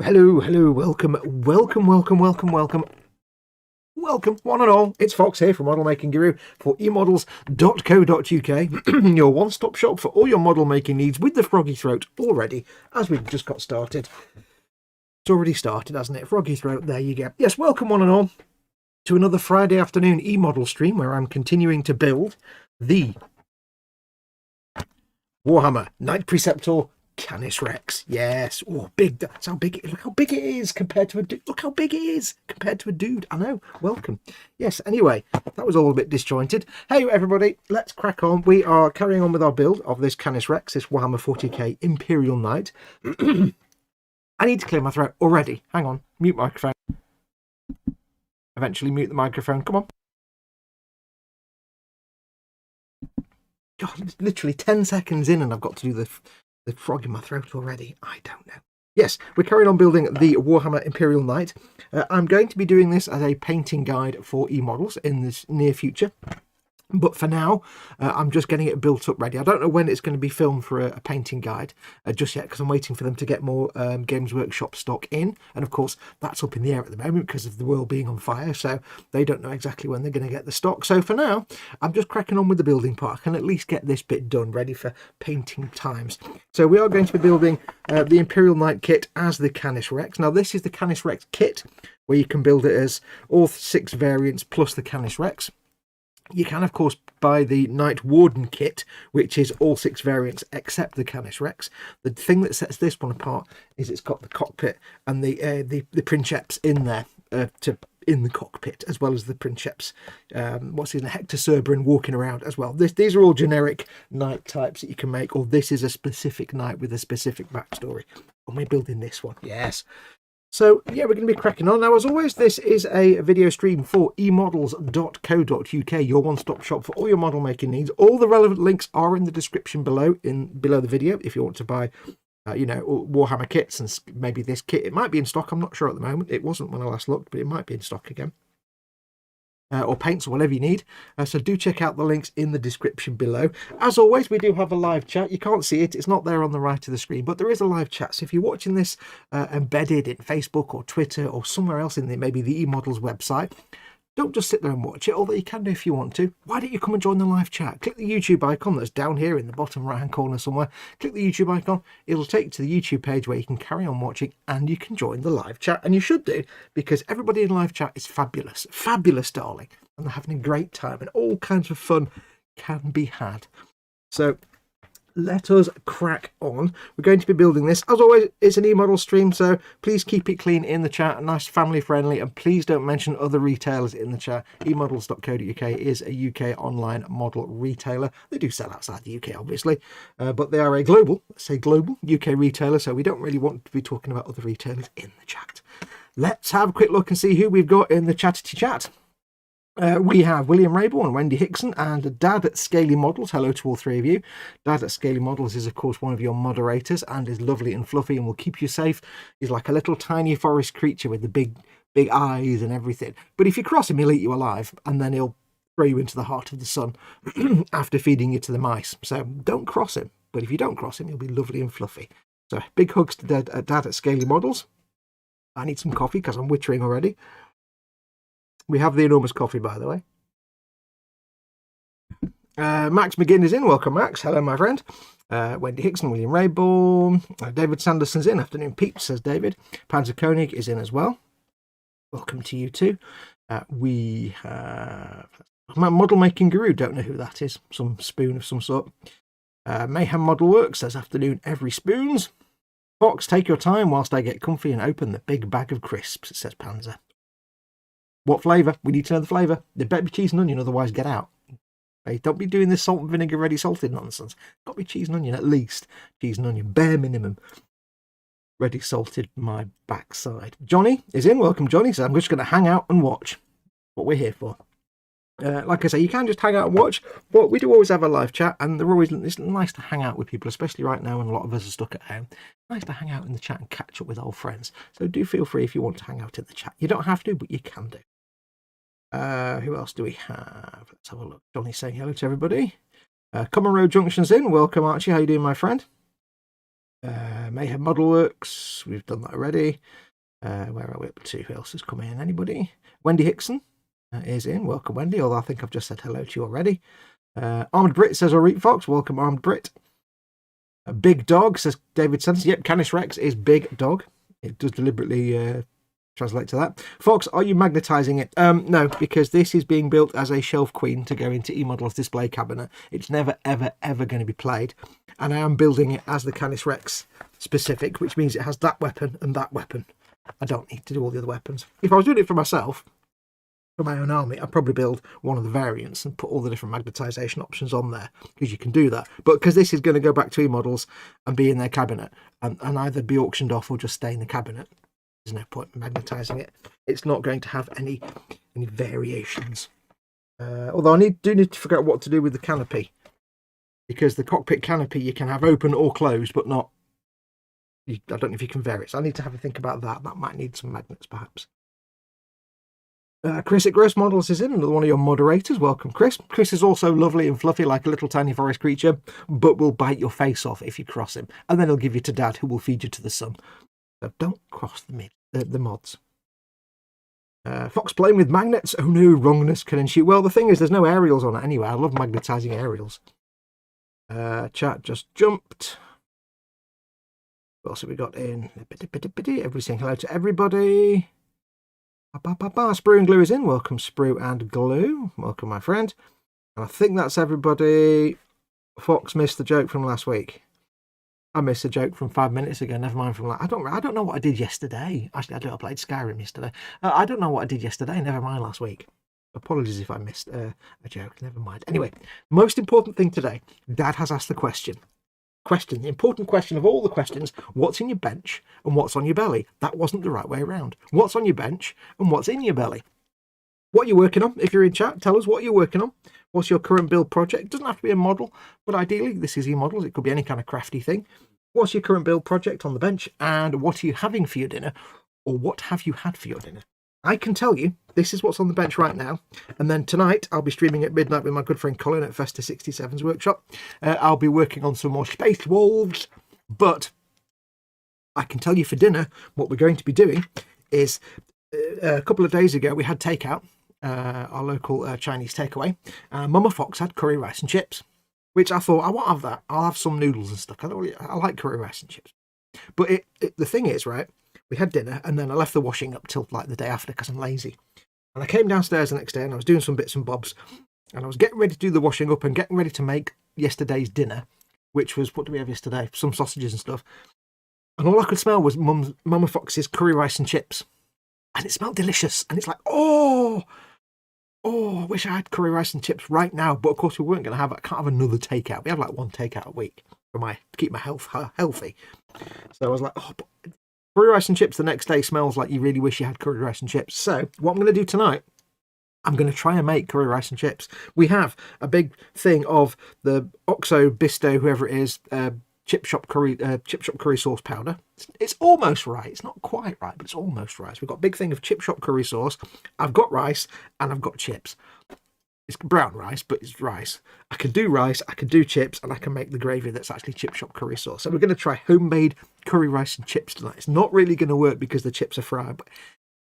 Hello, welcome, one and all. It's Foxx here from Model Making Guru for eModels.co.uk, your one-stop shop for all your model making needs with the froggy throat already, as we've just got started. It's already started, hasn't it? Froggy throat, there you go. Yes, welcome one and all to another Friday afternoon eModel stream where I'm continuing to build the Warhammer Knight Preceptor CANIS Rex. Yes. Oh, big. That's how big. Look how big it is compared to a dude. Look how big it is compared to a dude. I know. Welcome. Yes. Anyway, that was all a bit disjointed. Hey, everybody. Let's crack on. We are carrying on with our build of this CANIS Rex, this Warhammer 40K Imperial Knight. I need to clear my throat already. Hang on. Mute microphone. Eventually mute the microphone. Come on. God, it's literally 10 seconds in and I've got to do the frog in my throat already. I don't know. Yes, we're carrying on building the Warhammer Imperial Knight. I'm going to be doing this as a painting guide for eModels in this near future. But for now, I'm just getting it built up ready. I don't know when it's going to be filmed for a painting guide just yet, because I'm waiting for them to get more Games Workshop stock in. And of course, that's up in the air at the moment because of the world being on fire. So they don't know exactly when they're going to get the stock. So for now, I'm just cracking on with the building part. I can at least get this bit done, ready for painting times. So we are going to be building the Imperial Knight kit as the CANIS Rex. Now, this is the CANIS Rex kit, where you can build it as all 6 variants plus the CANIS Rex. You can, of course, buy the Knight Warden kit, which is all 6 variants except the CANIS Rex. The thing that sets this one apart is it's got the cockpit and the princeps in there in the cockpit, as well as the princeps. What's his name? Hector Cerberin walking around as well. These are all generic knight types that you can make, or this is a specific knight with a specific backstory. And we're building this one. Yes. So, yeah, we're going to be cracking on. Now, as always, this is a video stream for eModels.co.uk, your one-stop shop for all your model making needs. All the relevant links are in the description below the video if you want to buy, Warhammer kits and maybe this kit. It might be in stock. I'm not sure at the moment. It wasn't when I last looked, but it might be in stock again. Or paints or whatever you need. So do check out the links in the description below. As always, we do have a live chat. You can't see it. It's not there on the right of the screen, but there is a live chat. So if you're watching this embedded in Facebook or Twitter or somewhere else in maybe the eModels website, don't just sit there and watch it, although you can do if you want to. Why don't you come and join the live chat? Click the YouTube icon that's down here in the bottom right-hand corner somewhere. Click the YouTube icon. It'll take you to the YouTube page where you can carry on watching and you can join the live chat. And you should do, because everybody in live chat is fabulous. Fabulous, darling. And they're having a great time and all kinds of fun can be had. So let us crack on. We're going to be building this. As always, it's an eModel stream, so please keep it clean in the chat, nice family friendly, and please don't mention other retailers in the chat. eModels.co.uk is a UK online model retailer. They do sell outside the UK, obviously, but they are a global UK retailer, so we don't really want to be talking about other retailers in the chat. Let's have a quick look and see who we've got in the chattity chat. We have William Rayborn, Wendy Hickson, and Dad at Scaly Models. Hello to all 3 of you. Dad at Scaly Models is, of course, one of your moderators and is lovely and fluffy and will keep you safe. He's like a little tiny forest creature with the big eyes and everything. But if you cross him, he'll eat you alive, and then he'll throw you into the heart of the sun after feeding you to the mice. So don't cross him. But if you don't cross him, he'll be lovely and fluffy. So big hugs to Dad at Scaly Models. I need some coffee because I'm wittering already. We have the enormous coffee, by the way. Max McGinn is in. Welcome, Max. Hello, my friend. Wendy Hickson, William Rayborn. David Sanderson's in. Afternoon, peeps, says David. Panzer Koenig is in as well. Welcome to you too. We have Model Making Guru. Don't know who that is. Some spoon of some sort. Mayhem Model Works says, afternoon, every spoons. Foxx, take your time whilst I get comfy and open the big bag of crisps, says Panzer. What flavour? We need to know the flavour. They better be cheese and onion, otherwise get out. Hey, don't be doing this salt and vinegar ready salted nonsense. Got to be cheese and onion at least. Cheese and onion, bare minimum. Ready salted my backside. Johnny is in. Welcome, Johnny. So I'm just going to hang out and watch. What we're here for. Like I say, you can just hang out and watch, but we do always have a live chat, and it's nice to hang out with people, especially right now when a lot of us are stuck at home. Nice to hang out in the chat and catch up with old friends. So do feel free if you want to hang out in the chat. You don't have to, but you can do. Who else do we have? Let's have a look. Johnny's saying hello to everybody. Common Road Junction's in. Welcome, Archie. How you doing, my friend? Mayhem Model Works. We've done that already. Where are we up to? Who else has come in? Anybody? Wendy Hickson is in. Welcome, Wendy. Although I think I've just said hello to you already. Armed Brit says, Alright, Fox. Welcome, Armed Brit. Big Dog says David Sanderson. Yep, Canis Rex is Big Dog. It does deliberately translate to that. Foxx, are you magnetizing it? No, because this is being built as a shelf queen to go into eModels display cabinet. It's never, ever, ever going to be played. And I am building it as the Canis Rex specific, which means it has that weapon and that weapon. I don't need to do all the other weapons. If I was doing it for myself, for my own army, I'd probably build one of the variants and put all the different magnetization options on there, because you can do that. But because this is going to go back to eModels and be in their cabinet and either be auctioned off or just stay in the cabinet, there's no point in magnetizing it. It's not going to have any variations. Although I do need to figure out what to do with the canopy, because the cockpit canopy you can have open or closed, but not. I don't know if you can vary it. So I need to have a think about that. That might need some magnets, perhaps. Chris at Gross Models is in, another one of your moderators. Welcome, Chris. Chris is also lovely and fluffy, like a little tiny forest creature, but will bite your face off if you cross him, and then he'll give you to Dad, who will feed you to the sun. So don't cross the mods. Fox playing with magnets. Oh no, wrongness can ensue. Well, the thing is, there's no aerials on it anyway. I love magnetizing aerials. Chat just jumped. What else have we got in? Everybody saying hello to everybody. Sprue and Glue is in. Welcome, Sprue and Glue. Welcome, my friend. And I think that's everybody. Fox missed the joke from last week. I missed a joke from 5 minutes ago. Never mind from I don't know what I did yesterday. Actually, I played Skyrim yesterday. I don't know what I did yesterday. Never mind last week. Apologies if I missed a joke. Never mind. Anyway, most important thing today. Dad has asked the question. The important question of all the questions: what's in your bench and what's on your belly? That wasn't the right way around. What's on your bench and what's in your belly? What are you working on? If you're in chat, tell us what you're working on. What's your current build project? It doesn't have to be a model, but ideally this is eModels. It could be any kind of crafty thing. What's your current build project on the bench, and what are you having for your dinner, or what have you had for your dinner? I can tell you this is what's on the bench right now, and then tonight I'll be streaming at midnight with my good friend Colin at Festa 67's workshop. I'll be working on some more Space Wolves, but I can tell you for dinner what we're going to be doing is a couple of days ago we had takeout. Our local Chinese takeaway. Mama Foxx had curry rice and chips, which I thought, I won't have that. I'll have some noodles and stuff. I like curry rice and chips. But the thing is, right, we had dinner and then I left the washing up till like the day after because I'm lazy. And I came downstairs the next day and I was doing some bits and bobs. And I was getting ready to do the washing up and getting ready to make yesterday's dinner, which was, what did we have yesterday? Some sausages and stuff. And all I could smell was Mama Fox's curry rice and chips. And it smelled delicious. And it's like, oh, I wish I had curry rice and chips right now. But of course we weren't going to have it. I can't have another takeout. We have like one takeout a week to keep my health healthy. So I was like, oh, but curry rice and chips the next day smells like you really wish you had curry rice and chips. So what I'm going to do tonight, I'm going to try and make curry rice and chips. We have a big thing of the Oxo, Bisto, whoever it is, chip shop curry sauce powder. It's almost right. It's not quite right, but it's almost right. So we've got a big thing of chip shop curry sauce. I've got rice and I've got chips. It's brown rice, but it's rice. I can do rice, I can do chips, and I can make the gravy that's actually chip shop curry sauce. So we're going to try homemade curry rice and chips tonight. It's not really going to work because the chips are fried, but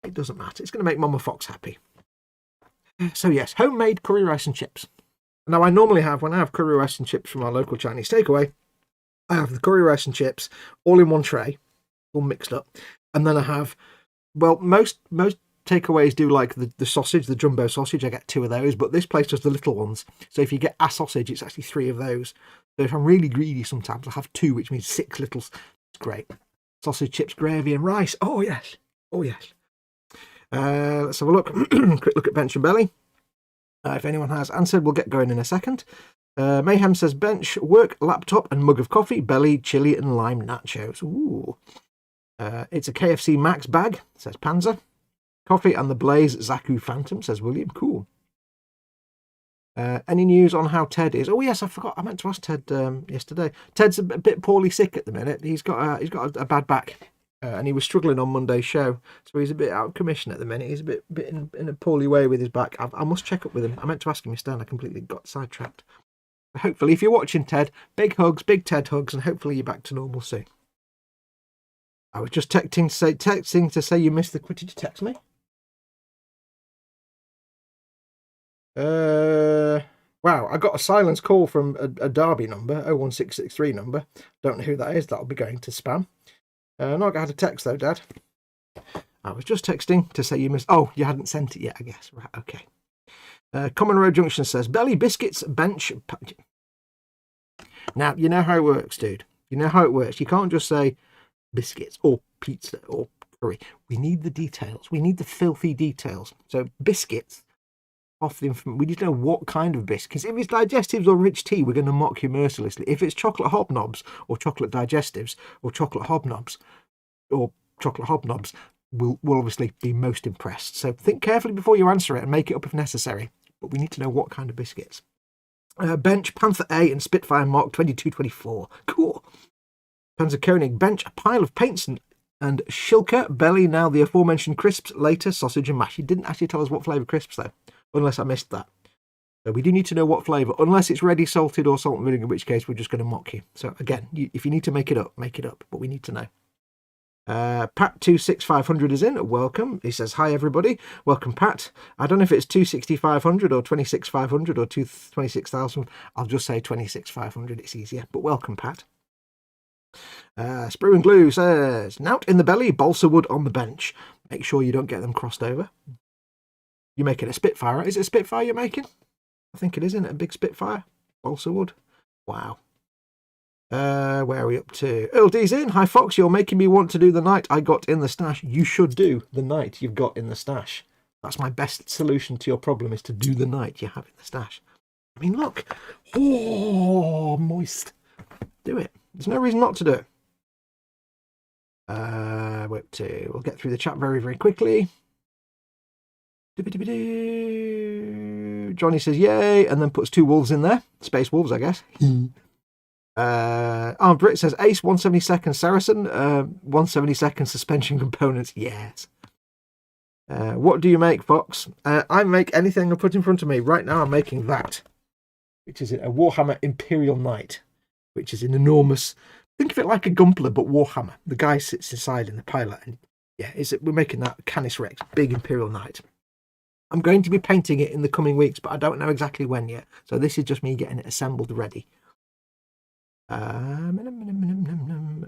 it doesn't matter. It's going to make Mama Foxx happy. So yes, homemade curry rice and chips. Now, I normally have, when I have curry rice and chips from our local Chinese takeaway, I have the curry rice and chips all in one tray, all mixed up. And then I have, well, most takeaways do like the sausage, the jumbo sausage. I get 2 of those, but this place does the little ones. So if you get a sausage, it's actually 3 of those. So if I'm really greedy sometimes, I have 2, which means 6 littles. It's great. Sausage, chips, gravy, and rice. Oh, yes. Oh, yes. Let's have a look. Quick look at bench and belly. If anyone has answered, we'll get going in a second. Mayhem says bench, work, laptop, and mug of coffee, belly, chili, and lime nachos. Ooh. It's a KFC Max bag, says Panzer. Coffee and the Blaze, Zaku Phantom, says William. Cool. Any news on how Ted is? Oh yes, I forgot. I meant to ask Ted yesterday. Ted's a bit poorly sick at the minute. He's got a bad back, and he was struggling on Monday's show, so he's a bit out of commission at the minute. He's a bit in a poorly way with his back. I must check up with him. I meant to ask him yesterday, and I completely got sidetracked. Hopefully, if you're watching, Ted, big hugs, big Ted hugs, and hopefully you're back to normal soon. I was just texting to say you missed the. Did you text me? Wow, I got a silence call from a Derby number, 01663 number. Don't know who that is. That'll be going to spam. Not had a text though, Dad. I was just texting to say you missed. Oh, you hadn't sent it yet, I guess. Right, okay. Common Road Junction says belly, biscuits, bench. Now you know how it works, dude. You know how it works. You can't just say biscuits or pizza or curry. We need the details. We need the filthy details. So biscuits. Off the information. We need to know what kind of biscuits. If it's digestives or rich tea, we're going to mock you mercilessly. If it's chocolate hobnobs or chocolate digestives or chocolate hobnobs, we'll obviously be most impressed. So think carefully before you answer it and make it up if necessary. But we need to know what kind of biscuits. Bench, Panther A and Spitfire Mark 2224. Cool. Panzer Koenig, bench, a pile of paints and Shilker, belly, now the aforementioned crisps, later sausage and mash. He didn't actually tell us what flavour crisps though, unless I missed that. So we do need to know what flavour, unless it's ready salted or salt and vinegar, in which case we're just going to mock you. So again, if you need to make it up, but we need to know. Pat 26500 is in. Welcome. He says, hi everybody. Welcome, Pat. I don't know if it's 26500 or 26500 or 26,000. I'll just say 26,500. It's easier. But welcome, Pat. Sprue and Glue says, Nout in the belly, balsa wood on the bench. Make sure you don't get them crossed over. You're making a Spitfire. Is it a Spitfire you're making? I think it is, isn't it? A big Spitfire? Balsa wood. Wow. Where are we up to? Earl D's in. Hi, Fox. You're making me want to do the night I got in the stash. You should do the night you've got in the stash. That's my best solution to your problem, is to do the night you have in the stash. I mean, look. Oh, moist. Do it. There's no reason not to do it. We'll get through the chat very, very quickly. Johnny says, yay, and then puts 2 wolves in there. Space wolves, I guess. Armed Brit says, Ace, 172nd Saracen, 172nd suspension components. Yes. What do you make, Fox? I make anything I put in front of me. Right now I'm making that, which is a Warhammer Imperial Knight, which is an enormous... Think of it like a Gumpler, but Warhammer. The guy sits inside in the pilot. And yeah, we're making that Canis Rex, big Imperial Knight. I'm going to be painting it in the coming weeks, but I don't know exactly when yet. So this is just me getting it assembled ready.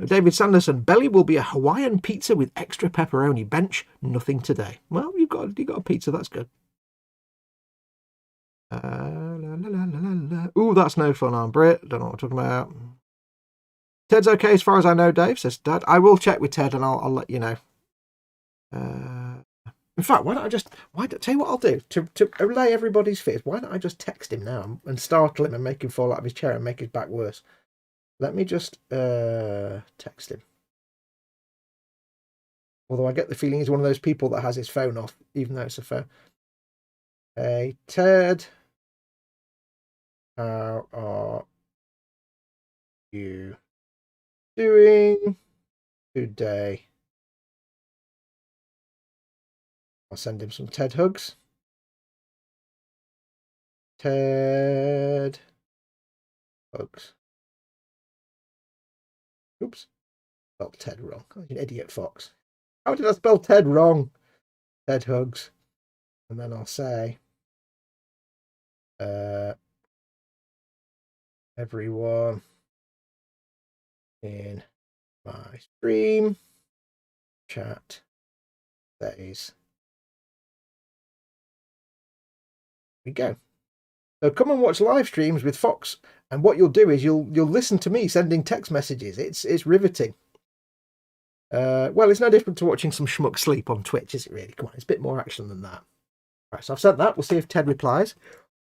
David Sanderson, belly will be a Hawaiian pizza with extra pepperoni. Bench, nothing today. Well, you got a pizza, that's good. Ooh, that's no fun, Arm Brit. Don't know what I'm talking about. Ted's okay as far as I know, Dave, says Dad. I will check with Ted and I'll let you know. In fact, tell you what I'll do to allay everybody's fears. Why don't I just text him now and startle him and make him fall out of his chair and make his back worse? Let me just text him. Although I get the feeling he's one of those people that has his phone off, even though it's a phone. Hey, Ted. How are you doing today? I'll send him some Ted hugs. Ted hugs. Oops. Spelled Ted wrong. I'm an idiot, Fox. How did I spell Ted wrong? Ted hugs. And then I'll say, everyone in my stream chat says. Here we go. So come and watch live streams with Foxx, and what you'll do is you'll listen to me sending text messages. It's riveting. Well, it's no different to watching some schmuck sleep on Twitch, is it really? Come on, it's a bit more action than that. Right, so I've sent that. We'll see if Ted replies.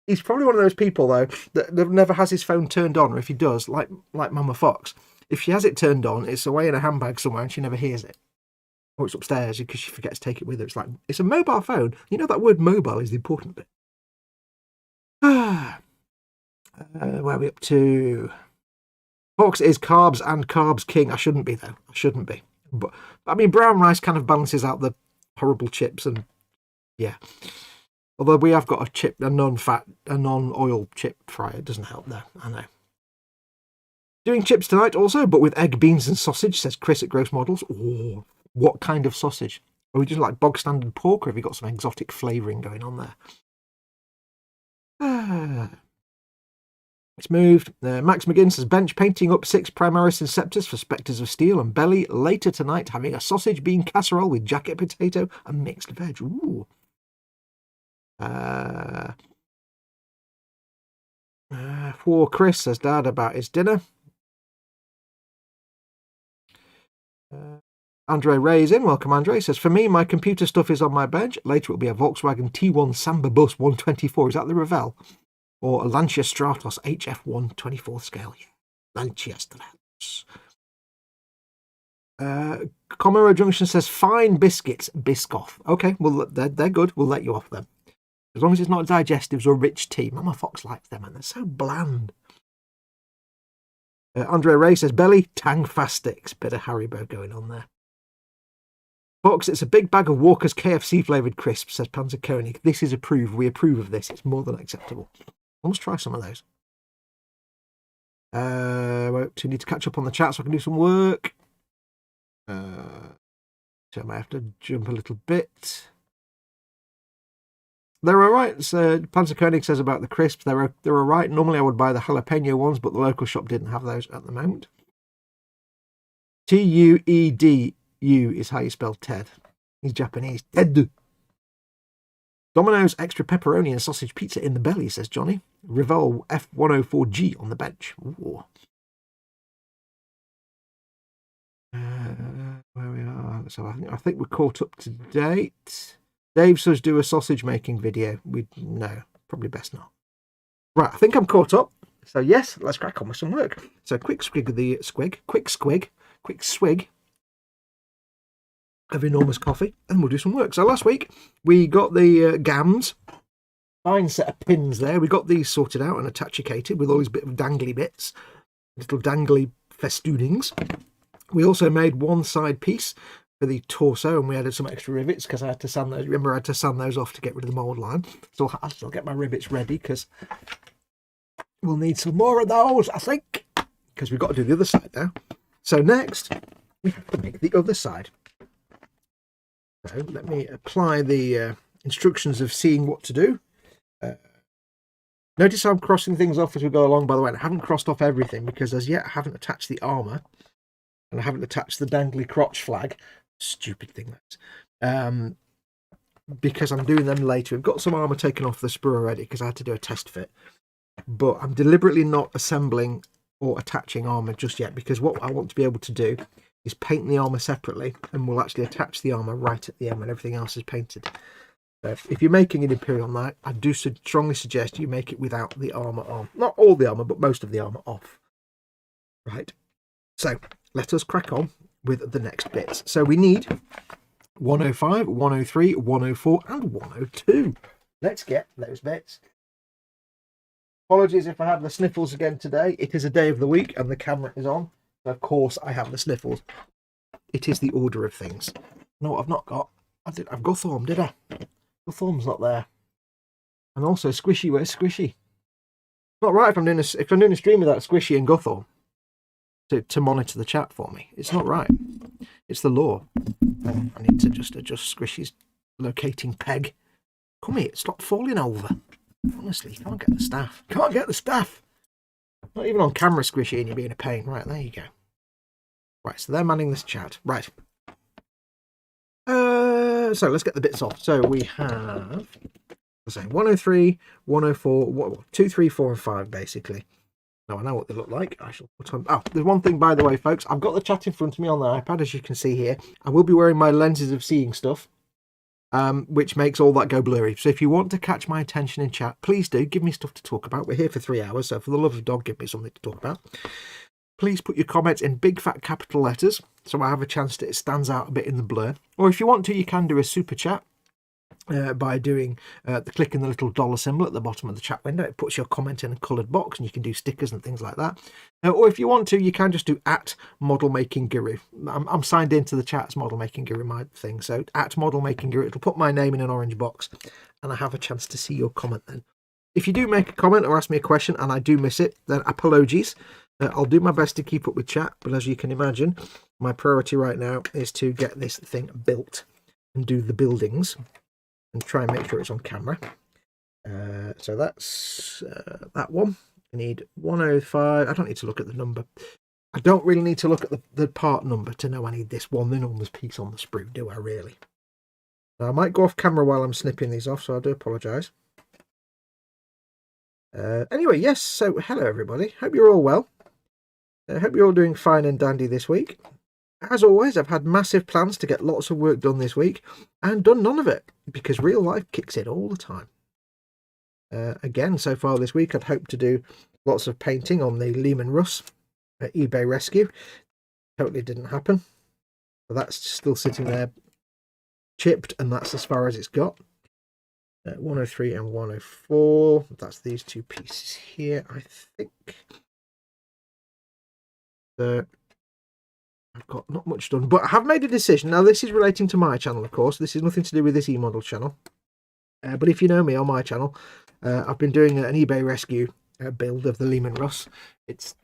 He's probably one of those people, though, that never has his phone turned on, or if he does, like Mama Foxx, if she has it turned on, it's away in a handbag somewhere and she never hears it. Or it's upstairs because she forgets to take it with her. It's like, it's a mobile phone. You know that word mobile is the important bit. Where are we up to? Foxx is carbs and carbs king. I shouldn't be, though. I shouldn't be. But I mean, brown rice kind of balances out the horrible chips, and yeah. Although we have got a non-fat, a non-oil chip fryer. It doesn't help, though. I know. Doing chips tonight also, but with egg, beans and sausage, says Chris at Gross Models. Oh, what kind of sausage? Are we just like bog standard pork, or have you got some exotic flavouring going on there? It's moved. Max McGinn says bench painting up 6 Primaris Inceptors for Spectres of Steel and Belly. Later tonight, having a sausage bean casserole with jacket potato and mixed veg. Ooh. For Chris says Dad about his dinner. Andre Ray's in. Welcome, Andre. Says, for me, my computer stuff is on my bench. Later it will be a Volkswagen T1 Samba Bus 124. Is that the Revell? Or a Lancia Stratos HF1 24th scale. Yeah. Lancia Stratos. Comero Junction says, fine biscuits, Biscoff. Okay, well, they're good. We'll let you off them. As long as it's not digestives or rich tea. Mama Foxx likes them, and they're so bland. Andre Ray says, belly, tang fast sticks. Bit of Haribo going on there. Foxx, it's a big bag of Walker's KFC flavoured crisps, says Panzer Koenig. This is approved. We approve of this. It's more than acceptable. I must try some of those. We need to catch up on the chat so I can do some work. So I might have to jump a little bit. They're all right. Panzer Koenig says about the crisps. They're all right. Normally I would buy the jalapeno ones, but the local shop didn't have those at the moment. Tuedu is how you spell Ted. He's Japanese. Ted. Domino's extra pepperoni and sausage pizza in the belly, says Johnny. Revol F104G on the bench. Ooh. Where we are. So I think we're caught up to date. Dave says do a sausage making video. No, probably best not. Right, I think I'm caught up. So yes, let's crack on with some work. So quick swig of enormous coffee, and we'll do some work. So last week we got the GAMs. Fine set of pins there. We got these sorted out and attachicated with all these bit of dangly bits, little dangly festoonings. We also made one side piece for the torso, and we added some extra rivets because I had to sand those. Remember, I had to sand those off to get rid of the mould line. So I'll still get my rivets ready because we'll need some more of those, I think, because we've got to do the other side now. So next, we have to make the other side. So let me apply the instructions of seeing what to do. Notice I'm crossing things off as we go along, by the way. I haven't crossed off everything because as yet I haven't attached the armour and I haven't attached the dangly crotch flag. Stupid thing that's because I'm doing them later. We've got some armour taken off the sprue already because I had to do a test fit, but I'm deliberately not assembling or attaching armour just yet because what I want to be able to do is paint the armour separately, and we'll actually attach the armour right at the end when everything else is painted. So if you're making an Imperial Knight, I do strongly suggest you make it without the armour on. Not all the armour, but most of the armour off. Right, so let us crack on with the next bits. So we need 105, 103, 104 and 102. Let's get those bits. Apologies if I have the sniffles again today. It is a day of the week and the camera is on. Of course I have the sniffles. It is the order of things. No, I've not got. I've got Thorm, did I? Thorm's not there. And also Squishy, where's Squishy? Not right if I'm doing a stream without Squishy and Guthorm to monitor the chat for me. It's not right. It's the law. I need to just adjust Squishy's locating peg. Come here, stop falling over. Honestly, you can't get the staff. Can't get the staff. Not even on camera squishy and you're being a pain. Right, there you go. Right, so they're manning this chat. Right. So let's get the bits off. So we have, let's say 103, 104, 2, 3, 4, and 5 basically. Now I know what they look like. I shall put on. Oh, there's one thing by the way, folks. I've got the chat in front of me on the iPad, as you can see here. I will be wearing my lenses of seeing stuff, which makes all that go blurry. So if you want to catch my attention in chat, please do give me stuff to talk about. We're here for 3 hours, so for the love of dog, give me something to talk about. Please put your comments in big fat capital letters so I have a chance that it stands out a bit in the blur. Or if you want to, you can do a super chat by doing clicking the little dollar symbol at the bottom of the chat window. It puts your comment in a coloured box and you can do stickers and things like that. Or if you want to, you can just do @ModelMakingGuru. I'm signed into the chat as ModelMakingGuru, my thing. So @ModelMakingGuru, it'll put my name in an orange box and I have a chance to see your comment then. If you do make a comment or ask me a question and I do miss it, then apologies. I'll do my best to keep up with chat, but as you can imagine, my priority right now is to get this thing built and do the buildings and try and make sure it's on camera. So that's that one. I need 105. I don't need to look at the number. I don't really need to look at the part number to know I need this one enormous piece on the sprue, do I really? Now, I might go off camera while I'm snipping these off, so I do apologise. Anyway, yes, so hello everybody. Hope you're all well. I hope you're all doing fine and dandy this week. As always, I've had massive plans to get lots of work done this week and done none of it because real life kicks in all the time. Again, so far this week, I'd hoped to do lots of painting on the Lehman Russ eBay rescue. Totally didn't happen. So that's still sitting there chipped, and that's as far as it's got. 103 and 104. That's these two pieces here, I think. I've got not much done, but I have made a decision. Now, this is relating to my channel, of course. This is nothing to do with this eModels channel. But if you know me on my channel, I've been doing an eBay rescue build of the Lehman Russ. It's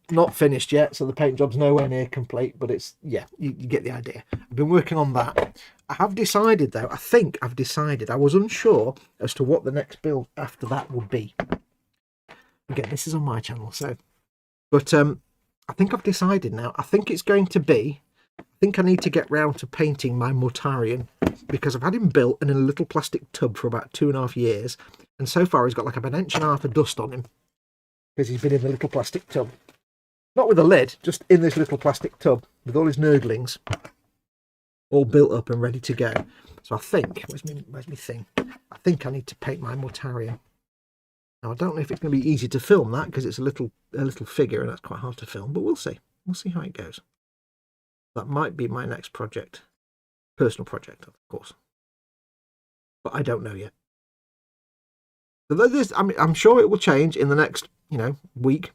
not finished yet, so the paint job's nowhere near complete, but it's, yeah, you get the idea. I've been working on that. I have decided, though, I was unsure as to what the next build after that would be. Again, this is on my channel, so... But I think I've decided now. I think it's going to be... I think I need to get round to painting my Mortarion, because I've had him built in a little plastic tub for about 2.5 years, and so far he's got like about 1.5 inches of dust on him, because he's been in the little plastic tub. Not with a lid, just in this little plastic tub, with all his nurglings all built up and ready to go. So I think... Where's my thing? I think I need to paint my Mortarion. Now, I don't know if it's going to be easy to film that, because it's a little figure, and that's quite hard to film, but we'll see. We'll see how it goes. That might be my next project. Personal project, of course. But I don't know yet. So I'm sure it will change in the next, week.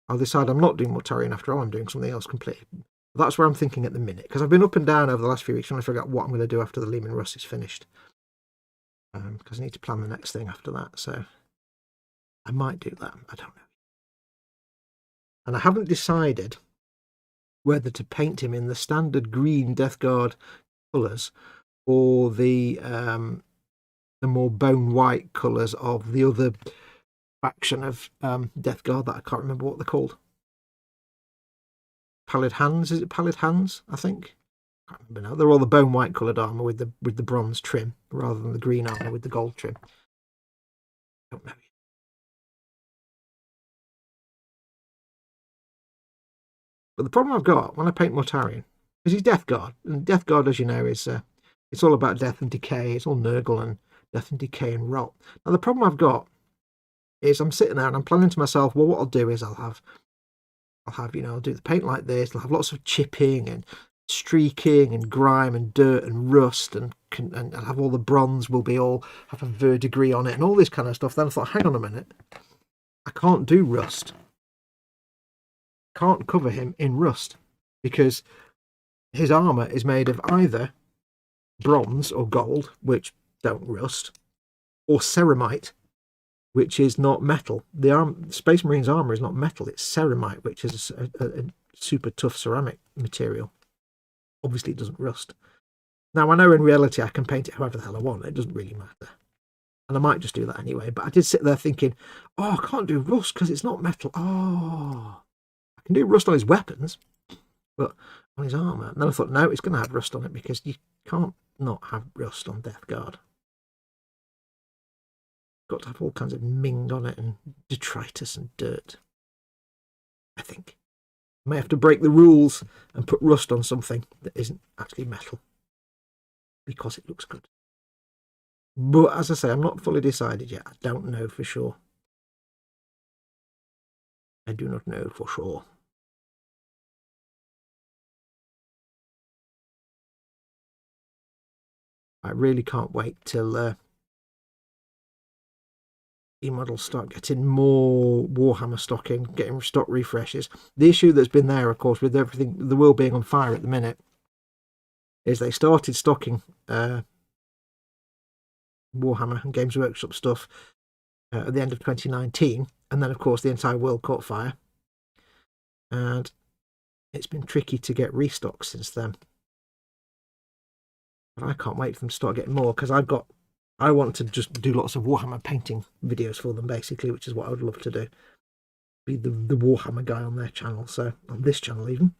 I'll decide I'm not doing Mortarion after all. I'm doing something else completely. That's where I'm thinking at the minute, because I've been up and down over the last few weeks trying to figure out what I'm going to do after the Lehman Russ is finished. Because I need to plan the next thing after that, so... I might do that. I don't know. And I haven't decided whether to paint him in the standard green Death Guard colours or the more bone white colours of the other faction of Death Guard that I can't remember what they're called. Pallid Hands, is it Pallid Hands? I think. I can't remember now. They're all the bone white coloured armour with the bronze trim rather than the green armour with the gold trim. I don't know. But the problem I've got when I paint Mortarion is he's Death Guard. And Death Guard, as you know, is it's all about death and decay. It's all Nurgle and death and decay and rot. Now, the problem I've got is I'm sitting there and I'm planning to myself, well, what I'll do is I'll do the paint like this. I'll have lots of chipping and streaking and grime and dirt and rust and I'll have all the bronze will be all have a verdigris on it and all this kind of stuff. Then I thought, hang on a minute. I can't do rust. Can't cover him in rust because his armor is made of either bronze or gold, which don't rust, or ceramite, which is not metal. The Space Marine's armor is not metal, it's ceramite, which is a super tough ceramic material. Obviously it doesn't rust. Now I know in reality I can paint it however the hell I want, it doesn't really matter. And I might just do that anyway. But I did sit there thinking, oh, I can't do rust because it's not metal. Oh, I can do rust on his weapons, but on his armour. And then I thought, no, it's going to have rust on it because you can't not have rust on Death Guard. Got to have all kinds of ming on it and detritus and dirt. I think I may have to break the rules and put rust on something that isn't actually metal because it looks good. But as I say, I'm not fully decided yet. I don't know for sure. I do not know for sure. I really can't wait till eModels start getting more Warhammer stock in, getting stock refreshes. The issue that's been there, of course, with everything, the world being on fire at the minute, is they started stocking Warhammer and Games Workshop stuff at the end of 2019, and then, of course, the entire world caught fire. And it's been tricky to get restock since then. But I can't wait for them to start getting more, because I want to just do lots of Warhammer painting videos for them, basically, which is what I would love to do. Be the Warhammer guy on their channel, so on this channel even.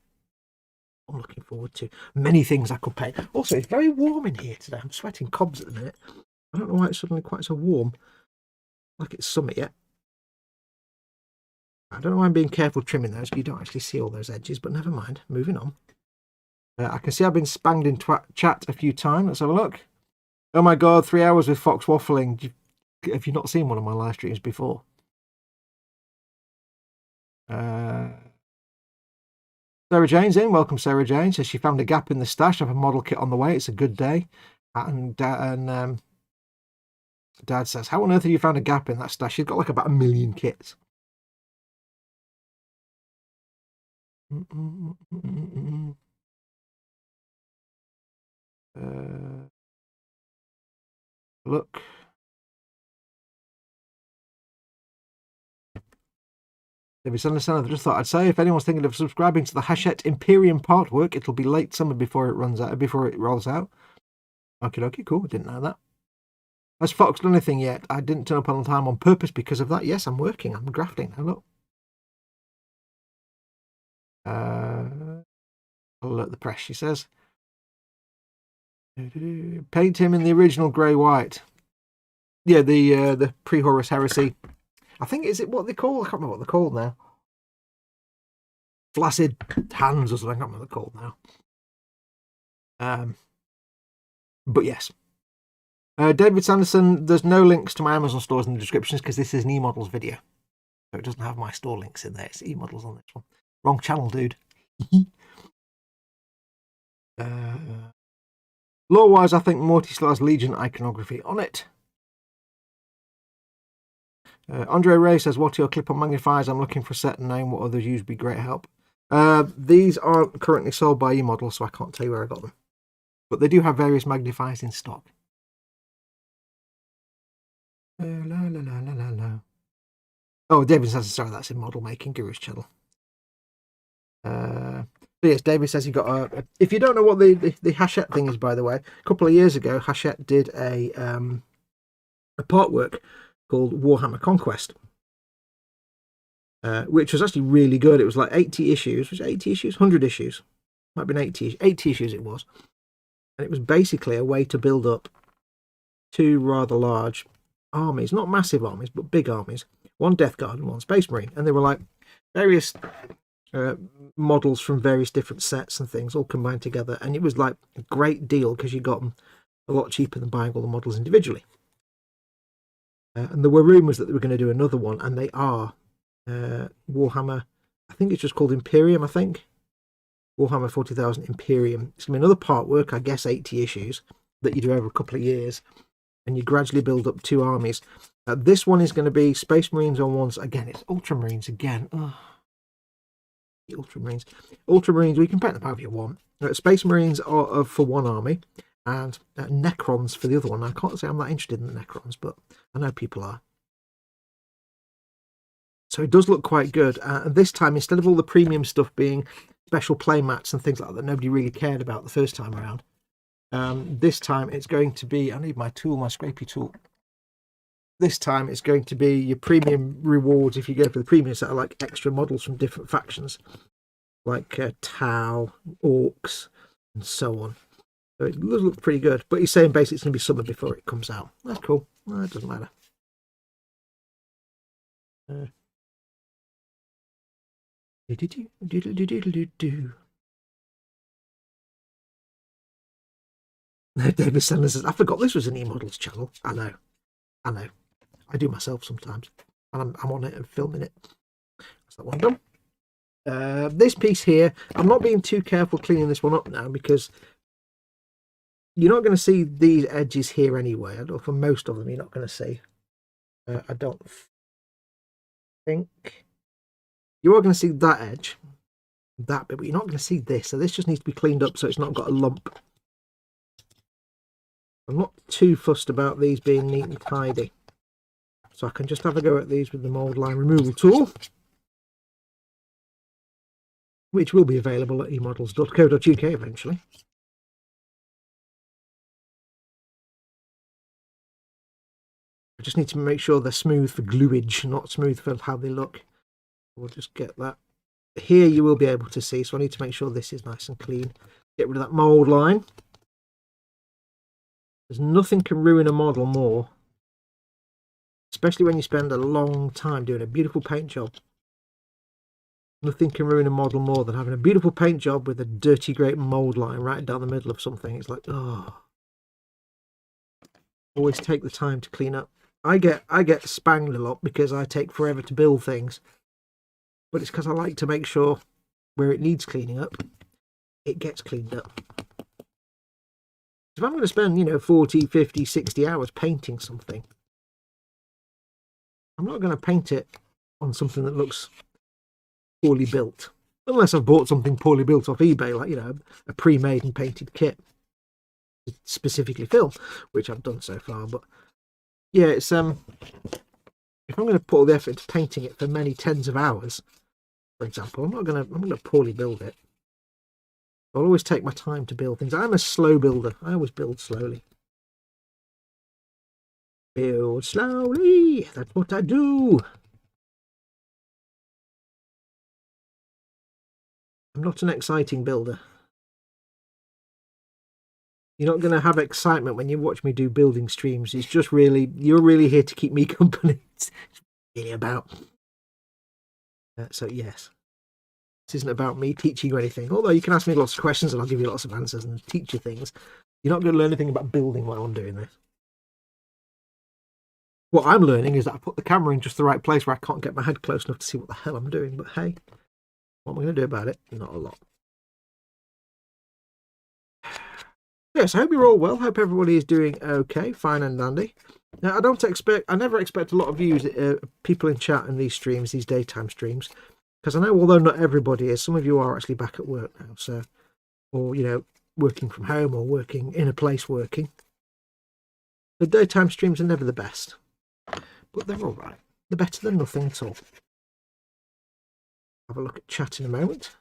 I'm looking forward to many things I could paint. Also, it's very warm in here today. I'm sweating cobs at the minute. I don't know why it's suddenly quite so warm, like it's summer yet. I don't know why I'm being careful trimming those, but you don't actually see all those edges, but never mind. Moving on. I can see I've been spanged in chat a few times. Let's have a look. Oh my god, 3 hours with Foxx waffling. Have you not seen one of my live streams before? Sarah Jane's in. Welcome, Sarah Jane. Says she found a gap in the stash of a model kit on the way. It's a good day. And Dad says, how on earth have you found a gap in that stash? She's got like about 1 million kits. Look. David Sanderson, I just thought I'd say, if anyone's thinking of subscribing to the Hachette Imperium part work, it'll be late summer before it rolls out. Okay, cool. I didn't know that. Has Foxx done anything yet? I didn't turn up on time on purpose because of that. Yes, I'm working. I'm grafting. Now look. Alert the press, she says. Paint him in the original grey-white. Yeah, the pre-Horus Heresy. I think, is it what they call? I can't remember what they're called now. Flaccid Hands or something. I can't remember what they're called now. But yes. David Sanderson, there's no links to my Amazon stores in the descriptions because this is an eModels video. So it doesn't have my store links in there. It's eModels on this one. Wrong channel, dude. Lore-wise, I think Morty still has Legion iconography on it. Andre Ray says, what are your clip-on magnifiers? I'm looking for a set name. What others use would be great help. These aren't currently sold by eModels, so I can't tell you where I got them. But they do have various magnifiers in stock. Oh, David says, sorry, that's in Model Making Guru's channel. So yes, David says he got a... If you don't know what the Hachette thing is, by the way, a couple of years ago, Hachette did a part work called Warhammer Conquest, which was actually really good. It was like 80 issues. Was it 80 issues? 100 issues. Might have been 80 issues it was. And it was basically a way to build up 2 rather large armies. Not massive armies, but big armies. 1 Death Guard and 1 Space Marine. And they were like various models from various different sets and things all combined together. And it was like a great deal because you got them a lot cheaper than buying all the models individually. And there were rumours that they were going to do another one, and they are. Warhammer, I think it's just called Imperium, I think. Warhammer 40,000 Imperium. It's going to be another part work, I guess 80 issues, that you do over a couple of years, and you gradually build up 2 armies. This one is going to be Space Marines on ones. Again, it's Ultramarines again. Ugh. The Ultramarines. Ultramarines, we can paint them however you want. Space Marines are for 1 army, and Necrons for the other one. I can't say I'm that interested in the Necrons, but I know people are. So it does look quite good. And this time, instead of all the premium stuff being special play mats and things like that nobody really cared about the first time around, this time it's going to be... I need my tool, my scrapey tool. this time it's going to be your premium rewards if you go for the premium set, are like extra models from different factions, like Tau, Orcs, and so on. So it does look pretty good, but he's saying basically it's going to be summer before it comes out. That's cool. Well, it doesn't matter. David Sanders says, I forgot this was an eModels channel. I know. I do myself sometimes. And I'm on it and filming it. That's that one done. This piece here, I'm not being too careful cleaning this one up now because you're not going to see these edges here anyway. Or for most of them, you're not going to see. I don't think. You are going to see that edge, that bit, but you're not going to see this. So this just needs to be cleaned up so it's not got a lump. I'm not too fussed about these being neat and tidy. So I can just have a go at these with the mould line removal tool, which will be available at eModels.co.uk eventually. I just need to make sure they're smooth for gluage, not smooth for how they look. We'll just get that. Here you will be able to see, so I need to make sure this is nice and clean. Get rid of that mould line. There's nothing can ruin a model more, especially when you spend a long time doing a beautiful paint job. Nothing can ruin a model more than having a beautiful paint job with a dirty, great mould line right down the middle of something. It's like, oh. Always take the time to clean up. I get spanged a lot because I take forever to build things. But it's because I like to make sure where it needs cleaning up, it gets cleaned up. If I'm going to spend, you know, 40, 50, 60 hours painting something, I'm not going to paint it on something that looks poorly built. Unless I've bought something poorly built off eBay, like, you know, a pre-made and painted kit. Specifically film, which I've done so far. But yeah, it's if I'm going to put all the effort into painting it for many tens of hours, for example, I'm going to poorly build it. I'll always take my time to build things. I'm a slow builder. I always build slowly. Build slowly. That's what I do. I'm not an exciting builder. You're not going to have excitement when you watch me do building streams. It's just really, you're really here to keep me company. It's really about. So yes. This isn't about me teaching you anything, although you can ask me lots of questions and I'll give you lots of answers and teach you things. You're not going to learn anything about building while I'm doing this. What I'm learning is that I put the camera in just the right place where I can't get my head close enough to see what the hell I'm doing. But hey, what am I going to do about it? Not a lot. Yes, I hope you're all well. Hope everybody is doing okay, fine and dandy. Now, I never expect a lot of views, people in chat in these streams, these daytime streams. Because I know, although not everybody is, some of you are actually back at work now, so, or, you know, working from home or working in a place working. The daytime streams are never the best, but they're all right. They're better than nothing at all. Have a look at chat in a moment.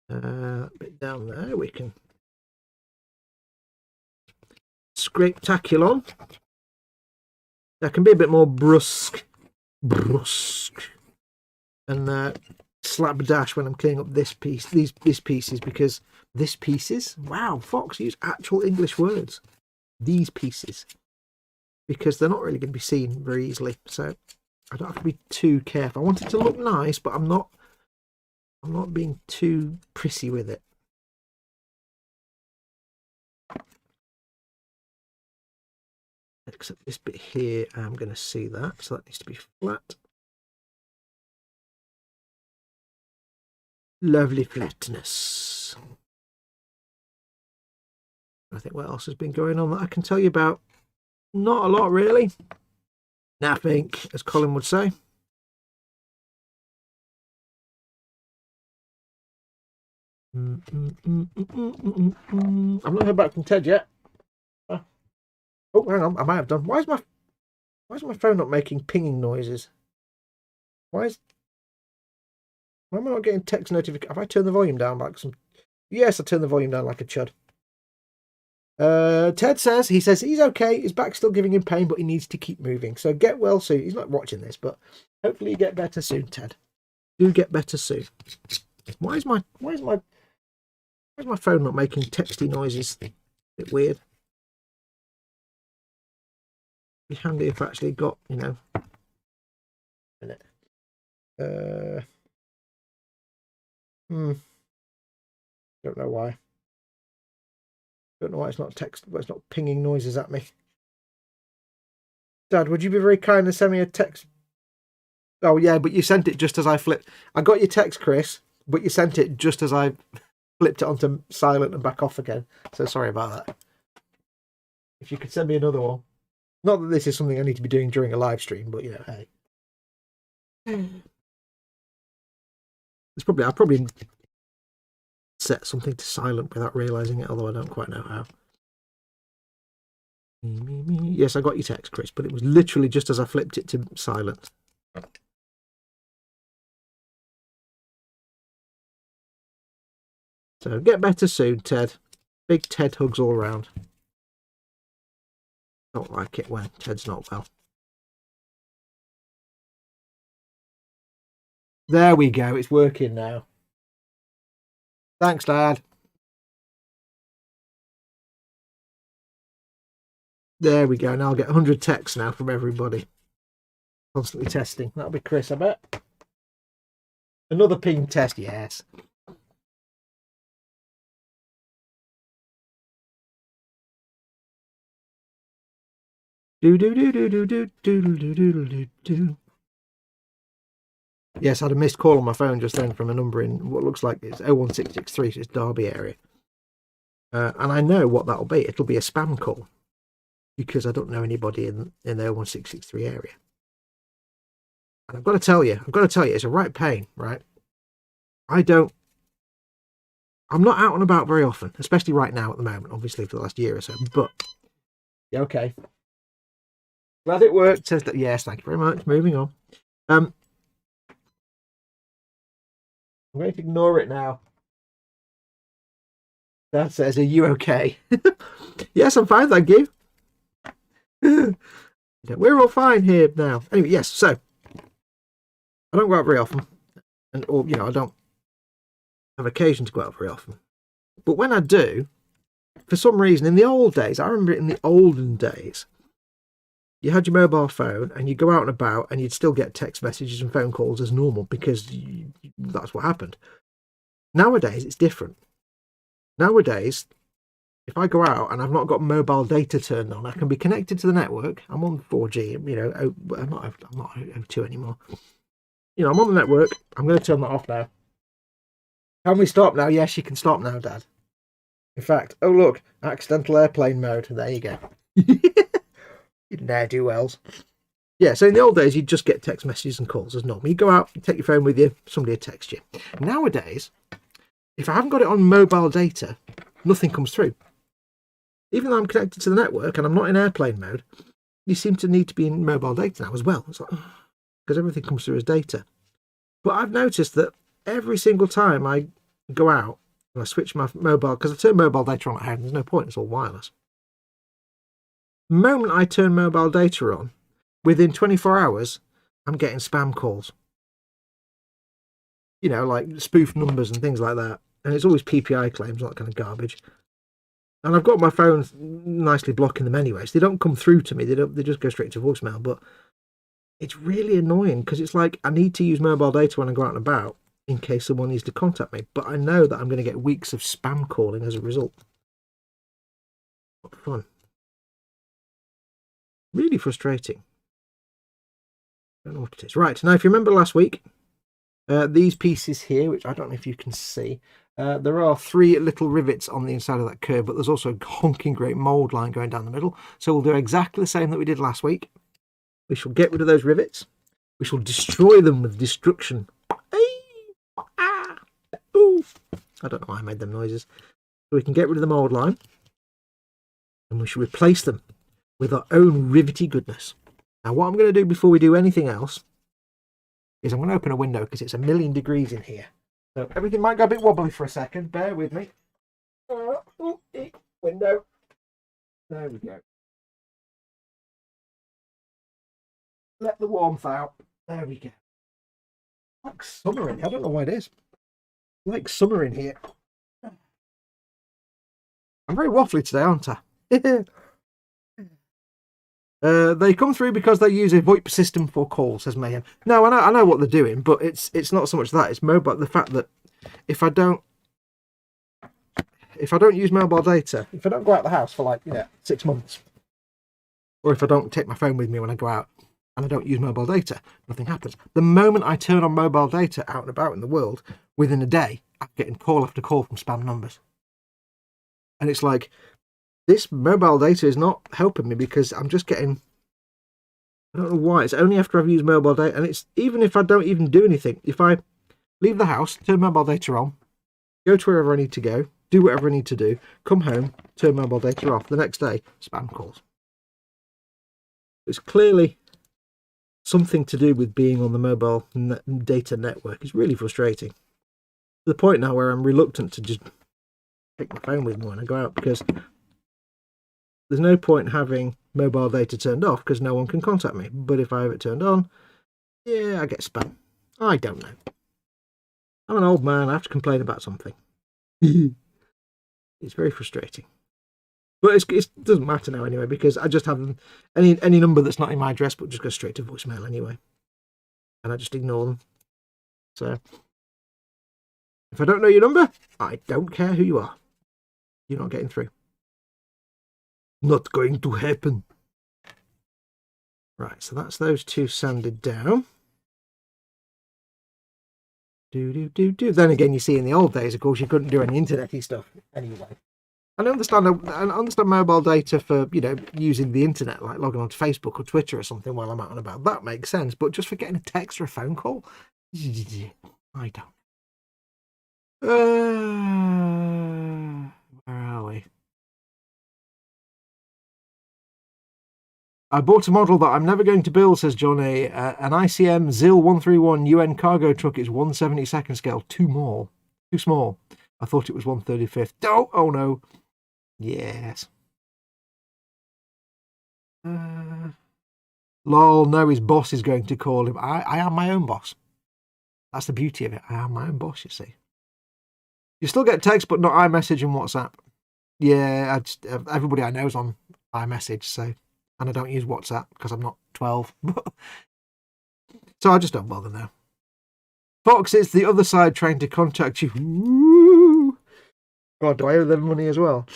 A bit down there, we can scrape-taculon. That can be a bit more brusque, and slapdash when I'm cleaning up this piece, these pieces, because this pieces. Wow, Foxx used actual English words. These pieces, because they're not really going to be seen very easily, so I don't have to be too careful. I want it to look nice, but I'm not being too prissy with it. Except this bit here, I'm going to see that, so that needs to be flat. Lovely flatness. I think what else has been going on that I can tell you about? Not a lot, really. Nothing, as Colin would say. I'm not heard back from Ted yet. Oh, hang on, I might have done. Why is my phone not making pinging noises? Why am I not getting text notifications? Have I turned the volume down like some? Yes, I turned the volume down like a chud. Ted says he's okay. His back's still giving him pain, but he needs to keep moving. So get well soon. He's not watching this, but hopefully you get better soon, Ted. Do get better soon. Why is my phone not making texty noises? A bit weird. It'd be handy if I actually got, you know. A minute. Don't know why. Don't know why it's not it's not pinging noises at me. Dad, would you be very kind and send me a text? Oh yeah, but you sent it just as I flipped. I got your text, Chris, but you sent it just as I flipped it onto silent and back off again. So sorry about that. If you could send me another one. Not that this is something I need to be doing during a live stream, but you know, hey. I'll probably set something to silent without realizing it, although I don't quite know how. Yes, I got your text, Chris, but it was literally just as I flipped it to silent. So get better soon, Ted. Big Ted hugs all around. Don't like it when Ted's not well. There we go. It's working now. Thanks, Dad. There we go. Now I'll get 100 texts now from everybody. Constantly testing. That'll be Chris, I bet. Another ping test, yes. Do. Yes, I had a missed call on my phone just then from a number in what looks like it's 01663, so it's Derby area. And I know what that'll be. It'll be a spam call because I don't know anybody in the 01663 area. And I've got to tell you, it's a right pain, right? I'm not out and about very often, especially right now at the moment, obviously for the last year or so, but yeah, okay. Glad it worked. Says that, yes, thank you very much. Moving on. I'm going to ignore it now. Dad says, are you okay? Yes, I'm fine, thank you. We're all fine here now. Anyway, yes, so I don't go out very often, or you know, I don't have occasion to go out very often. But when I do, for some reason, in the old days, I remember in the olden days, you had your mobile phone and you'd go out and about and you'd still get text messages and phone calls as normal because that's what happened. Nowadays, it's different. Nowadays, if I go out and I've not got mobile data turned on, I can be connected to the network. I'm on 4G, you know, I'm not O2 anymore. You know, I'm on the network. I'm going to turn that off now. Can we stop now? Yes, you can stop now, Dad. In fact, oh look, accidental airplane mode. There you go. You ne'er-do-wells. Yeah, so in the old days, you'd just get text messages and calls as normal. You go out, you take your phone with you, somebody would text you. Nowadays, if I haven't got it on mobile data, nothing comes through. Even though I'm connected to the network and I'm not in airplane mode, you seem to need to be in mobile data now as well. It's like, because everything comes through as data. But I've noticed that every single time I go out and I switch my mobile, because I turn mobile data on at home, there's no point, it's all wireless. The moment I turn mobile data on, within 24 hours, I'm getting spam calls. You know, like spoof numbers and things like that. And it's always PPI claims, all that kind of garbage. And I've got my phone nicely blocking them anyway, so they don't come through to me. They just go straight to voicemail. But it's really annoying because it's like I need to use mobile data when I go out and about in case someone needs to contact me. But I know that I'm going to get weeks of spam calling as a result. What fun. Really frustrating. Don't know what it is. Right, now if you remember last week, these pieces here, which I don't know if you can see, there are 3 little rivets on the inside of that curve, but there's also a honking great mould line going down the middle. So we'll do exactly the same that we did last week. We shall get rid of those rivets. We shall destroy them with destruction. I don't know why I made them noises. So we can get rid of the mould line. And we shall replace them with our own rivety goodness. Now what I'm going to do before we do anything else is I'm going to open a window because it's 1,000,000 degrees in here. So everything might go a bit wobbly for a second. Bear with me. Window. There we go. Let the warmth out. There we go. Like summer in here. I don't know why it is. Like summer in here. I'm very waffly today, aren't I? They come through because they use a VoIP system for calls, says Mayhem. No, I know what they're doing, but it's not so much that. It's mobile. The fact that if I don't use mobile data, if I don't go out the house for like 6 months, or if I don't take my phone with me when I go out and I don't use mobile data, nothing happens. The moment I turn on mobile data out and about in the world, within a day, I'm getting call after call from spam numbers, and it's like, this mobile data is not helping me because I'm just getting, I don't know why, it's only after I've used mobile data, and it's even if I don't even do anything. If I leave the house, turn mobile data on, go to wherever I need to go, do whatever I need to do, come home, turn mobile data off, the next day, spam calls. It's clearly something to do with being on the mobile data network. It's really frustrating. To the point now where I'm reluctant to just pick my phone with me when I go out, because there's no point having mobile data turned off because no one can contact me. But if I have it turned on, yeah, I get spam. I don't know. I'm an old man. I have to complain about something. It's very frustrating. But it doesn't matter now anyway, because I just have any number that's not in my address book just goes straight to voicemail anyway. And I just ignore them. So if I don't know your number, I don't care who you are. You're not getting through. Not going to happen. Right, so that's those two sanded down. Then again, you see, in the old days, of course, you couldn't do any internet-y stuff anyway. I understand mobile data for, using the internet, like logging onto Facebook or Twitter or something while I'm out and about. That makes sense, but just for getting a text or a phone call? I don't. Where are we? I bought a model that I'm never going to build, says Johnny. An ICM ZIL 131 UN cargo truck is 1/72nd scale. Too small. I thought it was 1/35th. Oh no. Yes. Lol, no, his boss is going to call him. I am my own boss. That's the beauty of it. I am my own boss, you see. You still get text, but not iMessage and WhatsApp. Yeah, everybody I know is on iMessage, so... And I don't use WhatsApp because I'm not 12. So I just don't bother now. Foxx, it's the other side trying to contact you. Woo! God, do I owe them money as well?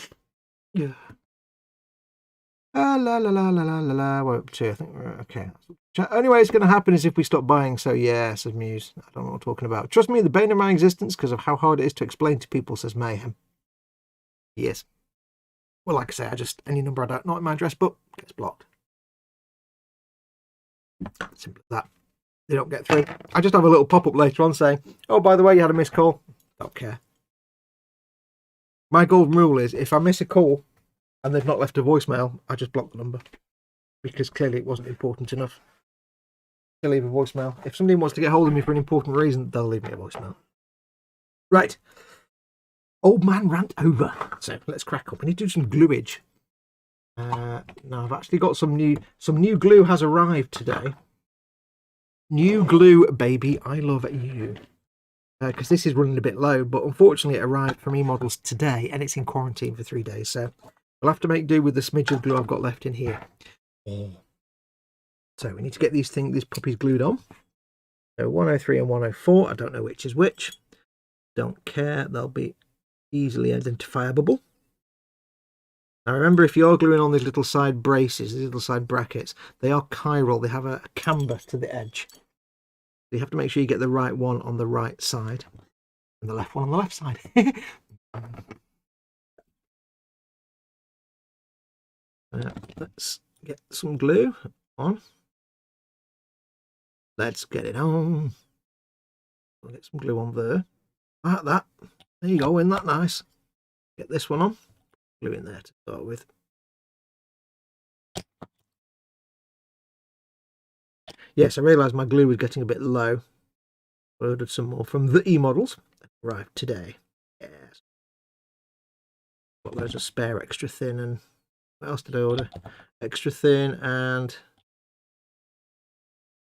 Yeah. La la la la la la la. We're up to, I think we're okay. Only way it's going to happen is if we stop buying. So yeah, says Muse. I don't know what we're talking about. Trust me, the bane of my existence because of how hard it is to explain to people, says Mayhem. Yes. Well, like I say, any number I don't not in my address book gets blocked. Simple as that. They don't get through. I just have a little pop-up later on saying, oh, by the way, you had a missed call. Don't care. My golden rule is if I miss a call and they've not left a voicemail, I just block the number. Because clearly it wasn't important enough to leave a voicemail. If somebody wants to get hold of me for an important reason, they'll leave me a voicemail. Right. Old man rant over. So let's crack up. We need to do some gluage. Now I've actually got some new glue has arrived today. New glue, baby. I love you. Because this is running a bit low, but unfortunately it arrived from eModels today and it's in quarantine for 3 days. So we'll have to make do with the smidge of glue I've got left in here. So we need to get these puppies glued on. So 103 and 104. I don't know which is which. Don't care. They'll be easily identifiable. Now remember, if you're gluing on these little side braces, these little side brackets, they are chiral. They have a camber to the edge. So you have to make sure you get the right one on the right side and the left one on the left side. Let's get some glue on. Let's get it on. I'll get some glue on there. Like that. There you go, isn't that nice? Get this one on. Glue in there to start with. Yes, I realised my glue was getting a bit low. I ordered some more from the eModels. Arrived today. Yes. Got loads of spare extra thin and What else did I order? Extra thin, and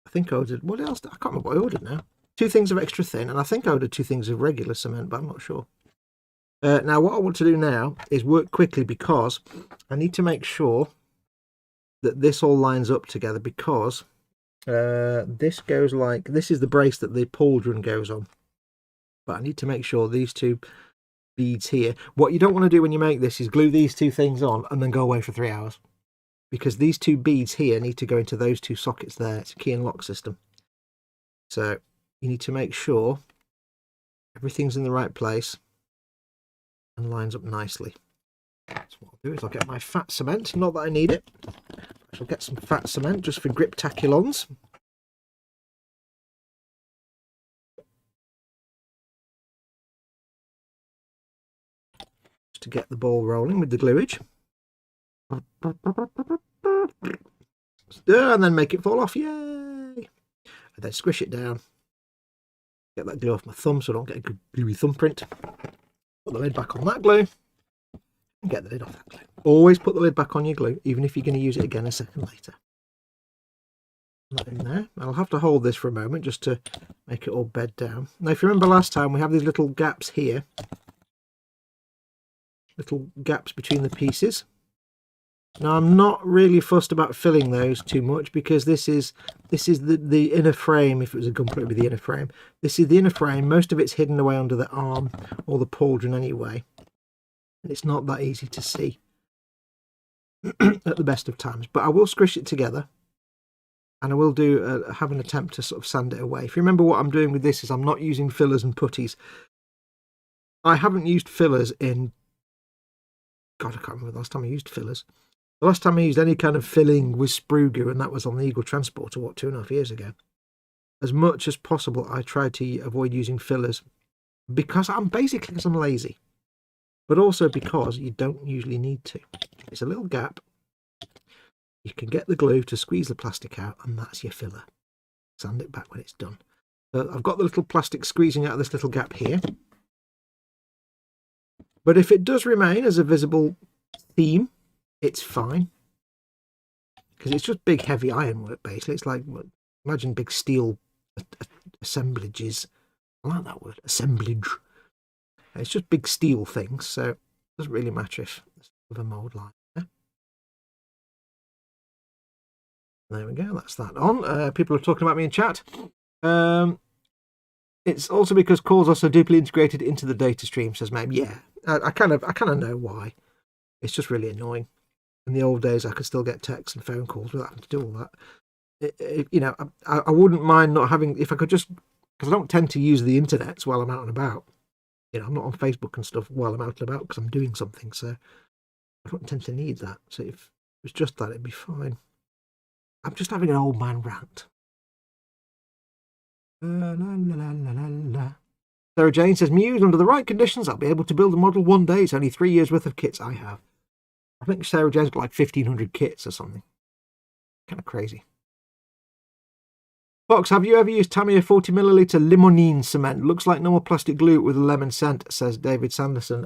I think I ordered, what else? I can't remember what I ordered now. 2 things of extra thin, and I think I ordered 2 things of regular cement, but I'm not sure. Now, what I want to do now is work quickly, because I need to make sure that this all lines up together, because this goes like, this is the brace that the pauldron goes on. But I need to make sure these 2 beads here, what you don't want to do when you make this is glue these 2 things on and then go away for 3 hours. Because these 2 beads here need to go into those 2 sockets there. It's a key and lock system. So you need to make sure everything's in the right place and lines up nicely. So what I'll do is I'll get my fat cement. Not that I need it. I shall get some fat cement just for grip-taculons. Just to get the ball rolling with the gluage. And then make it fall off. Yay! And then squish it down. Get that glue off my thumb so I don't get a good gluey thumbprint. Put the lid back on that glue. And get the lid off that glue. Always put the lid back on your glue, even if you're going to use it again a second later. That in there. I'll have to hold this for a moment just to make it all bed down. Now, if you remember last time, we have these little gaps here. Little gaps between the pieces. Now, I'm not really fussed about filling those too much, because this is the inner frame. If it was a gunpla, it would be the inner frame. This is the inner frame. Most of it's hidden away under the arm or the pauldron anyway. And it's not that easy to see at the best of times. But I will squish it together. And I will do have an attempt to sort of sand it away. If you remember, what I'm doing with this is I'm not using fillers and putties. I haven't used fillers in... God, I can't remember the last time I used fillers. The last time I used any kind of filling was sprue glue, and that was on the Eagle Transporter, what, 2.5 years ago. As much as possible, I tried to avoid using fillers, because I'm lazy. But also because you don't usually need to. It's a little gap. You can get the glue to squeeze the plastic out, and that's your filler. Sand it back when it's done. So I've got the little plastic squeezing out of this little gap here. But if it does remain as a visible theme, it's fine. Because it's just big, heavy ironwork, basically. It's like, imagine big steel assemblages. I like that word, assemblage. It's just big steel things, so it doesn't really matter if there's a mould line there. There we go, that's that on. People are talking about me in chat. It's also because calls are so deeply integrated into the data stream, says Mame. Yeah, I kind of know why. It's just really annoying. In the old days, I could still get texts and phone calls without having to do all that. You know, I wouldn't mind not having, if I could just, because I don't tend to use the internet while I'm out and about. You know, I'm not on Facebook and stuff while I'm out and about because I'm doing something, so I don't tend to need that. So if it was just that, it'd be fine. I'm just having an old man rant. La, la, la, la, la, la. Sarah Jane says, Muse, under the right conditions, I'll be able to build a model one day. It's only 3 years worth of kits I have. I think Sarah Jane's got like 1,500 kits or something. Kind of crazy. Foxx, have you ever used Tamiya 40ml limonene cement? Looks like normal plastic glue with a lemon scent, says David Sanderson.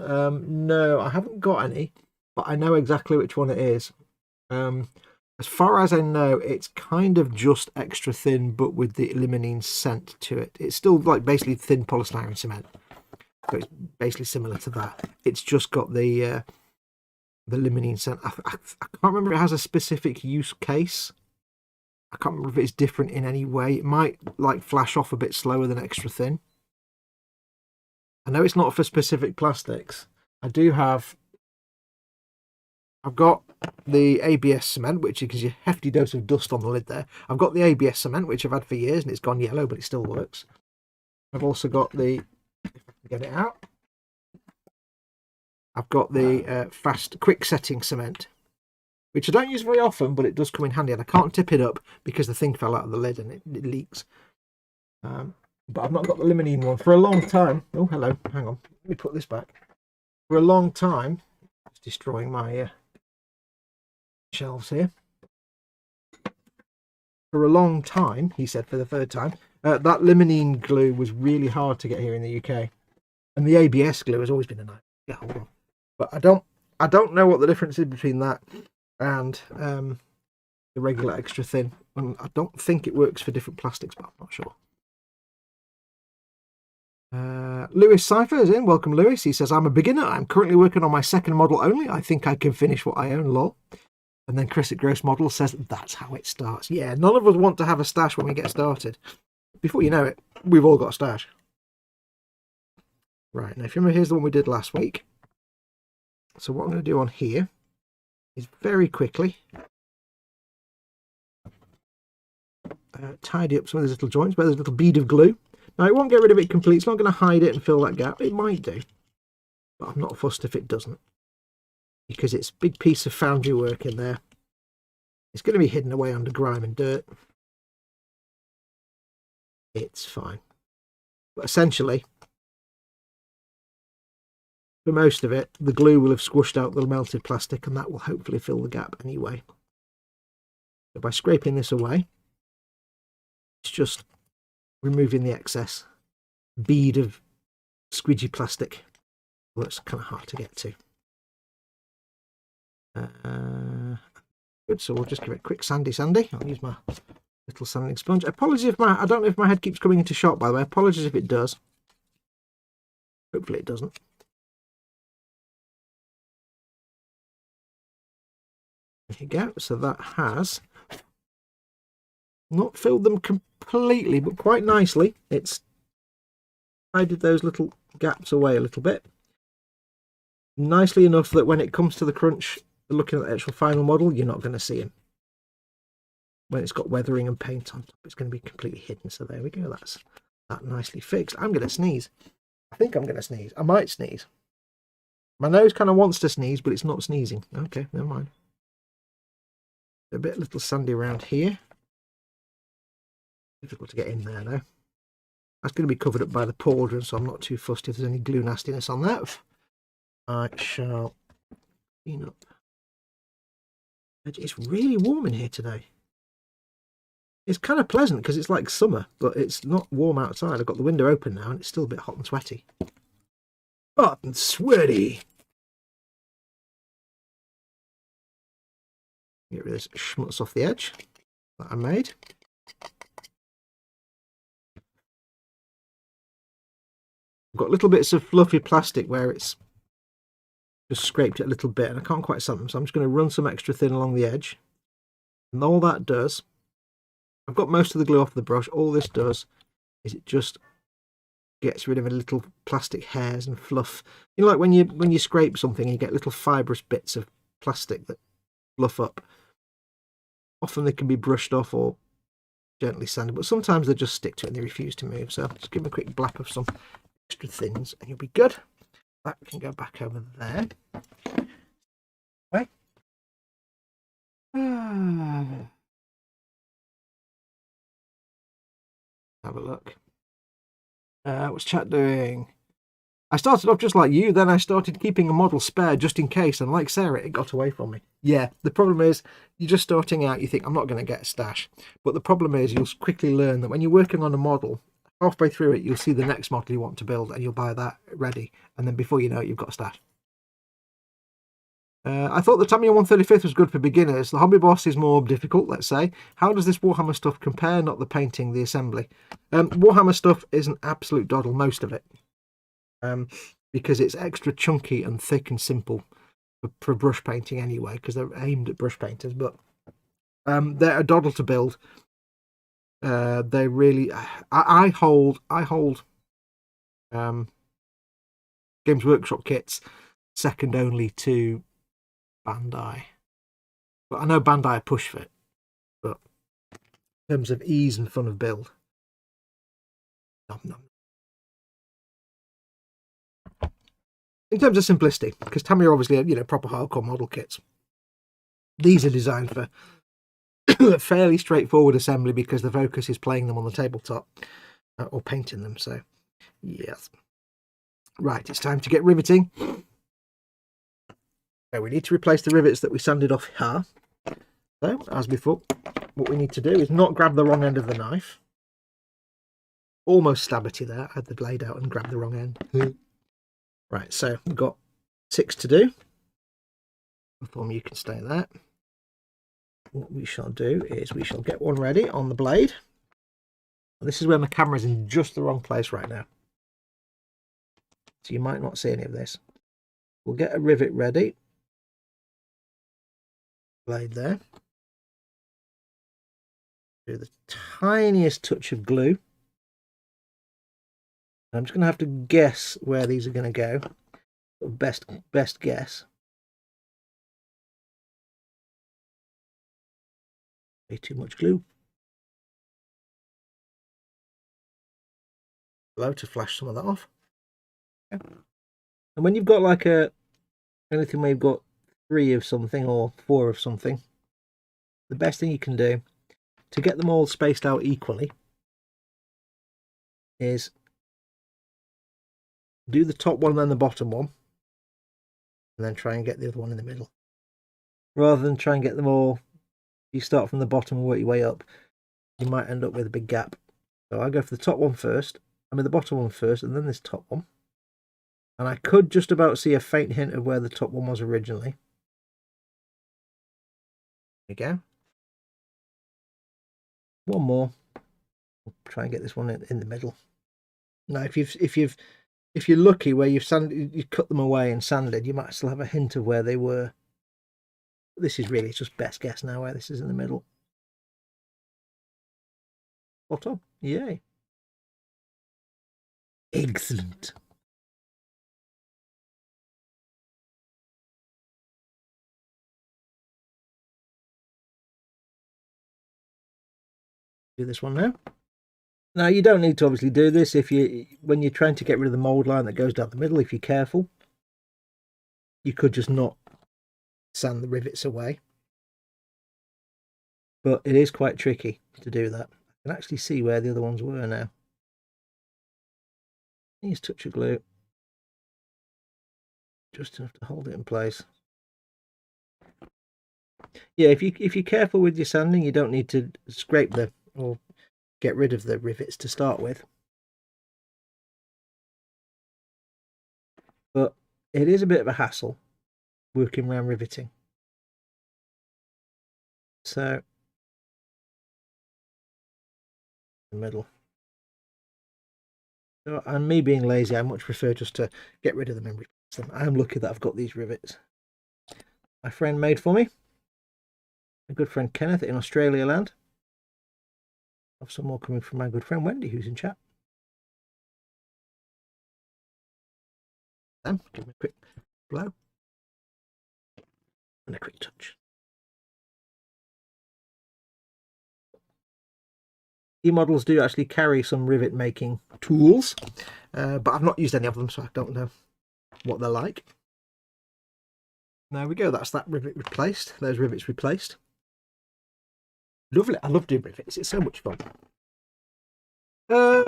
No, I haven't got any, but I know exactly which one it is. As far as I know, it's kind of just extra thin, but with the limonene scent to it. It's still like basically thin polystyrene cement. So it's basically similar to that. It's just got the limonene scent. I can't remember if it has a specific use case. I can't remember if it's different in any way. It might like flash off a bit slower than extra thin. I know it's not for specific plastics. I've got the ABS cement, which gives you a hefty dose of dust on the lid there. I've got the ABS cement, which I've had for years, and it's gone yellow, but it still works. I've also got the, if I can get it out, I've got the fast, quick setting cement, which I don't use very often, but it does come in handy. And I can't tip it up because the thing fell out of the lid and it leaks. But I've not got the limonene one for a long time. Oh, hello. Hang on. Let me put this back. For a long time, it's destroying my shelves here. For a long time, he said for the third time, that limonene glue was really hard to get here in the UK. And the ABS glue has always been a nice get hold of. But I don't know what the difference is between that and the regular extra thin. And I don't think it works for different plastics, but I'm not sure. Lewis Cypher is in. Welcome, Lewis. He says, I'm a beginner. I'm currently working on my second model only. I think I can finish what I own, lol. And then Chris at Gross Model says, that's how it starts. Yeah, none of us want to have a stash when we get started. Before you know it, we've all got a stash. Right, now if you remember, here's the one we did last week. So what I'm going to do on here is very quickly tidy up some of those little joints where there's a little bead of glue. Now, it won't get rid of it completely. It's not going to hide it and fill that gap. It might do, but I'm not fussed if it doesn't, because it's a big piece of foundry work in there. It's going to be hidden away under grime and dirt. It's fine. But essentially, for most of it, the glue will have squished out the melted plastic, and that will hopefully fill the gap anyway. So by scraping this away, it's just removing the excess bead of squidgy plastic. Well, it's kind of hard to get to. Good, so we'll just give it a quick sandy. I'll use my little sanding sponge. Apologies if I don't know if my head keeps coming into shot, by the way. Apologies if it does. Hopefully it doesn't. There you go. So that has not filled them completely, but quite nicely. It's hided those little gaps away a little bit. Nicely enough that when it comes to the crunch, looking at the actual final model, you're not going to see him. When it's got weathering and paint on top, it's going to be completely hidden. So there we go. That's that nicely fixed. I'm going to sneeze. I think I'm going to sneeze. I might sneeze. My nose kind of wants to sneeze, but it's not sneezing. Okay, never mind. A bit little sandy around here. Difficult to get in there though. That's going to be covered up by the pauldron, so I'm not too fussed if there's any glue nastiness on that. I shall clean up. It's really warm in here today. It's kind of pleasant because it's like summer, but it's not warm outside. I've got the window open now and it's still a bit hot and sweaty. Hot and sweaty. Get rid of this schmutz off the edge that I made. I've got little bits of fluffy plastic where it's just scraped it a little bit and I can't quite sand them, so I'm just going to run some extra thin along the edge. And all that does, I've got most of the glue off the brush. All this does is it just gets rid of a little plastic hairs and fluff. You know, like when you scrape something and you get little fibrous bits of plastic that fluff up. Often they can be brushed off or gently sanded, but sometimes they just stick to it and they refuse to move. So just give them a quick blap of some extra thins and you'll be good. That can go back over there. Right. Have a look. What's chat doing? I started off just like you, then I started keeping a model spare just in case, and like Sarah, it got away from me. Yeah, the problem is, you're just starting out, you think, I'm not going to get a stash. But the problem is, you'll quickly learn that when you're working on a model, halfway through it, you'll see the next model you want to build, and you'll buy that ready. And then before you know it, you've got a stash. I thought the Tamiya 135th was good for beginners. The Hobby Boss is more difficult, let's say. How does this Warhammer stuff compare? Not the painting, the assembly. Warhammer stuff is an absolute doddle, most of it. Because it's extra chunky and thick and simple for brush painting anyway, because they're aimed at brush painters, but they're a doddle to build. They really, I hold Games Workshop kits second only to Bandai. But I know Bandai are push fit, but in terms of ease and fun of build, in terms of simplicity, because Tamiya are obviously, you know, proper hardcore model kits. These are designed for fairly straightforward assembly because the focus is playing them on the tabletop or painting them. So, yes. Right, it's time to get riveting. So we need to replace the rivets that we sanded off here. So, as before, what we need to do is not grab the wrong end of the knife. Almost stab at you there. I had the blade out and grabbed the wrong end. Right, so we've got 6 to do. Thumb, you can stay there. what we shall do is we shall get one ready on the blade. This is where my camera is in just the wrong place right now, so you might not see any of this. We'll get a rivet ready. Blade there. Do the tiniest touch of glue. I'm just going to have to guess where these are going to go. Best guess. Way too much glue. Blow to flash some of that off. Okay. And when you've got like anything where you've got 3 of something or 4 of something, the best thing you can do to get them all spaced out equally is do the top one and then the bottom one, and then try and get the other one in the middle. Rather than try and get them all, you start from the bottom and work your way up, you might end up with a big gap. So I go for the top one first, the bottom one first, and then this top one. And I could just about see a faint hint of where the top one was originally. There you go. One more. We'll try and get this one in the middle. Now, if you're lucky where you've cut them away and sanded, you might still have a hint of where they were. This is really just best guess now where this is in the middle. Bottom, yay! Excellent. Do this one now. Now you don't need to obviously do this when you're trying to get rid of the mold line that goes down the middle. If you're careful, you could just not sand the rivets away, but it is quite tricky to do that. I can actually see where the other ones were now. Needs a touch of glue, just enough to hold it in place. Yeah, if you're careful with your sanding, you don't need to scrape or get rid of the rivets to start with. But it is a bit of a hassle working around riveting. So the middle. So, and me being lazy, I much prefer just to get rid of them and replace them. I am lucky that I've got these rivets my friend made for me. A good friend Kenneth in Australia land. I have some more coming from my good friend Wendy, who's in chat. Then give me a quick blow and a quick touch. eModels do actually carry some rivet making tools, but I've not used any of them, so I don't know what they're like. There we go, that's that rivet replaced. Those rivets replaced. Lovely. I love doing rivets, it's so much fun. Have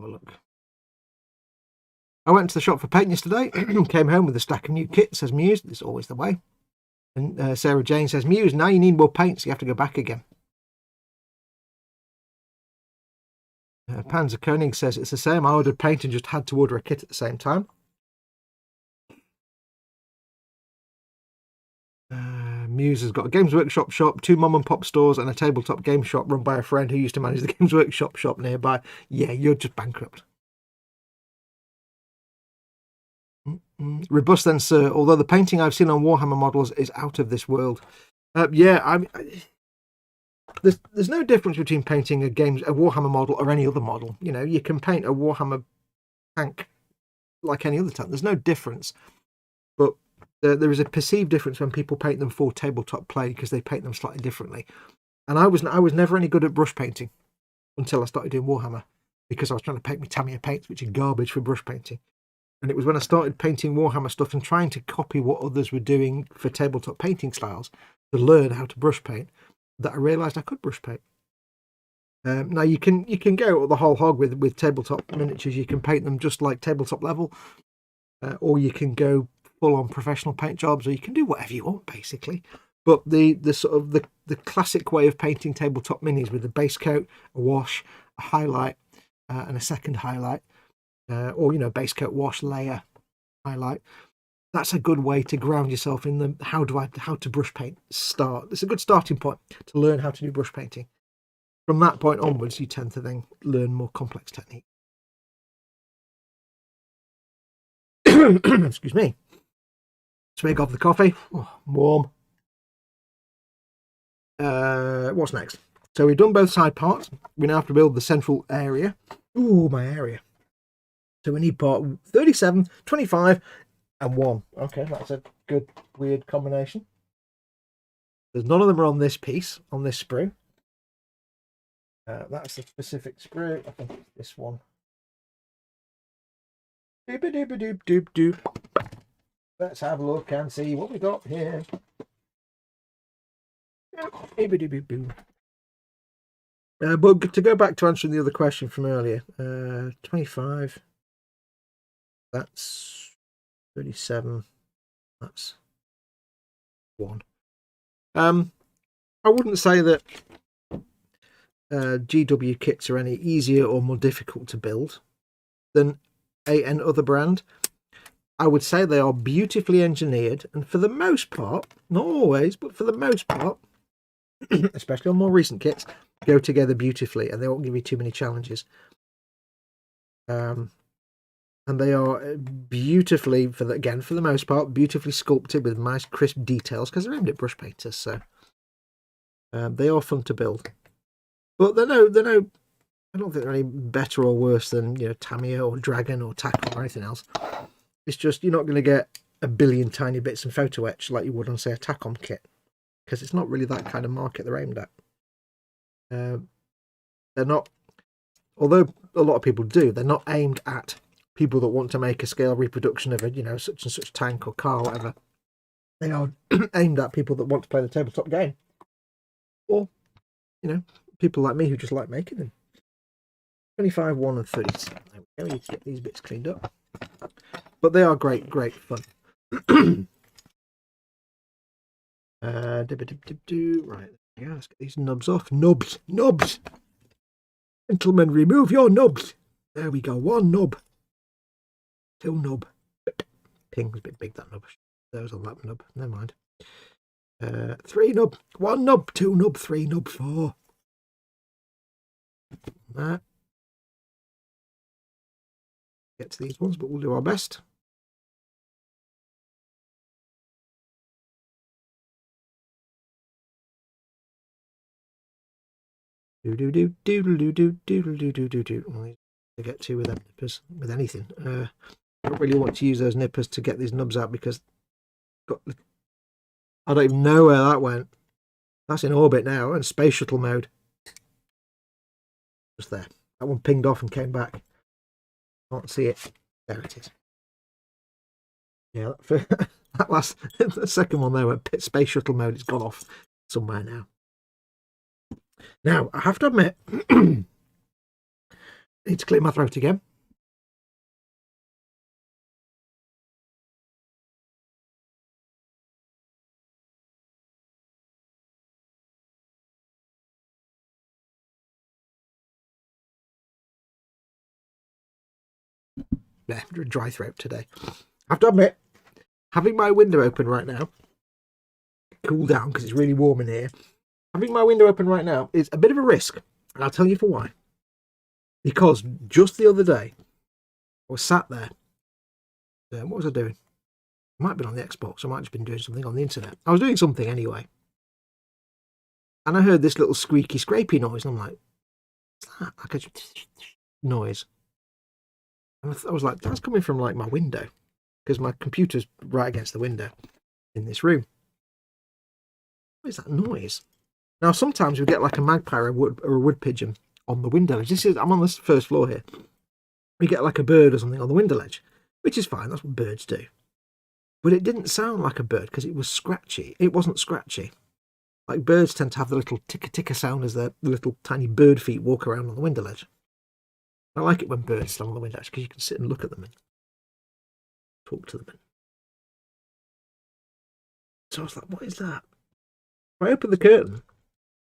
a look. I went to the shop for paint yesterday. Came home with a stack of new kit, says Muse. It's always the way. And Sarah Jane says, Muse, now you need more paint, so you have to go back again. Panzer Koenig says, it's the same. I ordered paint and just had to order a kit at the same time. Muse has got a Games Workshop shop, 2 mom and pop stores, and a tabletop game shop run by a friend who used to manage the Games Workshop shop nearby. Yeah, you're just bankrupt. Robust then, sir. Although the painting I've seen on Warhammer models is out of this world. Yeah, there's no difference between painting a Warhammer model or any other model. You know, you can paint a Warhammer tank like any other tank. There's no difference, but there is a perceived difference when people paint them for tabletop play because they paint them slightly differently. And I was never any good at brush painting until I started doing Warhammer, because I was trying to paint my Tamiya paints, which are garbage for brush painting. And it was when I started painting Warhammer stuff and trying to copy what others were doing for tabletop painting styles to learn how to brush paint that I realised I could brush paint. Now you can go the whole hog with tabletop miniatures. You can paint them just like tabletop level, or you can go full on professional paint jobs, or you can do whatever you want basically. But the sort of the classic way of painting tabletop minis with a base coat, a wash, a highlight, and a second highlight. Or, you know, base coat, wash, layer, highlight. that's a good way to ground yourself in the how to brush paint start. It's a good starting point to learn how to do brush painting. From that point onwards, you tend to then learn more complex technique. Excuse me. Swig of the coffee. Oh, warm. What's next? So we've done both side parts. We now have to build the central area. Ooh, my area. So we need part 37, 25, and 1. Okay, that's a good, weird combination. There's none of them are on this piece, on this sprue. That's the specific sprue. I think it's this one. Doop-a-doop-a-doop-doop-doop. Let's have a look and see what we got here. But to go back to answering the other question from earlier, 25, that's 37, that's 1. I wouldn't say that GW kits are any easier or more difficult to build than any other brand. I would say they are beautifully engineered, and for the most part, not always, but for the most part, especially on more recent kits, go together beautifully, and they won't give you too many challenges. And they are beautifully, for the most part, beautifully sculpted with nice crisp details because they're aimed at brush painters. So they are fun to build, but they're no. I don't think they're any better or worse than Tamiya or Dragon or Tackle or anything else. It's just you're not going to get a billion tiny bits and photo etch like you would on, say, a Takom kit, because it's not really that kind of market they're aimed at. They're not, although a lot of people do, they're not aimed at people that want to make a scale reproduction of a such and such tank or car or whatever. They are aimed at people that want to play the tabletop game, or people like me who just like making them. 25, 1, and 30. There we go. We need to get these bits cleaned up. But they are great fun. Right, yeah, let's get these nubs off. Nubs. Gentlemen, remove your nubs. There we go. 1 nub. 2 nub. Ping's a bit big, that nub. There was on that nub. Never mind. 3 nub. 1 nub. 2 nub. 3 nub. 4. That. Get to these ones, but we'll do our best. To get to with them nippers, with anything. I don't really want to use those nippers to get these nubs out because I don't even know where that went. That's in orbit now and space shuttle mode. Just there. That one pinged off and came back. Can't see it. There it is. Yeah, that last the second one there went space shuttle mode. It's gone off somewhere now. Now, I have to admit, I need to clear my throat again. Yeah, dry throat today. I have to admit, having my window open right now, cool down because it's really warm in here. Having my window open right now is a bit of a risk, and I'll tell you for why. Because just the other day, I was sat there. What was I doing? I might have been on the Xbox. I might have just been doing something on the internet. I was doing something anyway. And I heard this little squeaky, scrapey noise, and I'm like, what's that? Like a noise. And I was like, that's coming from like my window, because my computer's right against the window in this room. What is that noise? Now, sometimes we get like a magpie or a wood pigeon on the window ledge. I'm on the first floor here. We get like a bird or something on the window ledge, which is fine. That's what birds do. But it didn't sound like a bird because it was scratchy. It wasn't scratchy. Like birds tend to have the little ticker sound as their little tiny bird feet walk around on the window ledge. I like it when birds stand on the window ledge because you can sit and look at them and talk to them. So I was like, what is that? I opened the curtain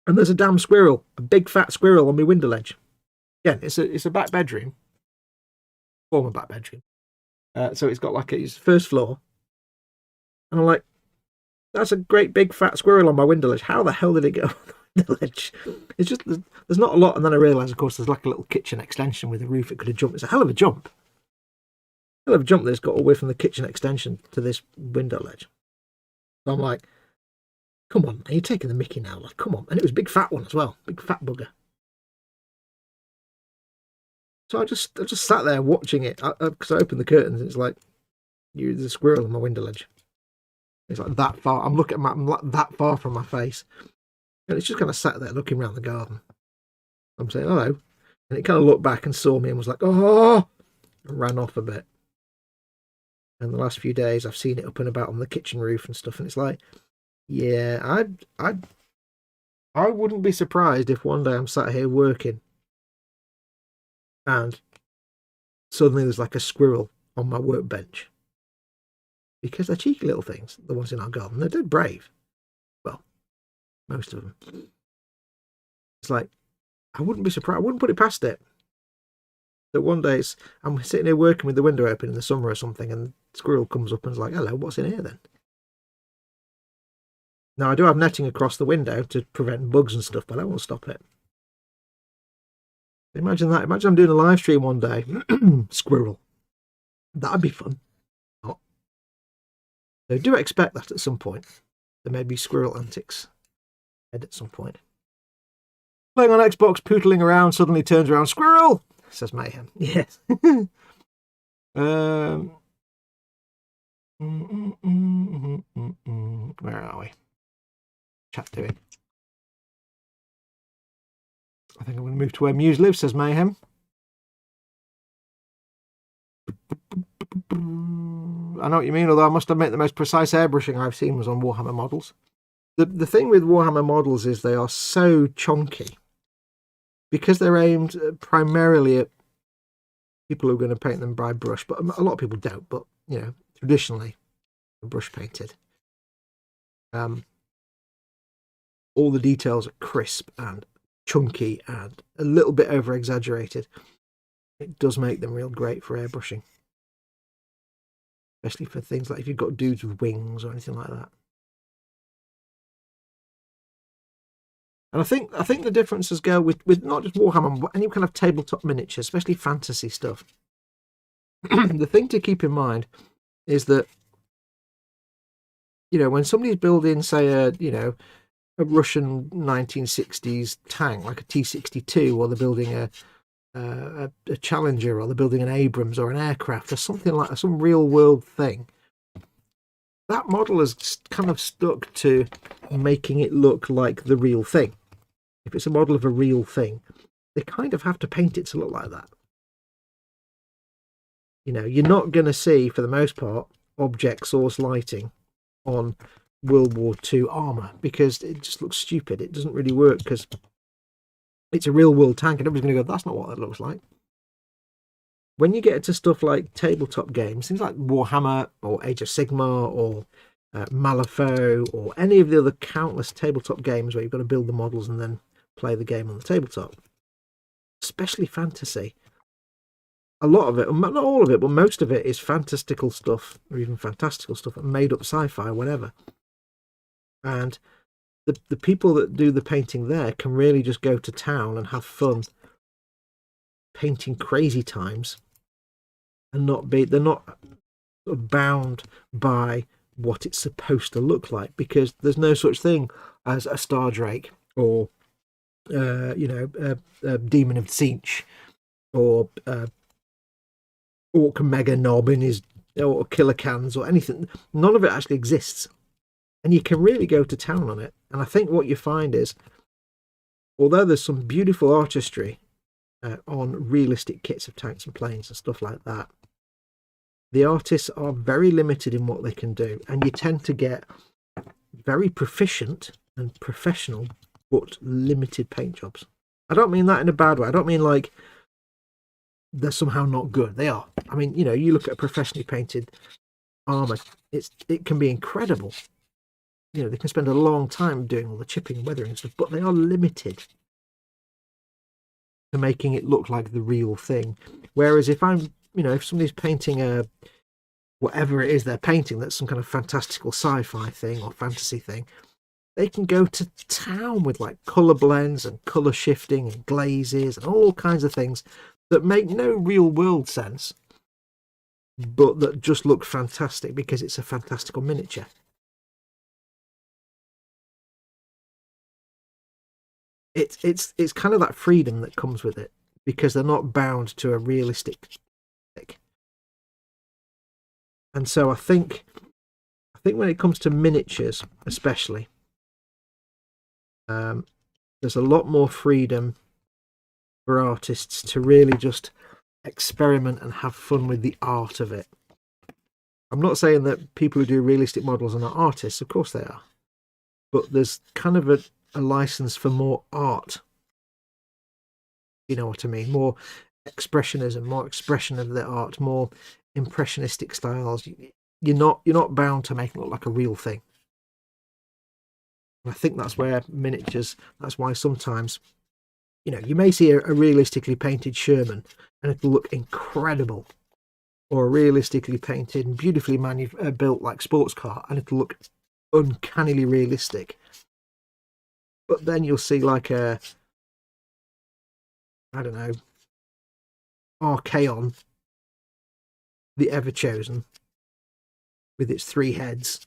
and there's a damn squirrel, a big fat squirrel on my window ledge. Again, it's a back bedroom, former back bedroom. So it's got like it's first floor, And I'm like, that's a great big fat squirrel on my window ledge. How the hell did it go on the window ledge? It's just, there's not a lot. And then I realised, of course, there's like a little kitchen extension with a roof it could have jumped. It's a hell of a jump. Hell of a jump that's got all the way from the kitchen extension to this window ledge. So I'm like, come on, are you taking the mickey now? Like, come on. And it was a big fat one as well. Big fat bugger. So I just sat there watching it because I opened the curtains and it's like, there's a squirrel on my window ledge. It's like that far. I'm like that far from my face. And it's just kind of sat there looking around the garden. I'm saying hello. And it kind of looked back and saw me and was like, oh, and ran off a bit. And the last few days I've seen it up and about on the kitchen roof and stuff. And it's like, yeah, I wouldn't be surprised if one day I'm sat here working and suddenly there's like a squirrel on my workbench. Because they're cheeky little things, the ones in our garden. They're dead brave. Well, most of them. It's like, I wouldn't be surprised. I wouldn't put it past it. That one day I'm sitting here working with the window open in the summer or something, and the squirrel comes up and is like, hello, what's in here then? Now, I do have netting across the window to prevent bugs and stuff, but I won't stop it. Imagine that. Imagine I'm doing a live stream one day. Squirrel. That'd be fun. Not. So do expect that at some point. There may be squirrel antics at some point. Playing on Xbox, pootling around, suddenly turns around, squirrel, says Mayhem. Yes. Where are we? Chat doing. I think I'm going to move to where Muse lives, says Mayhem. I know what you mean, although I must admit the most precise airbrushing I've seen was on Warhammer models. The thing with Warhammer models is they are so chunky. Because they're aimed primarily at people who are going to paint them by brush, but a lot of people don't, but, you know, traditionally brush painted. All the details are crisp and chunky and a little bit over exaggerated. It does make them real great for airbrushing, especially for things like if you've got dudes with wings or anything like that. And I think the differences go with not just Warhammer, but any kind of tabletop miniature, especially fantasy stuff. The thing to keep in mind is that, you know, when somebody's building, say, a Russian 1960s tank like a T-62, or they're building a Challenger, or they're building an Abrams or an aircraft or something like that, some real world thing, that model is kind of stuck to making it look like the real thing. If it's a model of a real thing, they kind of have to paint it to look like that. You know, you're not going to see, for the most part, object source lighting on World War II armour, because it just looks stupid. It doesn't really work because it's a real world tank and everybody's going to go, that's not what that looks like. When you get into stuff like tabletop games, things like Warhammer or Age of Sigmar or Malifaux or any of the other countless tabletop games where you've got to build the models and then play the game on the tabletop, especially fantasy, a lot of it, not all of it, but most of it is fantastical stuff, or even fantastical stuff, made up sci-fi, whatever. And the people that do the painting there can really just go to town and have fun painting crazy times, and they're not bound by what it's supposed to look like, because there's no such thing as a Star Drake or Demon of Tzeentch or Orc Mega Knob in his, or Killer Cans or anything. None of it actually exists, and you can really go to town on it. And I think what you find is, although there's some beautiful artistry on realistic kits of tanks and planes and stuff like that, the artists are very limited in what they can do, and you tend to get very proficient and professional but limited paint jobs. I don't mean that in a bad way. I don't mean like they're somehow not good. They are. I mean, you know, you look at a professionally painted armor, it can be incredible. You know, they can spend a long time doing all the chipping and weathering and stuff, but they are limited to making it look like the real thing. Whereas if somebody's painting a whatever it is they're painting, that's some kind of fantastical sci-fi thing or fantasy thing, they can go to town with like colour blends and colour shifting and glazes and all kinds of things that make no real world sense, but that just look fantastic because it's a fantastical miniature. It's kind of that freedom that comes with it, because they're not bound to a realistic thing. And so I think when it comes to miniatures especially, there's a lot more freedom for artists to really just experiment and have fun with the art of it. I'm not saying that people who do realistic models are not artists, of course they are, but there's kind of a license for more art, you know what I mean, more expressionism, more expression of the art, more impressionistic styles. You're not bound to make it look like a real thing. And I think that's where miniatures, that's why sometimes, you know, you may see a realistically painted Sherman and it'll look incredible, or a realistically painted and beautifully built like sports car and it'll look uncannily realistic. But then you'll see like a, I don't know, Archaon, the Ever Chosen, with its 3 heads,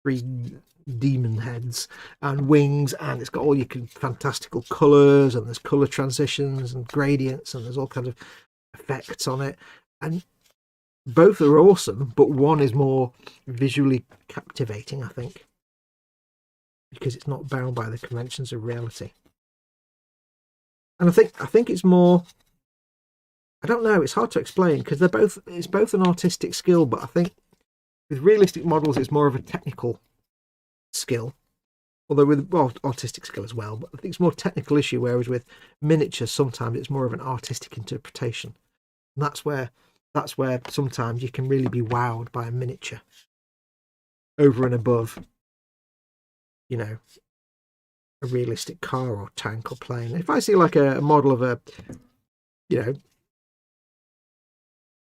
3 demon heads and wings, and it's got all your fantastical colours, and there's colour transitions and gradients, and there's all kinds of effects on it, and both are awesome, but one is more visually captivating, I think, because it's not bound by the conventions of reality. And I think it's more, I don't know, it's hard to explain, because it's both an artistic skill, but I think with realistic models it's more of a technical skill, although with, well, artistic skill as well, but I think it's more a technical issue, whereas with miniatures sometimes it's more of an artistic interpretation. And that's where sometimes you can really be wowed by a miniature over and above, you know, a realistic car or tank or plane. If I see like a model of a, you know,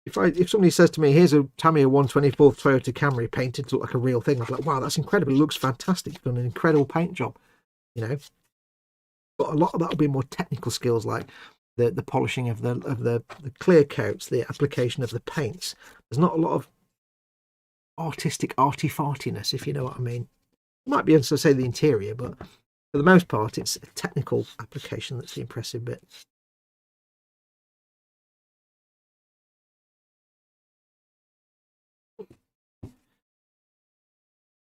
if somebody says to me, here's a Tamiya 124th Toyota Camry painted to look like a real thing, I'm like, wow, that's incredible, it looks fantastic, you've done an incredible paint job, you know. But a lot of that will be more technical skills, like the polishing of the clear coats, the application of the paints. There's not a lot of artistic arty-fartiness, if you know what I mean. You might be able to say the interior, but for the most part it's a technical application that's the impressive bit.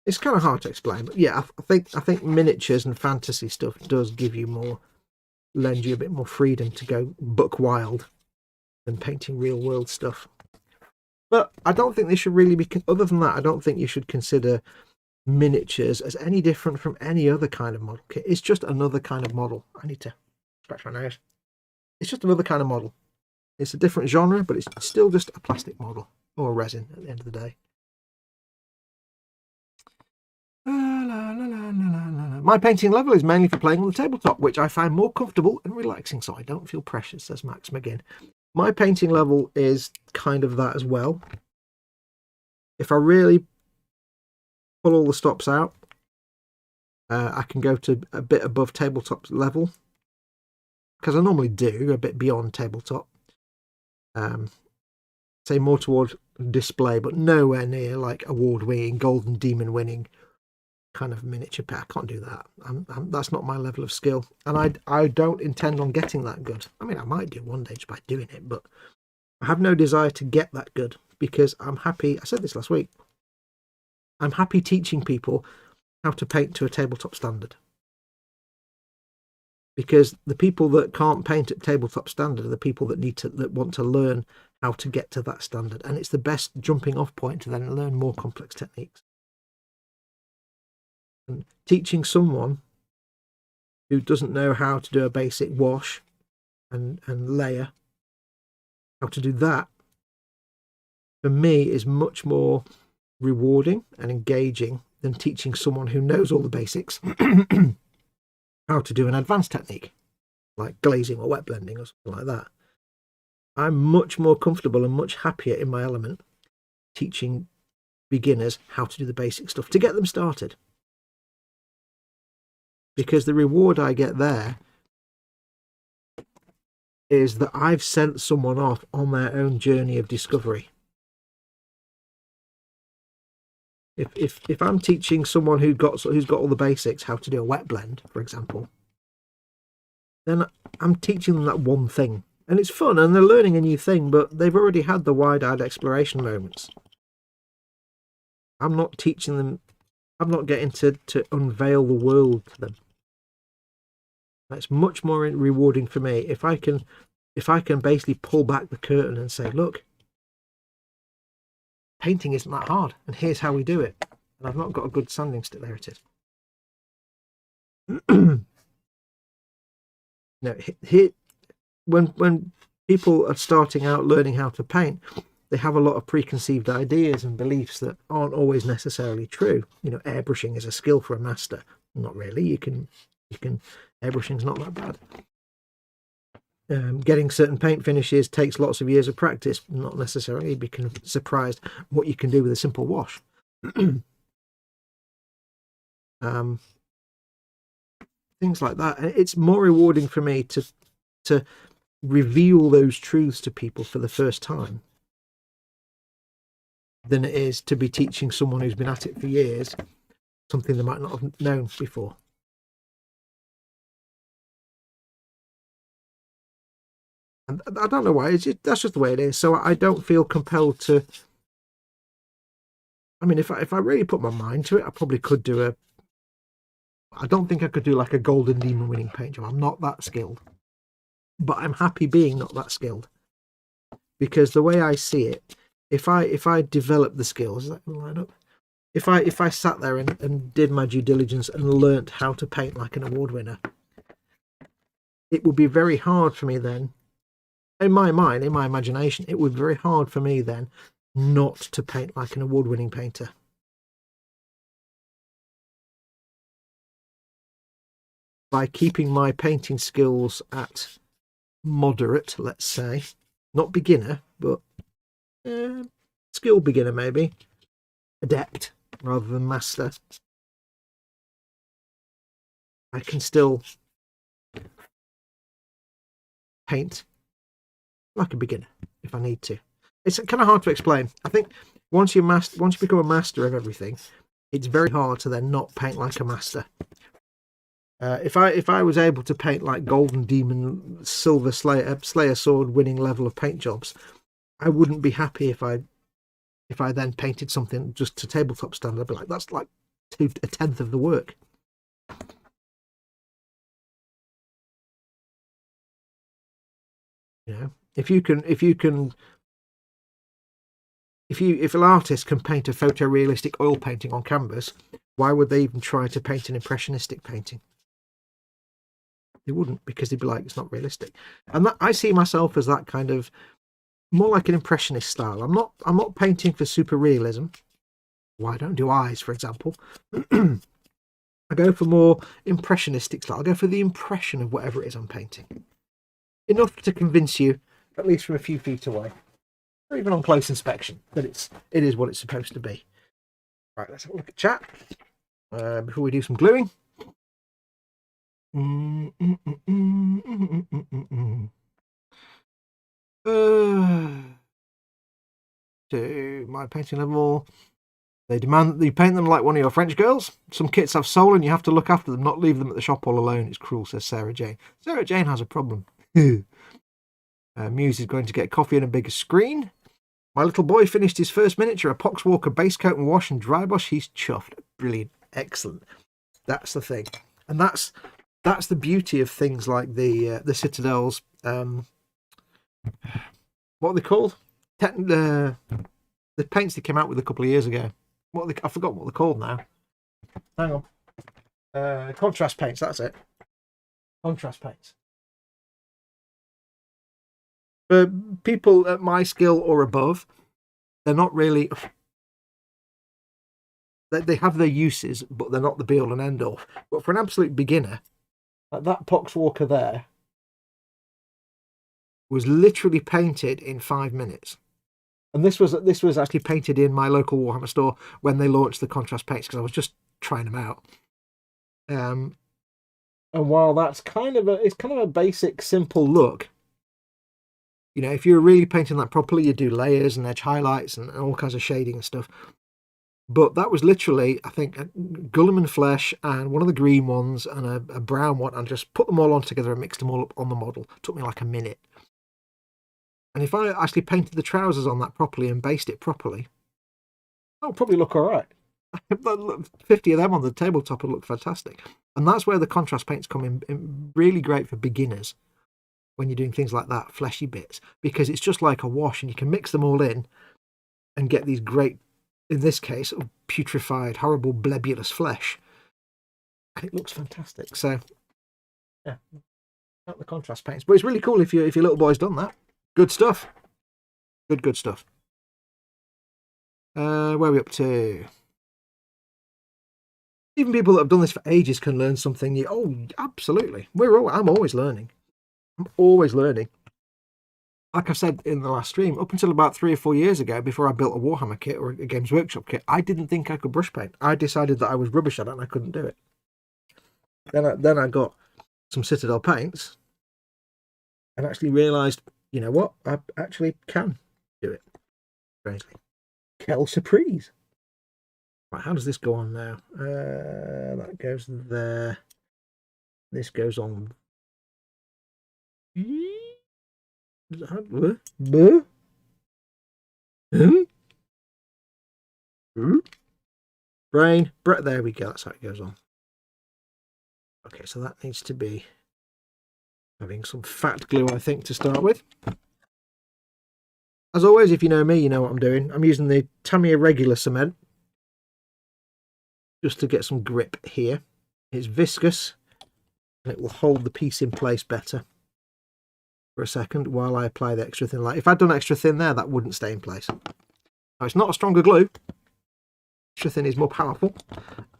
It's kind of hard to explain, but yeah, I think miniatures and fantasy stuff does give you more, lend you a bit more freedom to go buck wild than painting real world stuff. But I don't think they should really be, other than that, I don't think you should consider miniatures as any different from any other kind of model kit. It's just another kind of model. I need to scratch my nose. It's just another kind of model. It's a different genre, but it's still just a plastic model or a resin at the end of the day. My painting level is mainly for playing on the tabletop, which I find more comfortable and relaxing, so I don't feel precious, says Max McGinn. My painting level is kind of that as well. If I really pull all the stops out, I can go to a bit above tabletop level, because I normally do a bit beyond tabletop. Say more toward display, but nowhere near like award-winning, Golden Demon winning kind of miniature pair. I can't do that. That's not my level of skill, and I don't intend on getting that good. I mean, I might do one day just by doing it, but I have no desire to get that good, because I'm happy, I said this last week, I'm happy teaching people how to paint to a tabletop standard, because the people that can't paint at tabletop standard are the people that want to learn how to get to that standard, and it's the best jumping off point to then learn more complex techniques. And teaching someone who doesn't know how to do a basic wash and layer, how to do that, for me is much more rewarding and engaging than teaching someone who knows all the basics how to do an advanced technique like glazing or wet blending or something like that. I'm much more comfortable and much happier in my element teaching beginners how to do the basic stuff to get them started. Because the reward I get there is that I've sent someone off on their own journey of discovery. If I'm teaching someone who's got all the basics how to do a wet blend, for example, then I'm teaching them that one thing, and it's fun and they're learning a new thing, but they've already had the wide-eyed exploration moments. I'm not teaching them, I'm not getting to unveil the world to them. That's much more rewarding for me if I can basically pull back the curtain and say, look, painting isn't that hard, and here's how we do it. And I've not got a good sanding stick. There it is. No, here, when people are starting out learning how to paint, they have a lot of preconceived ideas and beliefs that aren't always necessarily true. You know, airbrushing is a skill for a master. Not really. You can airbrushing's not that bad. Getting certain paint finishes takes lots of years of practice. Not necessarily. You'd be surprised what you can do with a simple wash. Things like that. It's more rewarding for me to reveal those truths to people for the first time than it is to be teaching someone who's been at it for years something they might not have known before. And I don't know why. That's just the way it is. So I don't feel compelled to. I mean, if I really put my mind to it, I probably could do I don't think I could do like a Golden Demon winning paint job. I'm not that skilled, but I'm happy being not that skilled, because the way I see it, if I develop the skills, is that going to line up? If I sat there and did my due diligence and learnt how to paint like an award winner, it would be very hard for me then. In my mind, in my imagination, it would be very hard for me then not to paint like an award-winning painter. By keeping my painting skills at moderate, let's say, not beginner, but skill beginner maybe, adept rather than master, I can still paint like a beginner if I need to. It's kind of hard to explain. I think once you become a master of everything, it's very hard to then not paint like a master. If I was able to paint like Golden Demon, Silver Slayer Sword winning level of paint jobs, I wouldn't be happy if I then painted something just to tabletop standard. I'd be like, that's like a tenth of the work. You know, if an artist can paint a photorealistic oil painting on canvas, why would they even try to paint an impressionistic painting? They wouldn't, because they'd be like, it's not realistic. And I see myself as that kind of more like an impressionist style. I'm not painting for super realism. Well, I don't do eyes, for example. I go for more impressionistic style. I go for the impression of whatever it is I'm painting. Enough to convince you, at least from a few feet away, or even on close inspection, that it is what it's supposed to be. Right, let's have a look at chat before we do some gluing. To my painting level, they demand that you paint them like one of your French girls. Some kits have soul and you have to look after them, not leave them at the shop all alone. It's cruel, says Sarah Jane. Sarah Jane has a problem. Muse is going to get coffee and a bigger screen. My little boy finished his first miniature, a Poxwalker base coat and wash and dry brush. He's chuffed. Brilliant. Excellent. That's the thing. And that's the beauty of things like the Citadel's, what are they called? The paints they came out with a couple of years ago. I forgot what they're called now. Hang on. Contrast paints, that's it. Contrast paints. For people at my skill or above, they're not really... They have their uses, but they're not the be-all and end-all. But for an absolute beginner, like that Poxwalker there was literally painted in 5 minutes. And this was actually painted in my local Warhammer store when they launched the contrast paints, because I was just trying them out. And while that's kind of a basic, simple look, you know, if you're really painting that properly, you do layers and edge highlights and all kinds of shading and stuff. But that was literally, I think, Gulliman flesh and one of the green ones and a brown one, and just put them all on together and mixed them all up on the model. It took me like a minute. And if I actually painted the trousers on that properly and based it properly, that would probably look all right. 50 of them on the tabletop would look fantastic. And that's where the contrast paints come in really great for beginners when you're doing things like that, fleshy bits, because it's just like a wash and you can mix them all in and get these great, in this case, putrefied, horrible, blebulous flesh. And it looks fantastic. So, yeah, not the contrast paints. But it's really cool if your little boy's done that. Good stuff. Good stuff. Where are we up to? Even people that have done this for ages can learn something new. Oh, absolutely. I'm always learning. I'm always learning. Like I said in the last stream, up until about 3 or 4 years ago, before I built a Warhammer kit or a Games Workshop kit, I didn't think I could brush paint. I decided that I was rubbish at it and I couldn't do it. Then I got some Citadel paints and actually realised, you know what, I actually can do it. Strangely. Quelle surprise. Right, how does this go on now? That goes there. This goes on. Brain. There we go. That's how it goes on. Okay, so that needs to be having some fat glue, I think, to start with. As always, if you know me, you know what I'm doing. I'm using the Tamiya regular cement just to get some grip here. It's viscous and it will hold the piece in place better for a second while I apply the extra thin light. If I'd done extra thin there, that wouldn't stay in place. Now, it's not a stronger glue. Extra thin is more powerful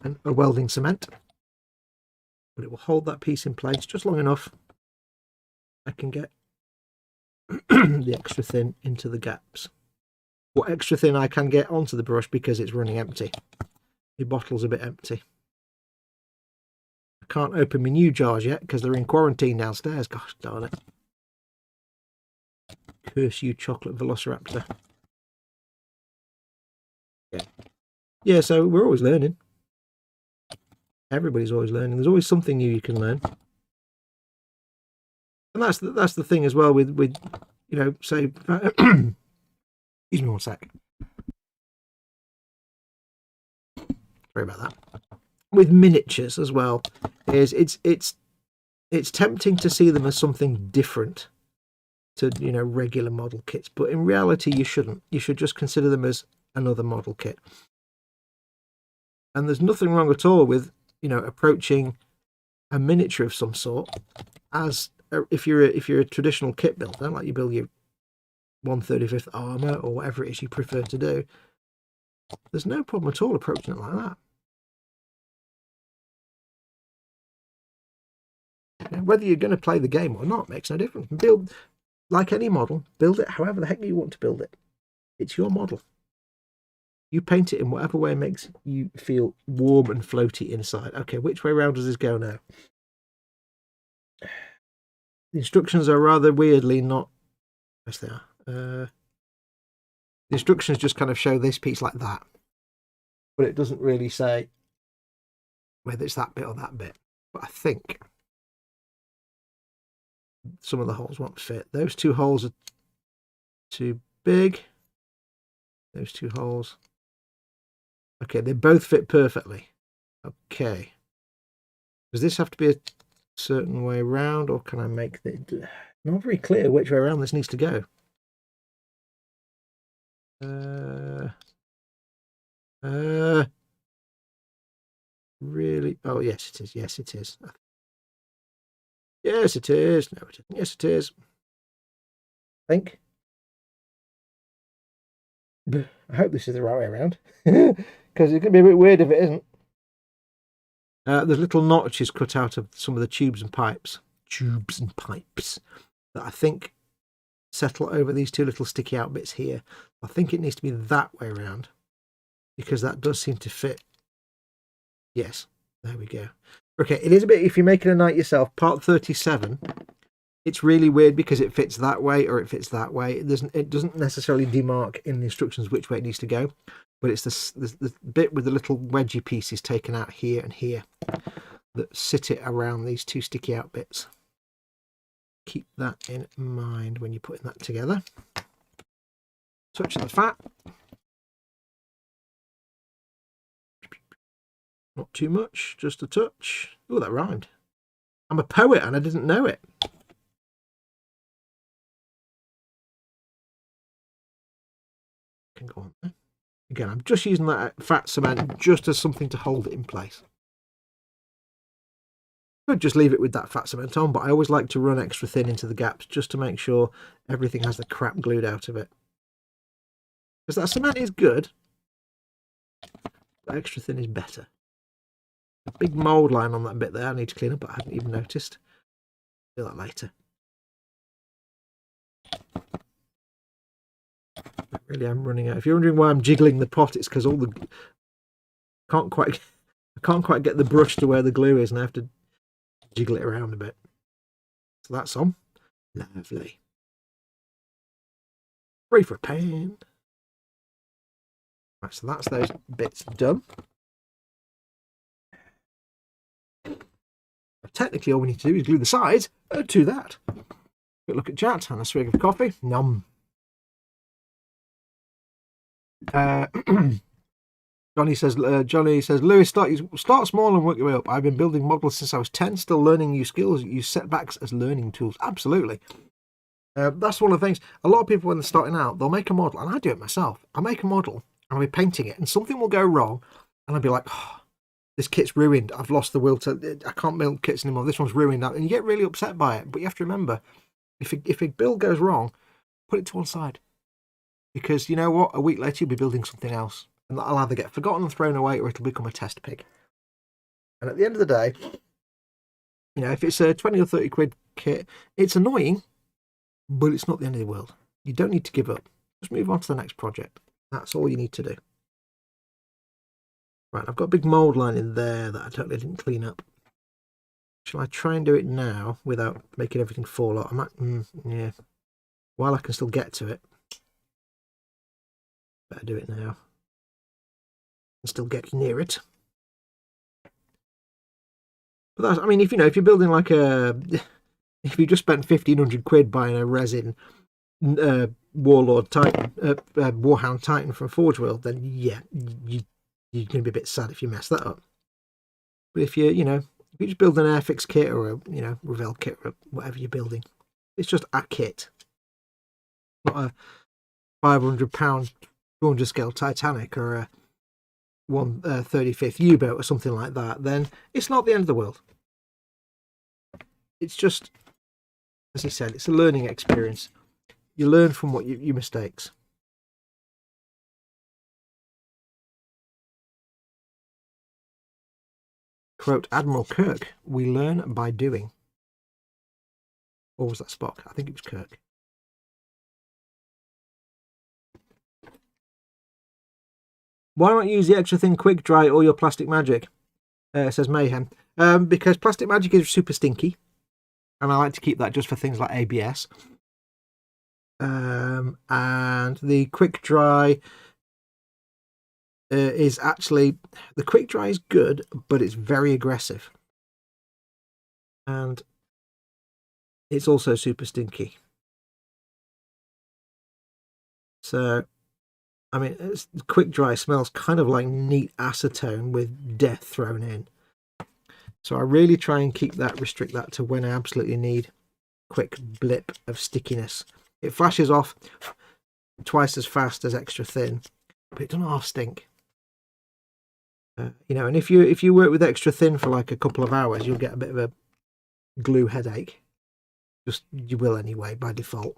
than a welding cement, but it will hold that piece in place just long enough I can get the extra thin into the gaps. What extra thin I can get onto the brush because it's running empty. The bottle's a bit empty. I can't open my new jars yet because they're in quarantine downstairs. Gosh darn it. Curse you, chocolate velociraptor. Yeah, so we're always learning. Everybody's always learning. There's always something new you can learn. And that's the thing as well with you know, say excuse me one sec. Sorry about that. With miniatures as well, is it's tempting to see them as something different to, you know, regular model kits, but in reality you shouldn't. You should just consider them as another model kit. And there's nothing wrong at all with, you know, approaching a miniature of some sort as if you're a traditional kit builder, like you build your 1/35 armor or whatever it is you prefer to do. There's no problem at all approaching it like that. Whether you're going to play the game or not makes no difference. Build like any model, build it however the heck you want to build it. It's your model. You paint it in whatever way makes you feel warm and floaty inside. Okay, which way around does this go now? The instructions are rather weirdly not... Yes, they are. The instructions just kind of show this piece like that. But it doesn't really say whether it's that bit or that bit. But I think some of the holes won't fit. Those two holes are too big. Those two holes... Okay, they both fit perfectly. Okay. Does this have to be a certain way around, or can I make it? Not very clear which way around this needs to go. Really? Oh, yes, it is. Yes, it is. Yes, it is. No, it isn't. Yes, it is. I think. I hope this is the right way around, because it could be a bit weird if it isn't. There's little notches cut out of some of the tubes and pipes. That I think settle over these two little sticky out bits here. I think it needs to be that way around, because that does seem to fit. Yes, there we go. Okay, it is a bit, if you're making a knight yourself, part 37, it's really weird because it fits that way or it fits that way. It doesn't necessarily demark in the instructions which way it needs to go, but it's the bit with the little wedgy pieces taken out here and here that sit it around these two sticky out bits. Keep that in mind when you're putting that together. Touch of the fat. Not too much, just a touch. Oh, that rhymed. I'm a poet and I didn't know it. Can go on there. Again, I'm just using that fat cement just as something to hold it in place. Could just leave it with that fat cement on, but I always like to run extra thin into the gaps just to make sure everything has the crap glued out of it. Because that cement is good, but extra thin is better. A big mould line on that bit there I need to clean up, but I hadn't even noticed. Do that later. Really, I'm running out. If you're wondering why I'm jiggling the pot, it's because all the I can't quite get the brush to where the glue is, and I have to jiggle it around a bit. So that's on. Lovely. Free for a pen. Right, so that's those bits done. Technically, all we need to do is glue the sides to that. Quick look at chat and a swig of coffee. Nom. Johnny says, Lewis, start small and work your way up. I've been building models since I was 10, still learning new skills. Use setbacks as learning tools. Absolutely. That's one of the things. A lot of people, when they're starting out, they'll make a model, and I do it myself. I make a model, and I'll be painting it, and something will go wrong, and I'll be like, oh, this kit's ruined. I've lost the will to, I can't build kits anymore. This one's ruined. And you get really upset by it. But you have to remember, if a build goes wrong, put it to one side. Because you know what? A week later, you'll be building something else. And that'll either get forgotten and thrown away, or it'll become a test pig. And at the end of the day, you know, if it's a 20 or 30 quid kit, it's annoying, but it's not the end of the world. You don't need to give up. Just move on to the next project. That's all you need to do. Right, I've got a big mould line in there that I totally didn't clean up. Shall I try and do it now without making everything fall out? I might, yeah. While I can still get to it, better do it now. And still get near it. But that's, I mean, if you're building like if you just spent 1,500 quid buying a resin Warlord Titan, Warhound Titan from Forge World, then yeah, you're going to be a bit sad if you mess that up. But if you just build an Airfix kit or a Revell kit or whatever you're building, it's just a kit, not a £500 200 scale Titanic or a 1/35th U-boat or something like that, then it's not the end of the world. It's just, as I said, it's a learning experience. You learn from what your mistakes. Quote Admiral Kirk, we learn by doing. Or was that Spock? I think it was Kirk. Why not use the extra thin quick dry or your plastic magic? Says Mayhem. Because plastic magic is super stinky, and I like to keep that just for things like ABS. And the quick dry is actually, the quick dry is good, but it's very aggressive, and it's also super stinky. So, I mean, quick dry smells kind of like neat acetone with death thrown in. So I really try and restrict that to when I absolutely need quick blip of stickiness. It flashes off twice as fast as extra thin, but it doesn't half stink. And if you work with extra thin for like a couple of hours, you'll get a bit of a glue headache. Just you will anyway by default.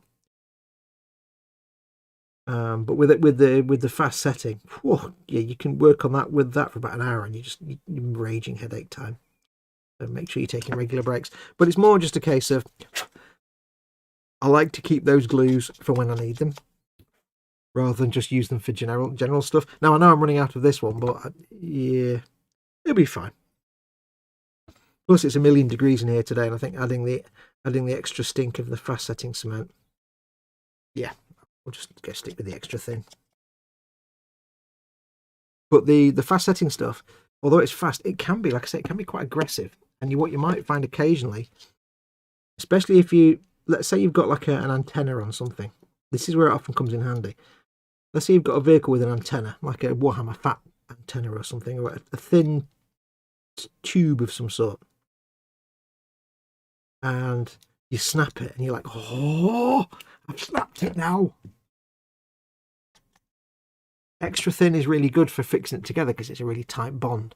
But with the fast setting, whoa, yeah, you can work on that with that for about an hour, and you're raging headache time. So make sure you're taking regular breaks. But it's more just a case of I like to keep those glues for when I need them, rather than just use them for general stuff. Now I know I'm running out of this one, but yeah, it'll be fine. Plus it's 1,000,000 degrees in here today, and I think adding the extra stink of the fast setting cement, yeah, we'll just go stick with the extra thin. But the fast setting stuff, although it's fast, it can be, like I say, it can be quite aggressive. And what you might find occasionally, especially if you, let's say you've got like an antenna on something. This is where it often comes in handy. Let's say you've got a vehicle with an antenna, like a Warhammer fat antenna or something, or a thin tube of some sort. And you snap it and you're like, oh, I've snapped it now. Extra thin is really good for fixing it together because it's a really tight bond.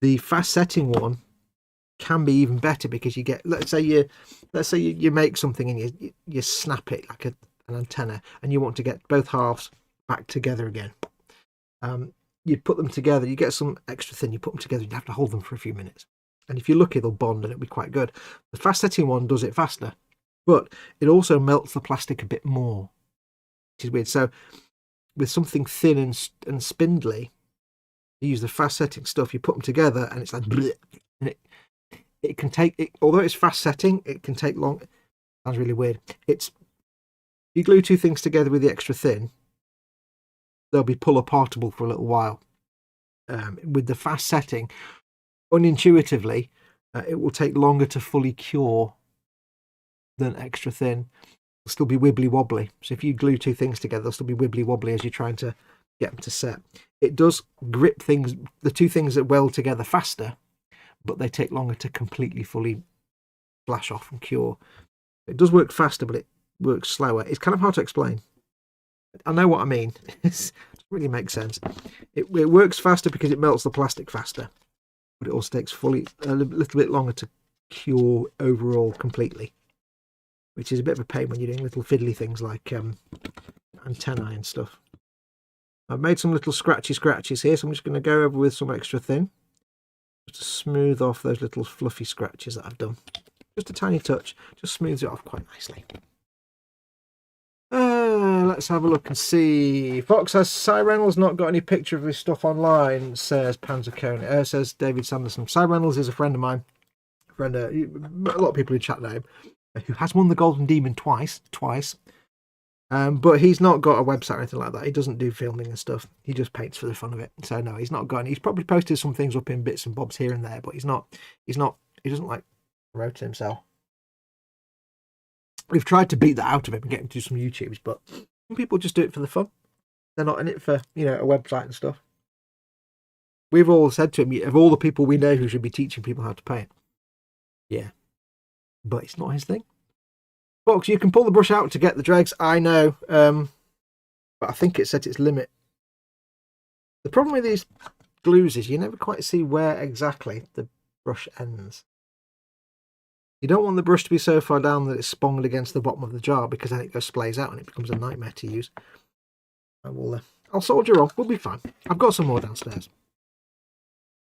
The fast setting one can be even better because you get, let's say you make something and you snap it like an antenna, and you want to get both halves back together again. You put them together, you get some extra thin, you put them together, you have to hold them for a few minutes. And if you're lucky, they'll bond and it'll be quite good. The fast setting one does it faster, but it also melts the plastic a bit more, which is weird. So with something thin and spindly, you use the fast setting stuff, you put them together and it's like bleh, and it can take, although it's fast setting, it can take long. Sounds really weird. You glue two things together with the extra thin, they'll be pull apartable for a little while. With the fast setting, unintuitively, it will take longer to fully cure than extra thin. It'll still be wibbly wobbly. So if you glue two things together, they'll still be wibbly wobbly as you're trying to get them to set. It does grip things, the two things that weld together faster, but they take longer to completely fully flash off and cure. It does work faster, but it works slower. It's kind of hard to explain. I know what I mean. It really makes sense. It works faster because it melts the plastic faster, but it also takes a little bit longer to cure overall completely, which is a bit of a pain when you're doing little fiddly things like antennae and stuff. I've made some little scratches here, so I'm just going to go over with some extra thin just to smooth off those little fluffy scratches that I've done. Just a tiny touch, just smooths it off quite nicely. Let's have a look and see. Foxx says Cy Reynolds not got any picture of his stuff online, says Panzercone. Says David Sanderson. Cy Reynolds is a friend of mine. A lot of people who chat know him, who has won the Golden Demon twice. But he's not got a website or anything like that. He doesn't do filming and stuff. He just paints for the fun of it. So no, he's not got any. He's probably posted some things up in bits and bobs here and there, but he doesn't like promote himself. We've tried to beat that out of him and get him to do some YouTubes, but some people just do it for the fun. They're not in it for, a website and stuff. We've all said to him, of all the people we know who should be teaching people how to paint, yeah, but it's not his thing. Foxx, you can pull the brush out to get the dregs, I know, but I think it set its limit. The problem with these glues is you never quite see where exactly the brush ends. You don't want the brush to be so far down that it's sponged against the bottom of the jar, because then it goes splays out and it becomes a nightmare to use. I'll soldier on. We'll be fine. I've got some more downstairs.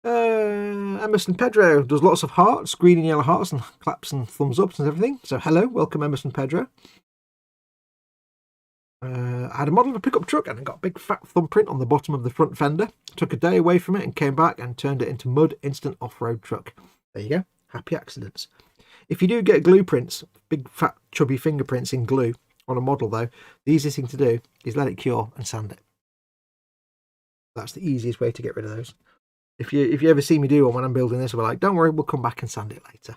Emerson Pedro does lots of hearts, green and yellow hearts, and claps and thumbs ups and everything. So hello, welcome Emerson Pedro. I had a model of a pickup truck and I got a big fat thumbprint on the bottom of the front fender. Took a day away from it and came back and turned it into mud instant off-road truck. There you go. Happy accidents. If you do get glue prints, big fat chubby fingerprints in glue on a model though, the easiest thing to do is let it cure and sand it. That's the easiest way to get rid of those. If you ever see me do one when I'm building this, I'll be like, don't worry, we'll come back and sand it later.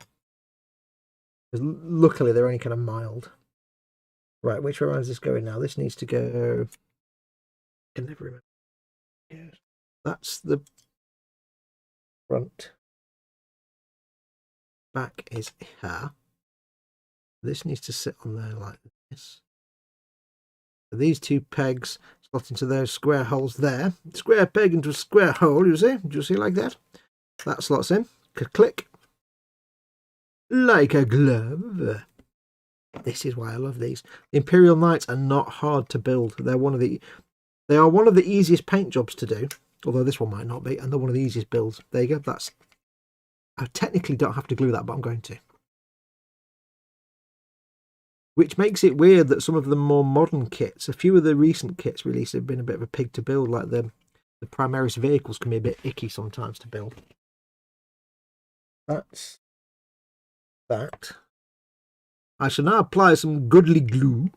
Because luckily they're only kind of mild. Right, which way is this going now? This needs to go... I can never remember. Yes. That's the front. Back is here. This needs to sit on there like this. So these two pegs slot into those square holes there. Square peg into a square hole, you see? Do you see like that? That slots in. Click. Like a glove. This is why I love these. The Imperial Knights are not hard to build. They are one of the easiest paint jobs to do, although this one might not be, and they're one of the easiest builds. There you go. I technically don't have to glue that, but I'm going to. which makes it weird that some of the more modern kits, a few of the recent kits released have been a bit of a pig to build, like the Primaris vehicles can be a bit icky sometimes to build. That's that. I shall now apply some goodly glue.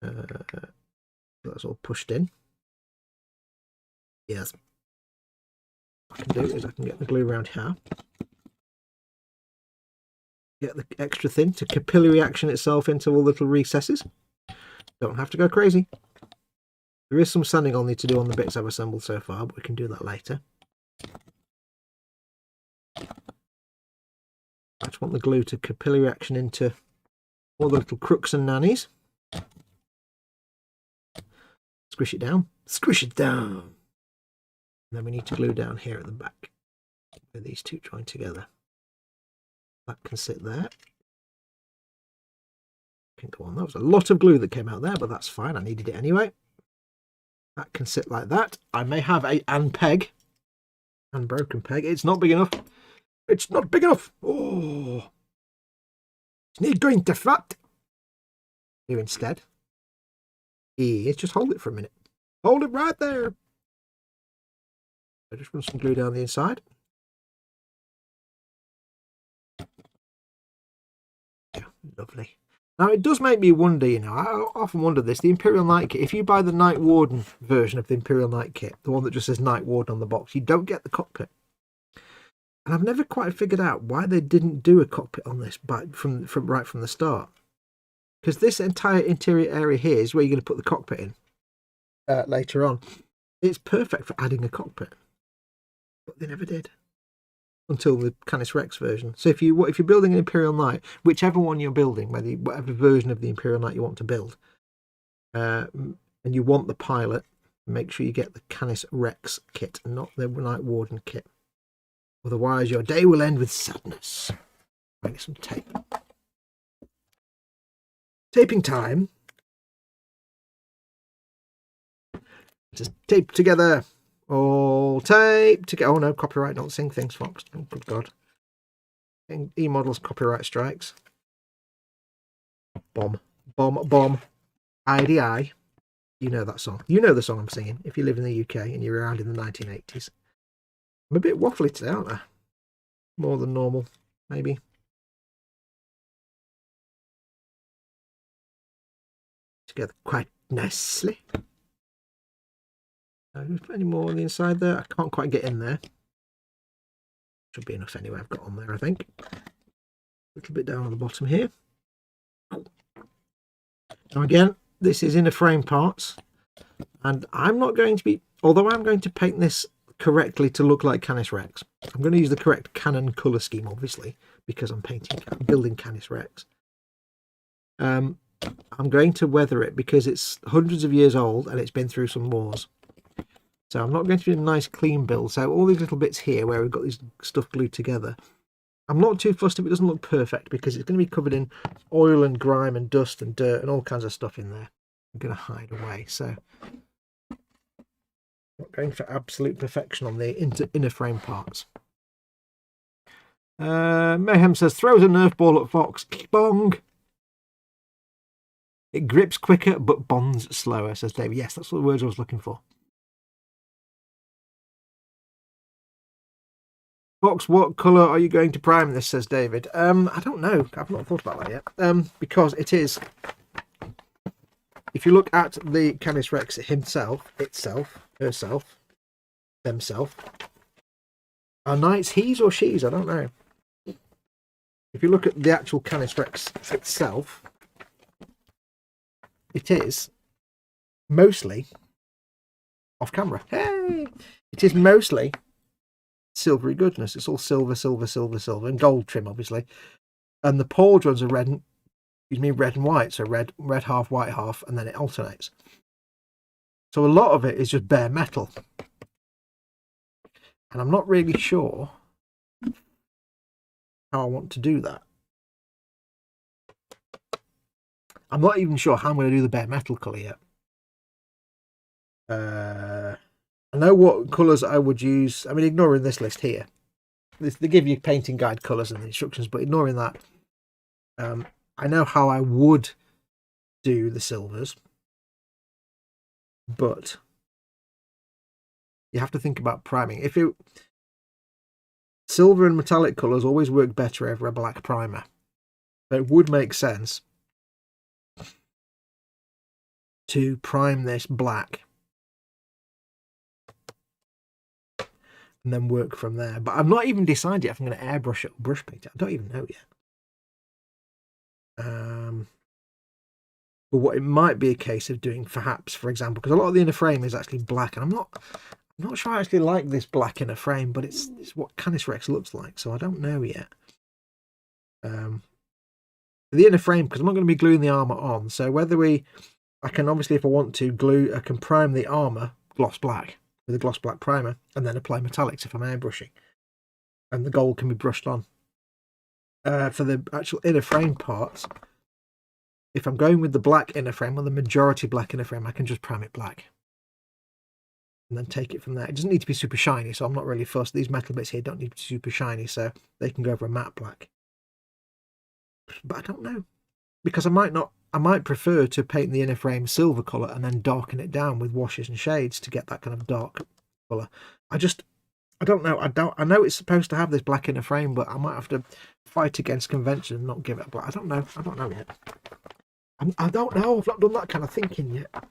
That's all pushed in. Yes. What I can do is I can get the glue around here. Get the extra thin to capillary action itself into all little recesses. Don't have to go crazy. There is some sanding I'll need to do on the bits I've assembled so far, but we can do that later. I just want the glue to capillary action into all the little crooks and nannies. Squish it down. Squish it down. And then we need to glue down here at the back, where these two join together. That can sit there. Can go on. That was a lot of glue that came out there, but that's fine. I needed it anyway. That can sit like that. I may have a peg, unbroken peg. It's not big enough. It's not big enough. Oh, it's not going to fit. Here instead. Yes, just hold it for a minute. Hold it right there. I just run some glue down the inside. Yeah, lovely. Now it does make me wonder, you know, I often wonder this, the Imperial Knight kit, if you buy the Night Warden version of the Imperial Knight kit, the one that just says Night Warden on the box, you don't get the cockpit. And I've never quite figured out why they didn't do a cockpit on this right from the start. Because this entire interior area here is where you're going to put the cockpit in later on. It's perfect for adding a cockpit. But they never did. Until the Canis Rex version. So if you're building an Imperial Knight, whichever one you're building, whatever version of the Imperial Knight you want to build, and you want the pilot, make sure you get the Canis Rex kit, not the Night Warden kit. Otherwise, your day will end with sadness. I get some tape. Taping time. Just tape together. All tape together. Oh no, copyright, don't sing things, Foxx. Oh, good God. eModels copyright strikes. Bomb. Bomb, bomb. IDI. You know that song. You know the song I'm singing if you live in the UK and you're around in the 1980s. I'm a bit waffly today, aren't I? More than normal, maybe. Together quite nicely. Any more on the inside there? I can't quite get in there. Should be enough anyway. I've got on there, I think. A little bit down on the bottom here. Now again, this is inner frame parts, and I'm not going to be, although I'm going to paint this correctly to look like Canis Rex. I'm going to use the correct Canon colour scheme, obviously, because I'm building Canis Rex. I'm going to weather it because it's hundreds of years old and it's been through some wars. So I'm not going to do a nice clean build. So all these little bits here where we've got this stuff glued together, I'm not too fussed if it doesn't look perfect because it's going to be covered in oil and grime and dust and dirt and all kinds of stuff in there. I'm going to hide away. So not going for absolute perfection on the inner frame parts. Mayhem says, throws a Nerf ball at Foxx. Bong! It grips quicker but bonds slower, says David. Yes, that's the words I was looking for. Foxx, what colour are you going to prime this, says David. I don't know. I've not thought about that yet. Because it is, if you look at the Canis Rex himself, themself, are knights he's or she's? I don't know. If you look at the actual Canis Rex itself, it is mostly off camera. Hey! It is mostly silvery goodness. It's all silver, silver, silver, silver, and gold trim, obviously. And the pauldrons are red and white. So red half, white half, and then it alternates. So a lot of it is just bare metal. And I'm not really sure how I want to do that. I'm not even sure how I'm going to do the bare metal colour yet. I know what colours I would use. I mean, ignoring this list here. They give you painting guide colours and the instructions, but ignoring that, I know how I would do the silvers, but you have to think about priming. Silver and metallic colours always work better over a black primer. So it would make sense to prime this black and then work from there. But I've not even decided yet if I'm going to airbrush it or brush paint it. I don't even know yet. But what it might be a case of doing, perhaps, for example, because a lot of the inner frame is actually black, and I'm not sure I actually like this black inner frame, but it's what Canis Rex looks like, so I don't know yet. The inner frame, because I'm not going to be gluing the armour on, so I can obviously, if I want to, I can prime the armour gloss black with a gloss black primer, and then apply metallics if I'm airbrushing, and the gold can be brushed on. For the actual inner frame parts, if I'm going with the black inner frame, or the majority black inner frame, I can just prime it black and then take it from there. It doesn't need to be super shiny, so I'm not really fussed. These metal bits here don't need to be super shiny, so they can go over a matte black. But I don't know, because I might prefer to paint the inner frame silver colour and then darken it down with washes and shades to get that kind of dark colour. I don't know. I know it's supposed to have this black inner frame, but I might have to fight against convention and not give it a black. I don't know yet. I don't know. I've not done that kind of thinking yet.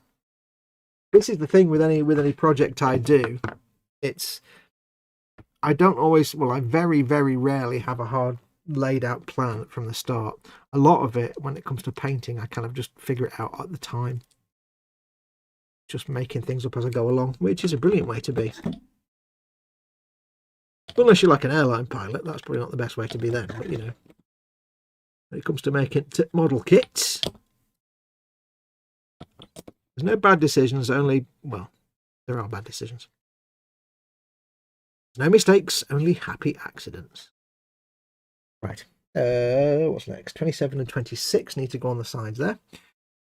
This is the thing with any project I do. I don't always. Well, I very, very rarely have a hard laid out plan from the start. A lot of it, when it comes to painting, I kind of just figure it out at the time. Just making things up as I go along, which is a brilliant way to be. Unless you're like an airline pilot, that's probably not the best way to be then. But, you know, when it comes to making model kits, there's no bad decisions, only, well, there are bad decisions. No mistakes, only happy accidents. Right. What's next? 27 and 26 need to go on the sides there.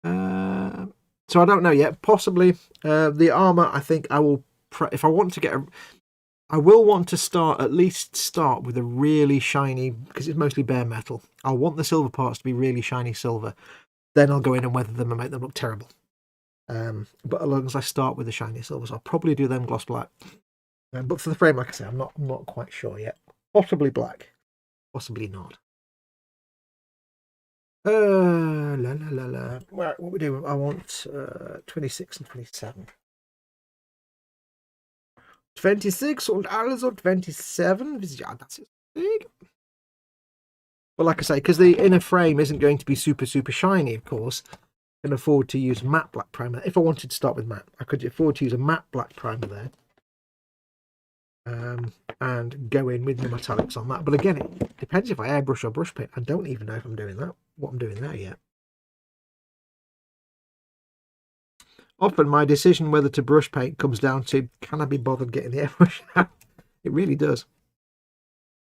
So I don't know yet. Possibly the armor, I think I will, if I want to get I will want to at least start with a really shiny, because it's mostly bare metal. I'll want the silver parts to be really shiny silver. Then I'll go in and weather them and make them look terrible. But as long as I start with the shiny silvers, I'll probably do them gloss black. But for the frame, like I say, I'm not quite sure yet. Possibly black, possibly not. Right, what we do? I want 26 and 27. 26 and also 27. Yeah, that's it. Big. But like I say, because the inner frame isn't going to be super, super shiny, of course, I can afford to use matte black primer. If I wanted to start with matte, I could afford to use a matte black primer there. And go in with the metallics on that. But again, it depends if I airbrush or brush paint. I don't even know if I'm doing that, what I'm doing there yet. Often my decision whether to brush paint comes down to, can I be bothered getting the airbrush out? It really does.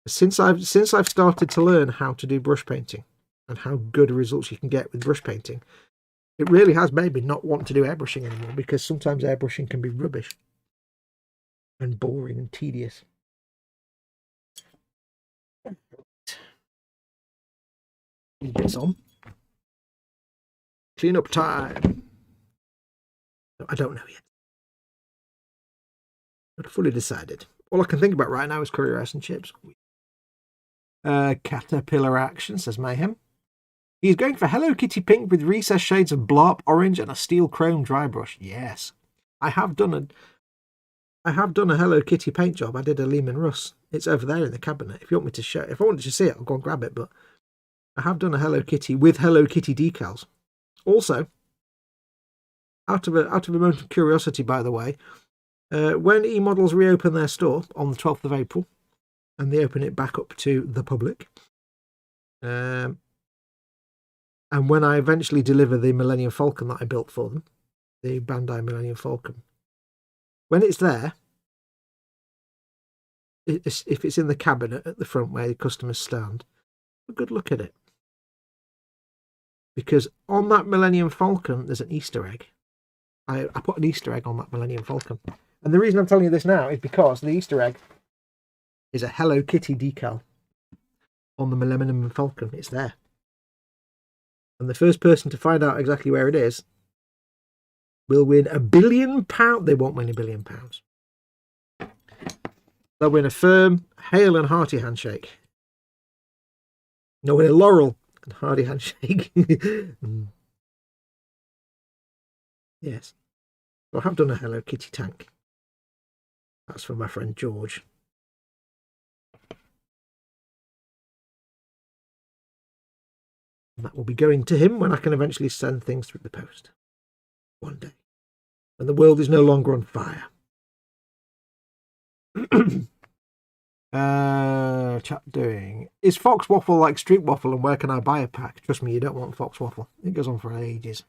Since I've started to learn how to do brush painting and how good results you can get with brush painting, it really has made me not want to do airbrushing anymore, because sometimes airbrushing can be rubbish and boring and tedious. Bits on. Clean up time. I don't know yet. Not fully decided. All I can think about right now is curry rice and chips. Caterpillar action, says Mayhem. He's going for Hello Kitty pink with recessed shades of blarp orange and a steel chrome dry brush. Yes, I have done a Hello Kitty paint job. I did a Lehman Russ. It's over there in the cabinet. If you want me to show, if I wanted to see it, I'll go and grab it. But I have done a Hello Kitty with Hello Kitty decals. Also, out of a moment of curiosity, by the way, when eModels reopen their store on the 12th of April, and they open it back up to the public, and when I eventually deliver the Millennium Falcon that I built for them, the Bandai Millennium Falcon, when it's there, if it's in the cabinet at the front where the customers stand, have a good look at it. Because on that Millennium Falcon, there's an Easter egg. I put an Easter egg on that Millennium Falcon. And the reason I'm telling you this now is because the Easter egg is a Hello Kitty decal on the Millennium Falcon. It's there. And the first person to find out exactly where it is will win £1 billion. They won't win £1 billion. They'll win a firm, hail and hearty handshake. No, win a laurel and hearty handshake. Yes. So I have done a Hello Kitty tank. That's for my friend George. And that will be going to him when I can eventually send things through the post. One day. When the world is no longer on fire. Chat doing. Is Fox waffle like street waffle, and where can I buy a pack? Trust me, you don't want Fox waffle. It goes on for ages.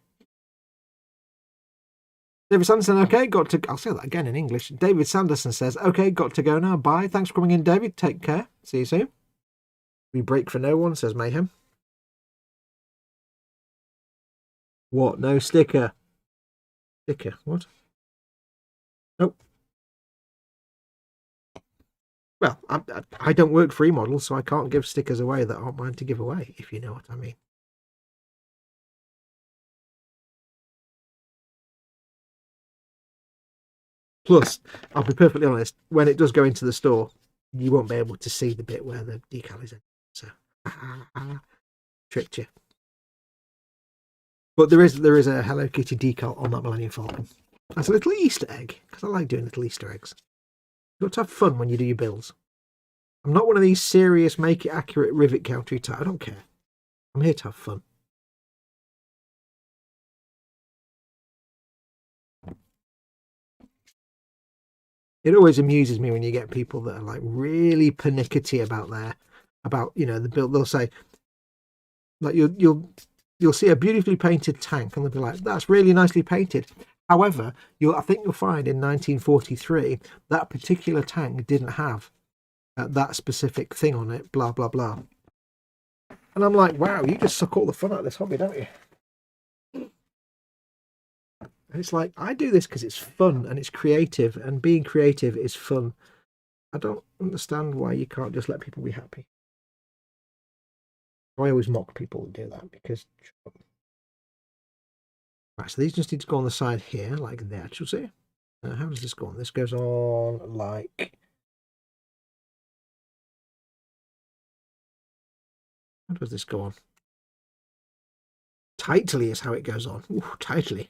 David Sanderson, okay, got to... I'll say that again in English. David Sanderson says, okay, got to go now. Bye. Thanks for coming in, David. Take care. See you soon. We break for no one, says Mayhem. What? No sticker? Sticker? What? Nope. Well, I don't work for eModels, so I can't give stickers away that aren't mine to give away, if you know what I mean. Plus, I'll be perfectly honest, when it does go into the store, you won't be able to see the bit where the decal is in. So, tricked you. But there is a Hello Kitty decal on that Millennium Falcon. That's a little Easter egg, because I like doing little Easter eggs. You've got to have fun when you do your builds. I'm not one of these serious, make it accurate rivet counter type. I don't care. I'm here to have fun. It always amuses me when you get people that are like really pernickety about the build. They'll say, like, you'll see a beautifully painted tank, and they'll be like, that's really nicely painted. However, I think you'll find in 1943 that particular tank didn't have that specific thing on it, blah blah blah. And I'm like, wow, you just suck all the fun out of this hobby, don't you? And it's like, I do this because it's fun and it's creative, and being creative is fun. I don't understand why you can't just let people be happy. I always mock people that do that because... Right, so these just need to go on the side here, like that, you'll see. How does this go on? This goes on like... How does this go on? Tightly is how it goes on. Ooh, tightly.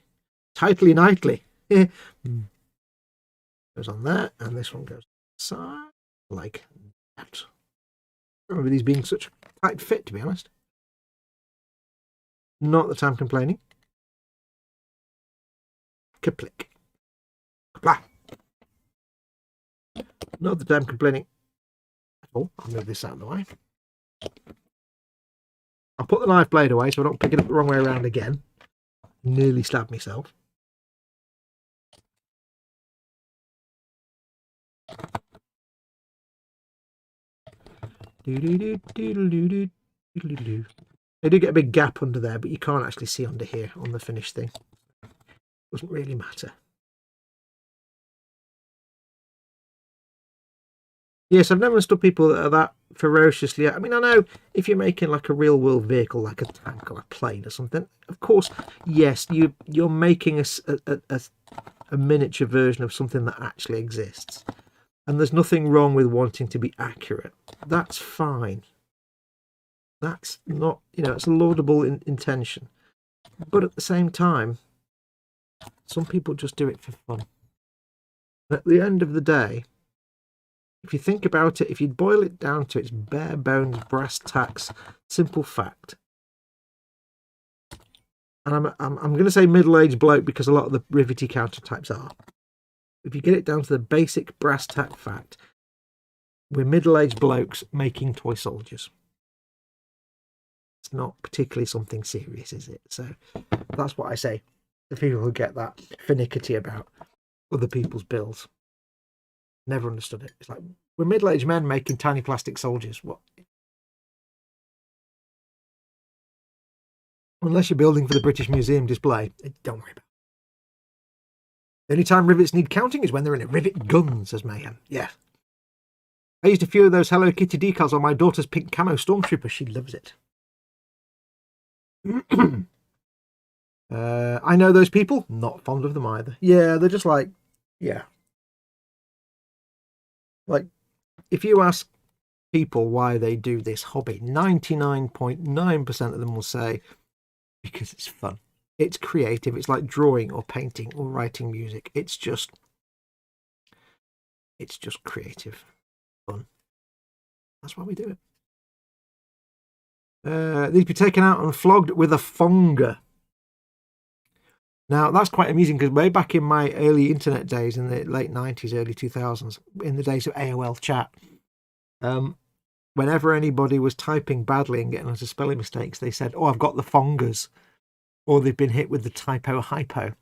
Tightly nightly. Goes on there, and this one goes side like that. I remember these being such a tight fit, to be honest. Not that I'm complaining. Kaplick. Kapla. Not that I'm complaining. Oh, I'll move this out of the way. I'll put the knife blade away so I don't pick it up the wrong way around again. Nearly stabbed myself. They do get a big gap under there, but you can't actually see under here on the finished thing. Doesn't really matter. Yes, I've never understood people that are that ferociously... I mean, I know if you're making like a real-world vehicle, like a tank or a plane or something, of course, yes, you're making a miniature version of something that actually exists. And there's nothing wrong with wanting to be accurate. That's fine. That's not, it's a laudable intention. But at the same time, some people just do it for fun. At the end of the day, if you think about it, if you boil it down to its bare bones, brass tacks, simple fact, and I'm going to say middle-aged bloke because a lot of the rivety counter types are. If you get it down to the basic brass tack fact, we're middle-aged blokes making toy soldiers. It's not particularly something serious, is it? So that's what I say to people who get that finickety about other people's builds. Never understood it. It's like, we're middle-aged men making tiny plastic soldiers. What? Unless you're building for the British Museum display, don't worry about it. The only time rivets need counting is when they're in a rivet gun, says Mayhem. Yeah. I used a few of those Hello Kitty decals on my daughter's pink camo stormtrooper. She loves it. I know those people, not fond of them either. Yeah, they're just like, yeah. Like, if you ask people why they do this hobby, 99.9% of them will say, because it's fun. It's creative. It's like drawing or painting or writing music. It's just creative fun. That's why we do it. These be taken out and flogged with a fonger. Now, that's quite amusing because way back in my early internet days, in the late 90s, early 2000s, in the days of AOL chat, whenever anybody was typing badly and getting into spelling mistakes, they said, oh, I've got the fongers, or they've been hit with the typo hypo.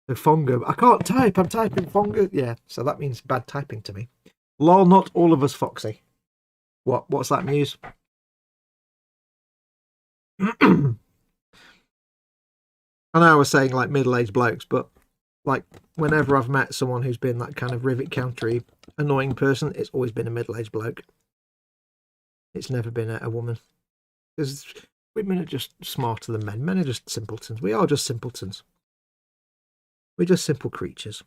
The fonger, I can't type, I'm typing fonger. Yeah, so that means bad typing to me. Lol, not all of us, Foxy. What's that news? I know I was saying like middle-aged blokes, but like whenever I've met someone who's been that kind of rivet countery annoying person, it's always been a middle-aged bloke. It's never been a woman. Because women are just smarter than men. Men are just simpletons. We are just simpletons. We're just simple creatures.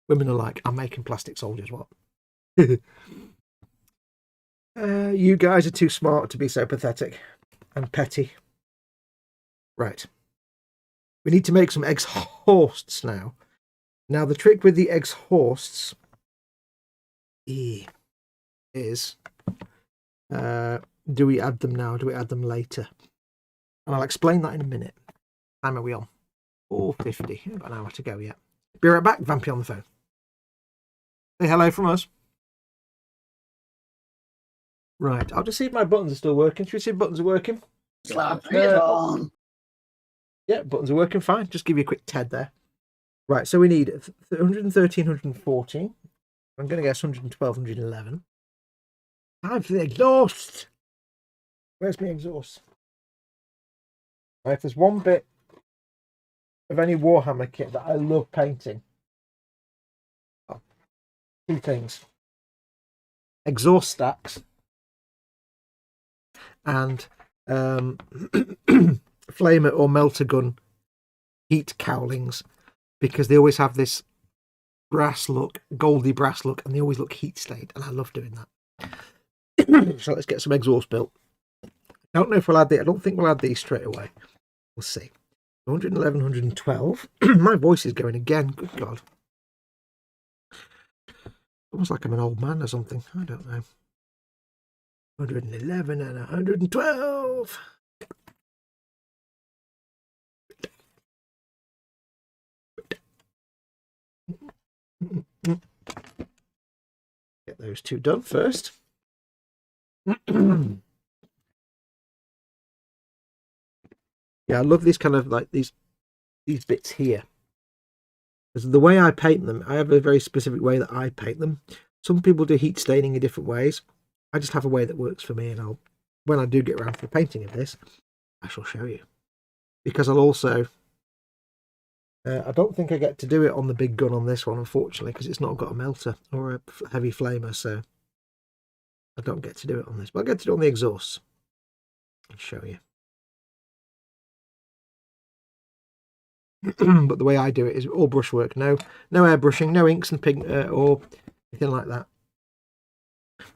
Women are like, I'm making plastic soldiers, what? You guys are too smart to be so pathetic and petty. Right. We need to make some exhausts now. Now, the trick with the exhausts is, do we add them now? Do we add them later? And I'll explain that in a minute. How time are we on? 4:50. About an hour to go yet. Be right back. Vampy on the phone. Say hello from us. Right. I'll just see if my buttons are still working. Should we see if buttons are working? Slap it on. Yeah, buttons are working fine. Just give you a quick TED there. Right, so we need 113, 114. I'm going to guess 112, 111. Time for the exhaust. Where's my exhaust? Right, if there's one bit of any Warhammer kit that I love painting, two things. Exhaust stacks and flamer or melter gun heat cowlings, because they always have this brass look, goldy brass look, and they always look heat stained, and I love doing that. So let's get some exhaust built. I don't know if we'll add the, I don't think we'll add these straight away. We'll see. 111, 112. My voice is going again. Good God. Almost like I'm an old man or something. I don't know. 111 and 112. Get those two done first. Yeah, I love these kind of like these bits here. Because the way I paint them, I have a very specific way that I paint them. Some people do heat staining in different ways. I just have a way that works for me, and when I do get around to the painting of this, I shall show you. Because I'll also, I don't think I get to do it on the big gun on this one, unfortunately, because it's not got a melter or a heavy flamer, so I don't get to do it on this. But I get to do it on the exhausts. I'll show you. But the way I do it is all brushwork, no airbrushing, no inks and pigment or anything like that.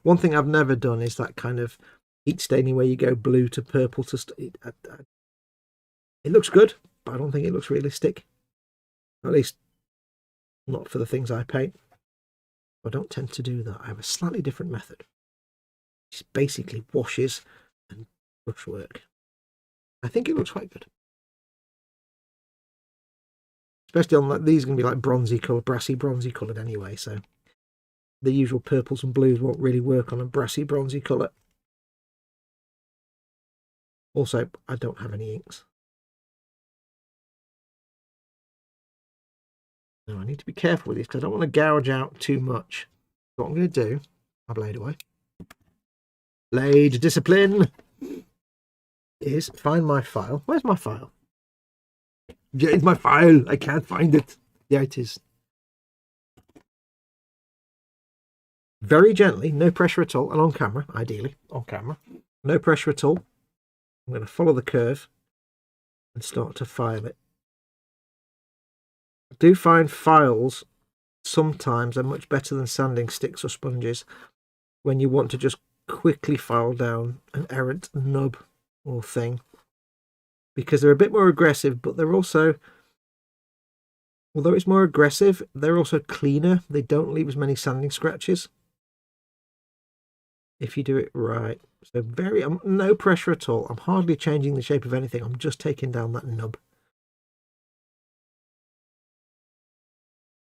One thing I've never done is that kind of heat staining where you go blue to purple to it looks good, but I don't think it looks realistic. At least not for the things I paint. I don't tend to do that. I have a slightly different method. It's basically washes and brushwork. I think it looks quite good. Especially on like these are going to be like bronzy colour, brassy bronzy coloured anyway, so the usual purples and blues won't really work on a brassy bronzy colour. Also, I don't have any inks. Now I need to be careful with this because I don't want to gouge out too much. What I'm going to do, my blade away. Blade discipline is find my file. Where's my file? It's my file. I can't find it. There it is. Very gently, no pressure at all, and on camera, ideally, on camera. No pressure at all. I'm going to follow the curve and start to file it. I do find files sometimes are much better than sanding sticks or sponges when you want to just quickly file down an errant nub or thing, because they're a bit more aggressive, but they're also, although it's more aggressive, they're also cleaner. They don't leave as many sanding scratches if you do it right. So no pressure at all. I'm hardly changing the shape of anything. I'm just taking down that nub.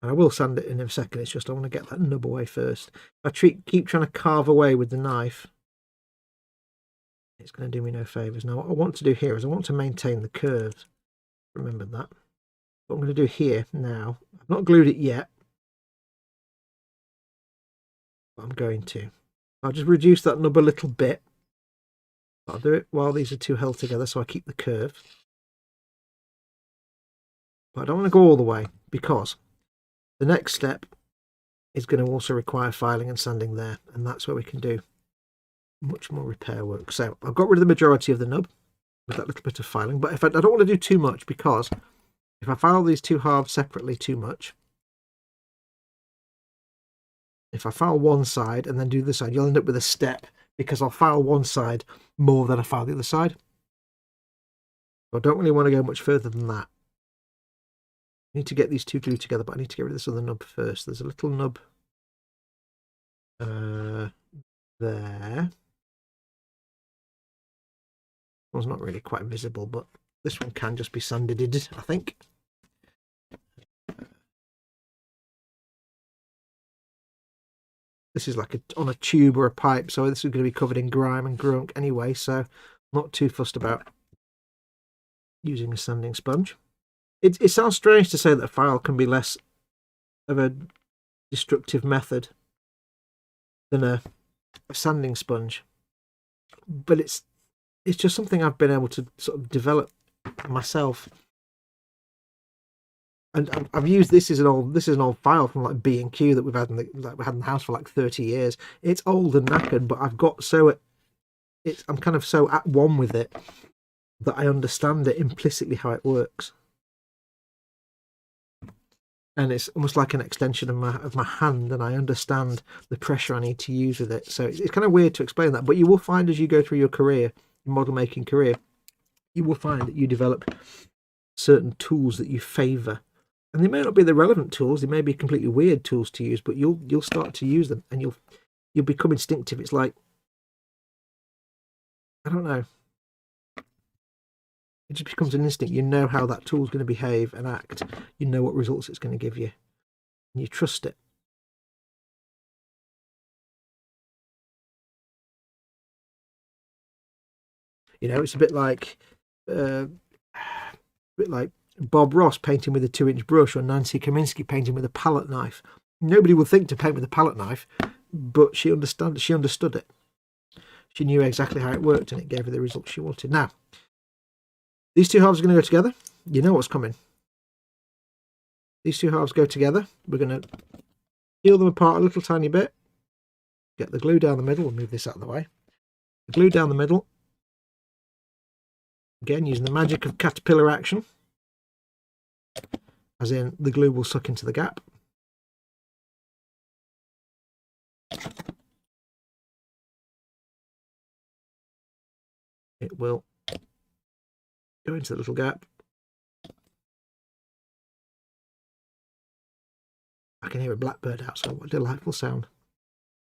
And I will sand it in a second. It's just I want to get that nub away first. If I keep trying to carve away with the knife, it's going to do me no favours. Now what I want to do here is I want to maintain the curves. Remember that. What I'm going to do here now, I've not glued it yet, but I'm going to. I'll just reduce that nub a little bit. I'll do it while these are two held together so I keep the curve. But I don't want to go all the way, because the next step is going to also require filing and sanding there, and that's where we can do much more repair work. So I've got rid of the majority of the nub with that little bit of filing, but if I don't want to do too much, because if I file these two halves separately too much, if I file one side and then do this side, you'll end up with a step, because I'll file one side more than I file the other side. So I don't really want to go much further than that. I need to get these two glued together, but I need to get rid of this other nub first. There's a little nub there. One's not really quite visible, but this one can just be sanded, I think. This is like on a tube or a pipe, so this is going to be covered in grime and grunk anyway, so not too fussed about using a sanding sponge. It sounds strange to say that a file can be less of a destructive method than a sanding sponge, but it's just something I've been able to sort of develop myself. And I've used this is an old file from like B&Q that we've had in the house for like 30 years. It's old and knackered, but I've got I'm kind of so at one with it that I understand it implicitly how it works. And it's almost like an extension of my hand, and I understand the pressure I need to use with it. So it's kind of weird to explain that, but you will find as you go through your career, your model making career, you will find that you develop certain tools that you favour. And they may not be the relevant tools, they may be completely weird tools to use, but you'll start to use them and you'll become instinctive. It's like, I don't know. It just becomes an instinct. You know how that tool is going to behave and act. You know what results it's going to give you. And you trust it. You know, it's a bit like Bob Ross painting with a 2-inch brush, or Nancy Kaminsky painting with a palette knife. Nobody would think to paint with a palette knife, but she understood it. She knew exactly how it worked, and it gave her the results she wanted. Now, these two halves are going to go together. You know what's coming. These two halves go together. We're going to peel them apart a little tiny bit. Get the glue down the middle. We'll move this out of the way. The glue down the middle. Again, using the magic of caterpillar action. As in, the glue will suck into the gap. It will go into the little gap. I can hear a blackbird outside. What a delightful sound.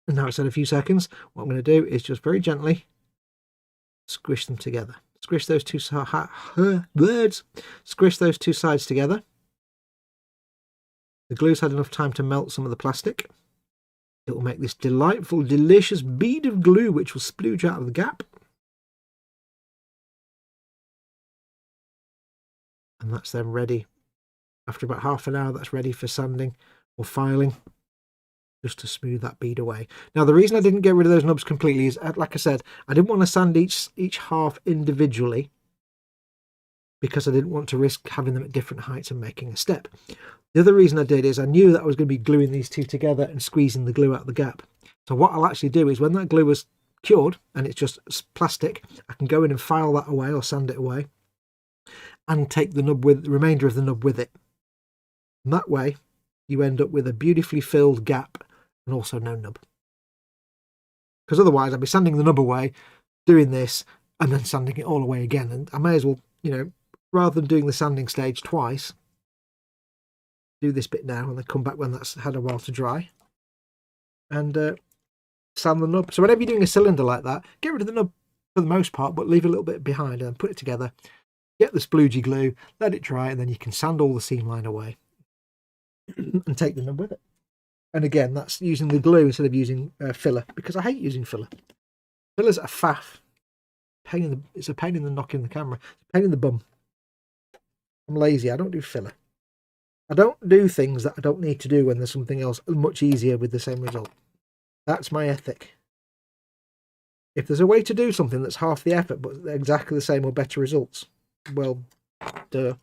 And now it's had a few seconds. What I'm going to do is just very gently squish them together. Squish those two sides together. The glue's had enough time to melt some of the plastic. It will make this delightful, delicious bead of glue which will splooge out of the gap. And that's then ready. After about half an hour, that's ready for sanding or filing, just to smooth that bead away. Now, the reason I didn't get rid of those nubs completely is, like I said, I didn't want to sand each half individually, because I didn't want to risk having them at different heights and making a step. The other reason I did is I knew that I was going to be gluing these two together and squeezing the glue out of the gap. So what I'll actually do is, when that glue has cured and it's just plastic, I can go in and file that away or sand it away and take the nub with the remainder of the nub with it. And that way you end up with a beautifully filled gap and also no nub. Because otherwise I'd be sanding the nub away, doing this, and then sanding it all away again. And I may as well, you know, rather than doing the sanding stage twice, do this bit now and then come back when that's had a while to dry and sand the nub. So whenever you're doing a cylinder like that, get rid of the nub for the most part, but leave a little bit behind and put it together. Get the sploogey glue, let it dry, and then you can sand all the seam line away and take the nub with it. And again, that's using the glue instead of using filler, because I hate using filler. Filler's a faff. It's a pain in the knock in the camera. It's a pain in the bum. I'm lazy. I don't do filler. I don't do things that I don't need to do when there's something else much easier with the same result. That's my ethic. If there's a way to do something that's half the effort but exactly the same or better results, well, duh.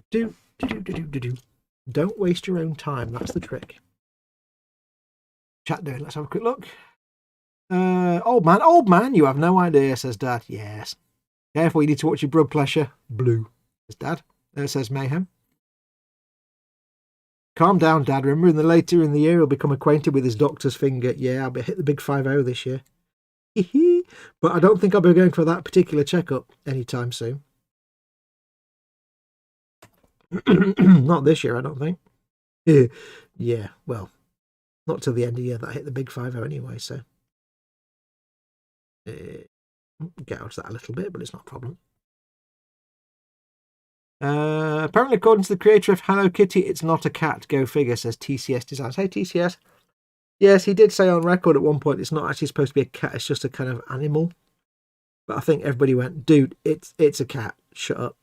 Do. Don't waste your own time. That's the trick. Chat doing. Let's have a quick look. Old man, you have no idea, says Dad. Yes. Careful, you need to watch your blood pressure. Blue, says Dad. Says Mayhem. Calm down, Dad. Remember, later in the year, he'll become acquainted with his doctor's finger. Yeah, I'll hit the big 5-0 this year. But I don't think I'll be going for that particular checkup anytime soon. Not this year, I don't think. Yeah, well, not till the end of the year that I hit the big 5-0 anyway, so. Gouge that a little bit, but it's not a problem. Apparently, according to the creator of Hello Kitty, it's not a cat. Go figure, says TCS Designs. Hey, TCS. Yes, he did say on record at one point it's not actually supposed to be a cat, it's just a kind of animal. But I think everybody went, dude, it's a cat. Shut up.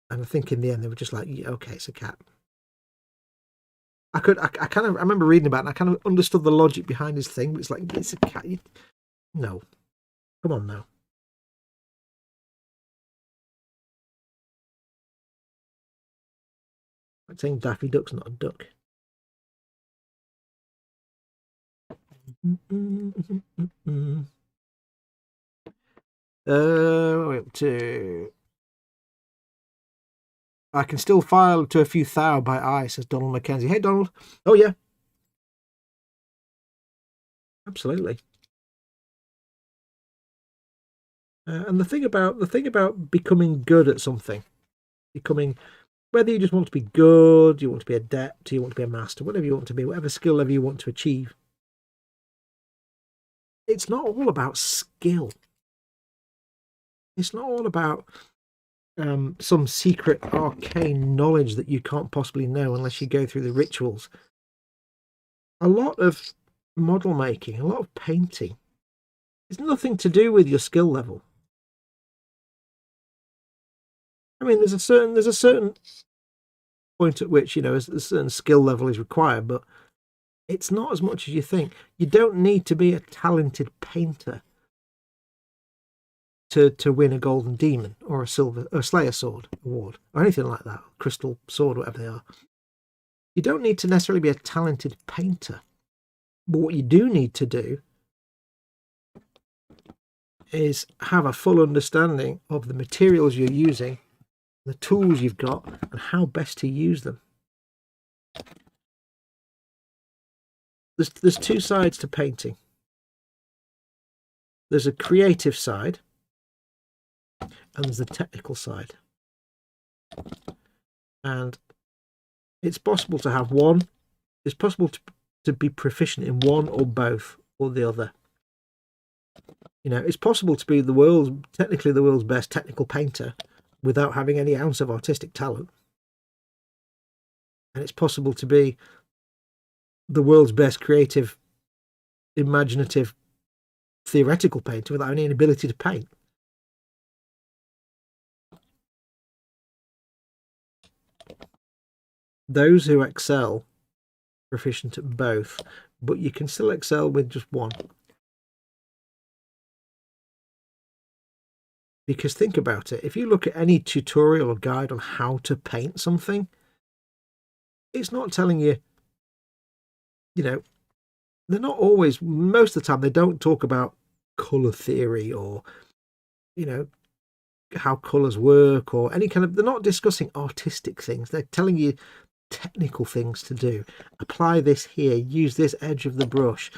And I think in the end they were just like, yeah, okay, it's a cat. I remember reading about it and I kind of understood the logic behind his thing, but it's like, it's a cat. No. Come on now. Like saying Daffy Duck's not a duck. I can still file to a few thou by eye, says Donald Mackenzie. Hey, Donald. Oh, yeah. Absolutely. And the thing about becoming good at something, whether you just want to be good, you want to be adept, you want to be a master, whatever you want to be, whatever skill level you want to achieve, it's not all about skill. It's not all about some secret arcane knowledge that you can't possibly know unless you go through the rituals. A lot of model making, a lot of painting, it's nothing to do with your skill level. I mean, there's a certain point at which, you know, a certain skill level is required, but it's not as much as you think. You don't need to be a talented painter to win a golden demon or a Slayer sword award or anything like that, crystal sword, whatever they are. You don't need to necessarily be a talented painter, but what you do need to do is have a full understanding of the materials you're using, the tools you've got, and how best to use them. There's two sides to painting. There's a creative side and there's a technical side. And it's possible to have one. It's possible to be proficient in one or both or the other. You know, it's possible to be technically the world's best technical painter without having any ounce of artistic talent. And it's possible to be the world's best creative, imaginative, theoretical painter without any ability to paint. Those who excel, proficient at both, but you can still excel with just one. Because think about it, if you look at any tutorial or guide on how to paint something, it's not telling you you know, they're not always, most of the time, they don't talk about colour theory or, you know, how colours work or any kind of, they're not discussing artistic things. They're telling you technical things to do. Apply this here, use this edge of the brush,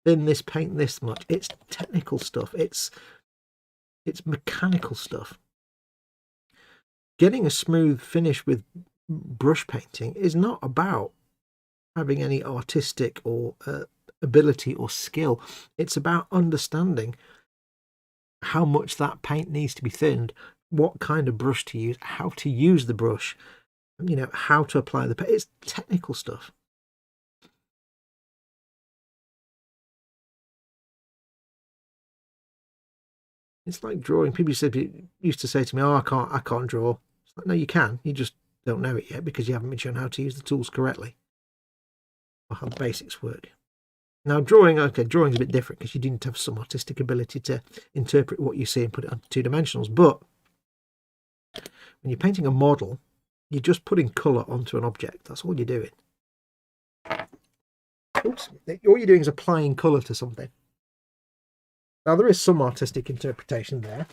thin this paint this much. It's technical stuff. It's mechanical stuff. Getting a smooth finish with brush painting is not about having any artistic or ability or skill. It's about understanding how much that paint needs to be thinned, what kind of brush to use, how to use the brush, you know, how to apply the paint. It's technical stuff. It's like drawing. People used to say to me, "Oh, I can't draw." It's like, no, you can. You just don't know it yet because you haven't been shown how to use the tools correctly or how the basics work. Now, drawing's a bit different because you need to have some artistic ability to interpret what you see and put it onto two dimensionals. But when you're painting a model, you're just putting colour onto an object. That's all you're doing. Oops. All you're doing is applying colour to something. Now, there is some artistic interpretation there.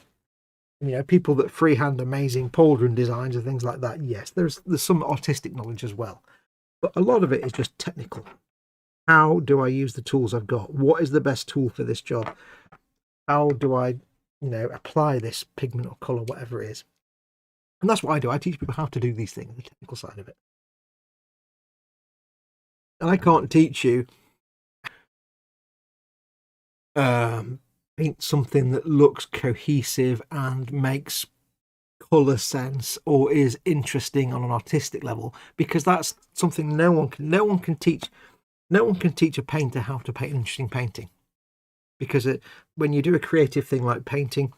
You know, people that freehand amazing pauldron designs and things like that, yes, there's some artistic knowledge as well. But a lot of it is just technical. How do I use the tools I've got? What is the best tool for this job? How do I, you know, apply this pigment or colour, whatever it is? And that's what I do. I teach people how to do these things, the technical side of it. And I can't teach you paint something that looks cohesive and makes colour sense or is interesting on an artistic level, because that's something no one can teach a painter how to paint an interesting painting. Because when you do a creative thing like painting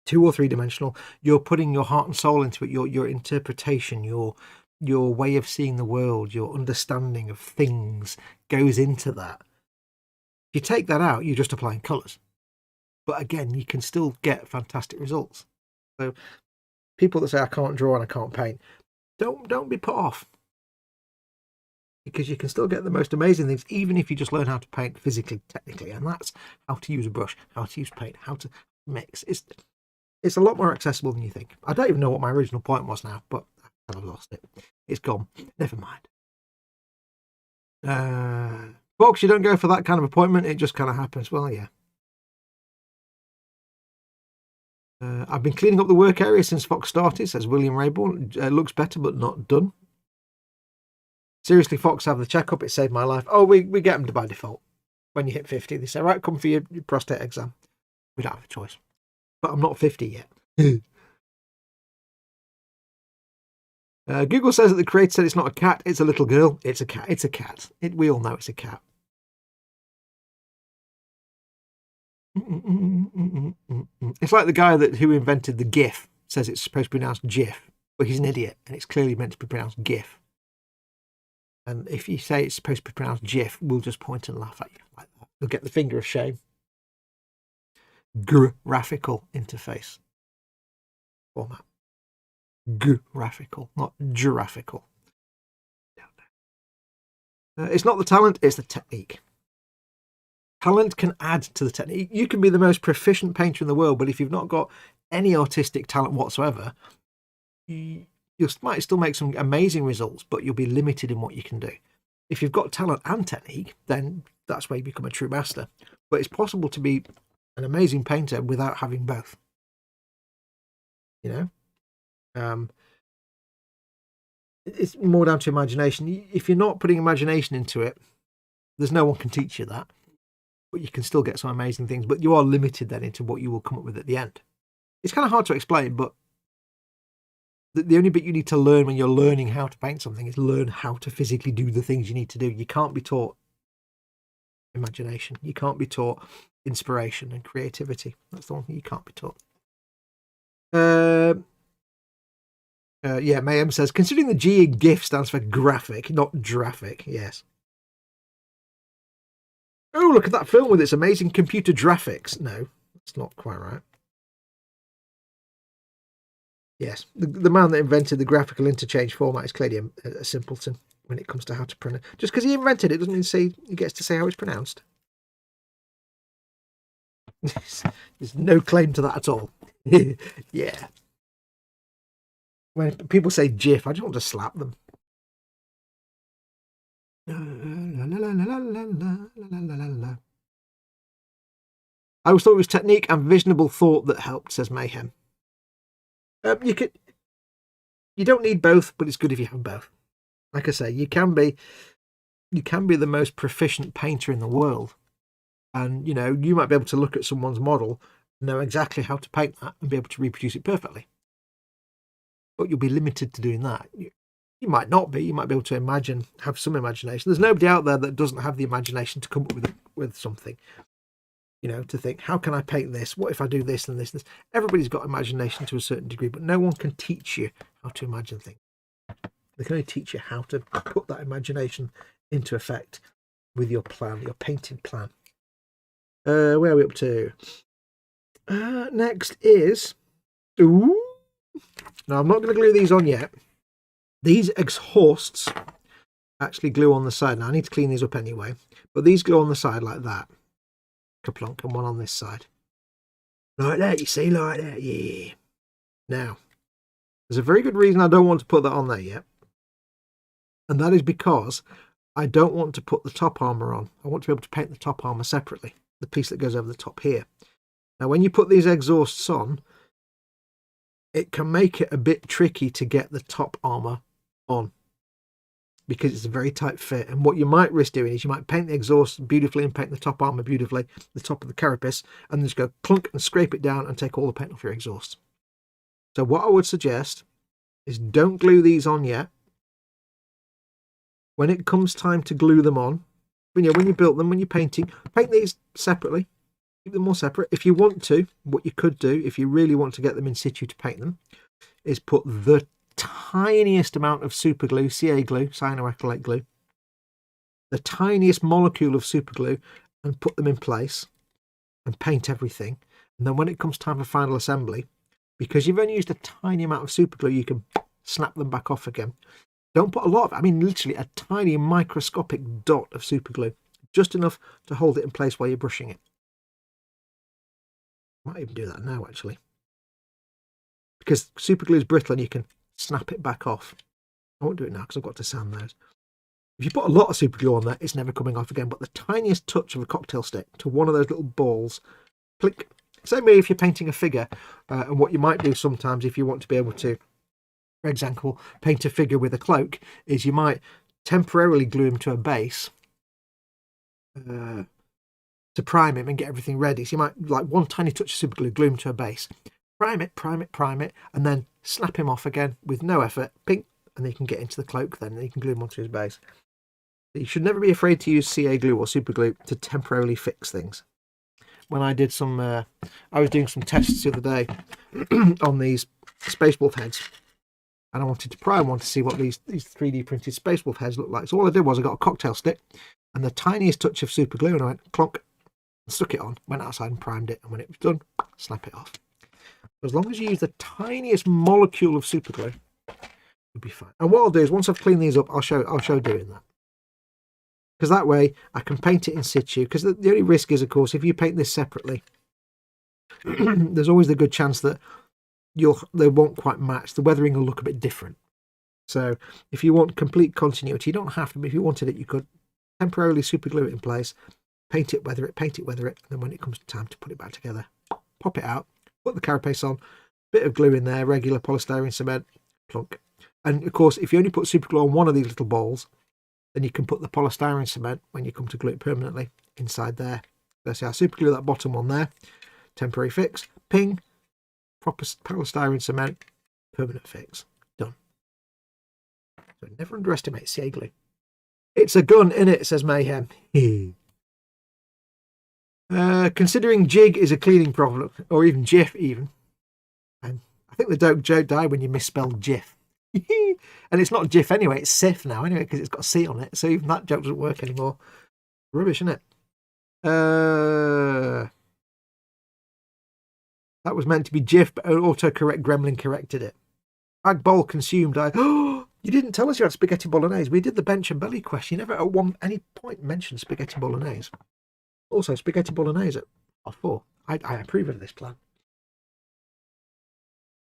2 or 3 dimensional, you're putting your heart and soul into it, your interpretation, your way of seeing the world, your understanding of things goes into that. If you take that out, you're just applying colours. But again, you can still get fantastic results. So people that say I can't draw and I can't paint, don't be put off, because you can still get the most amazing things even if you just learn how to paint physically, technically, and that's how to use a brush, how to use paint, how to mix. It's a lot more accessible than you think. I don't even know what my original point was now, but I kind of lost it. It's gone. Never mind. Folks, you don't go for that kind of appointment. It just kind of happens. Well, yeah. I've been cleaning up the work area since Foxx started, says William Rayborn. Looks better, but not done. Seriously, Foxx, have the checkup. It saved my life. Oh, we get them by default. When you hit 50, they say, right, come for your prostate exam. We don't have a choice. But I'm not 50 yet. Google says that the creator said it's not a cat, it's a little girl. It's a cat. It's a cat. We all know it's a cat. It's like the guy who invented the GIF says it's supposed to be pronounced GIF, but he's an idiot and it's clearly meant to be pronounced GIF. And if you say it's supposed to be pronounced GIF, we'll just point and laugh at you like that. You'll get the finger of shame. Graphical interface format. Graphical, not giraffical. It's not the talent, it's the technique. Talent can add to the technique. You can be the most proficient painter in the world, but if you've not got any artistic talent whatsoever, you might still make some amazing results, but you'll be limited in what you can do. If you've got talent and technique, then that's where you become a true master. But it's possible to be an amazing painter without having both. You know? It's more down to imagination. If you're not putting imagination into it, there's no one can teach you that. But you can still get some amazing things, but you are limited then into what you will come up with at the end. It's kind of hard to explain, but the only bit you need to learn when you're learning how to paint something is learn how to physically do the things you need to do. You can't be taught imagination. You can't be taught inspiration and creativity. That's the one thing you can't be taught. Yeah, Mayhem says, considering the G in GIF stands for graphic, not graphic. Yes. Oh, look at that film with its amazing computer graphics. No, that's not quite right. Yes, the man that invented the graphical interchange format is clearly a simpleton. when it comes to how to pronounce. Just because he invented it doesn't mean he gets to say how it's pronounced. There's no claim to that at all. Yeah. When people say GIF, I just want to slap them. I always thought it was technique and visionable thought that helped, says Mayhem. You don't need both, but it's good if you have both. Like I say, you can be the most proficient painter in the world, and you might be able to look at someone's model, know exactly how to paint that, and be able to reproduce it perfectly. But you'll be limited to doing that. You might not be. You might be able to have some imagination. There's nobody out there that doesn't have the imagination to come up with something. To think, how can I paint this? What if I do this and this and this? Everybody's got imagination to a certain degree, but no one can teach you how to imagine things. They can only teach you how to put that imagination into effect with your plan, your painting plan. Where are we up to? Next is... Ooh. Now, I'm not going to glue these on yet. These exhausts actually glue on the side. Now, I need to clean these up anyway. But these glue on the side like that. Kaplunk, and one on this side. Like that, you see? Like that, yeah. Now, there's a very good reason I don't want to put that on there yet. And that is because I don't want to put the top armour on. I want to be able to paint the top armour separately. The piece that goes over the top here. Now, when you put these exhausts on, it can make it a bit tricky to get the top armour on, because it's a very tight fit. And what you might risk doing is you might paint the exhaust beautifully and paint the top armour beautifully, the top of the carapace, and then just go clunk and scrape it down and take all the paint off your exhaust. So what I would suggest is don't glue these on yet. When it comes time to glue them on, when you built them, when you're painting, paint these separately. Keep them all separate. If you want to, what you could do, if you really want to get them in situ to paint them, is put the tiniest amount of super glue, CA glue, cyanoacrylate glue, the tiniest molecule of super glue, and put them in place and paint everything. And then when it comes time for final assembly, because you've only used a tiny amount of super glue, you can snap them back off again. Don't put a lot of, literally a tiny microscopic dot of super glue, just enough to hold it in place while you're brushing it. Might even do that now, actually, because super glue is brittle and you can snap it back off. I won't do it now because I've got to sand those. If you put a lot of super glue on there, it's never coming off again. But the tiniest touch of a cocktail stick to one of those little balls, click. Same way if you're painting a figure, and what you might do sometimes if you want to be able to, for example, paint a figure with a cloak, is you might temporarily glue him to a base to prime him and get everything ready. So you might, like one tiny touch of super glue him to a base, prime it, and then snap him off again with no effort, ping, and then you can get into the cloak then, and you can glue him onto his base. You should never be afraid to use CA glue or super glue to temporarily fix things. When I did I was doing some tests the other day on these Space Wolf heads, and I wanted to prime one to see what these 3D printed Space Wolf heads look like. So all I did was I got a cocktail stick and the tiniest touch of super glue, and I went clonk, stuck it on, went outside and primed it, and when it was done, snap it off. As long as you use the tiniest molecule of super glue, you'll be fine. And what I'll do is once I've cleaned these up, I'll show doing that. Because that way I can paint it in situ. Because the only risk is, of course, if you paint this separately, there's always the good chance that they won't quite match. The weathering will look a bit different. So if you want complete continuity, you don't have to, but if you wanted it, you could temporarily super glue it in place, paint it, weather it, and then when it comes time to put it back together, pop it out, put the carapace on, bit of glue in there, regular polystyrene cement, plunk. And of course, if you only put super glue on one of these little balls, then you can put the polystyrene cement, when you come to glue it permanently, inside there. Let's see, I super glue that bottom one there, temporary fix, ping, proper polystyrene cement, permanent fix, done. So never underestimate CA glue. It's a gun, innit, says Mayhem. Considering jig is a cleaning problem, or even jiff even. And I think the joke died when you misspelled jiff. And it's not jiff anyway, it's sif now anyway, because it's got a C on it. So even that joke doesn't work anymore. Rubbish, isn't it? That was meant to be jiff, but autocorrect gremlin corrected it. Ag bowl consumed. You didn't tell us you had spaghetti bolognese. We did the bench and belly quest. You never at any point mentioned spaghetti bolognese. Also, spaghetti bolognese at 4. I approve of this plan.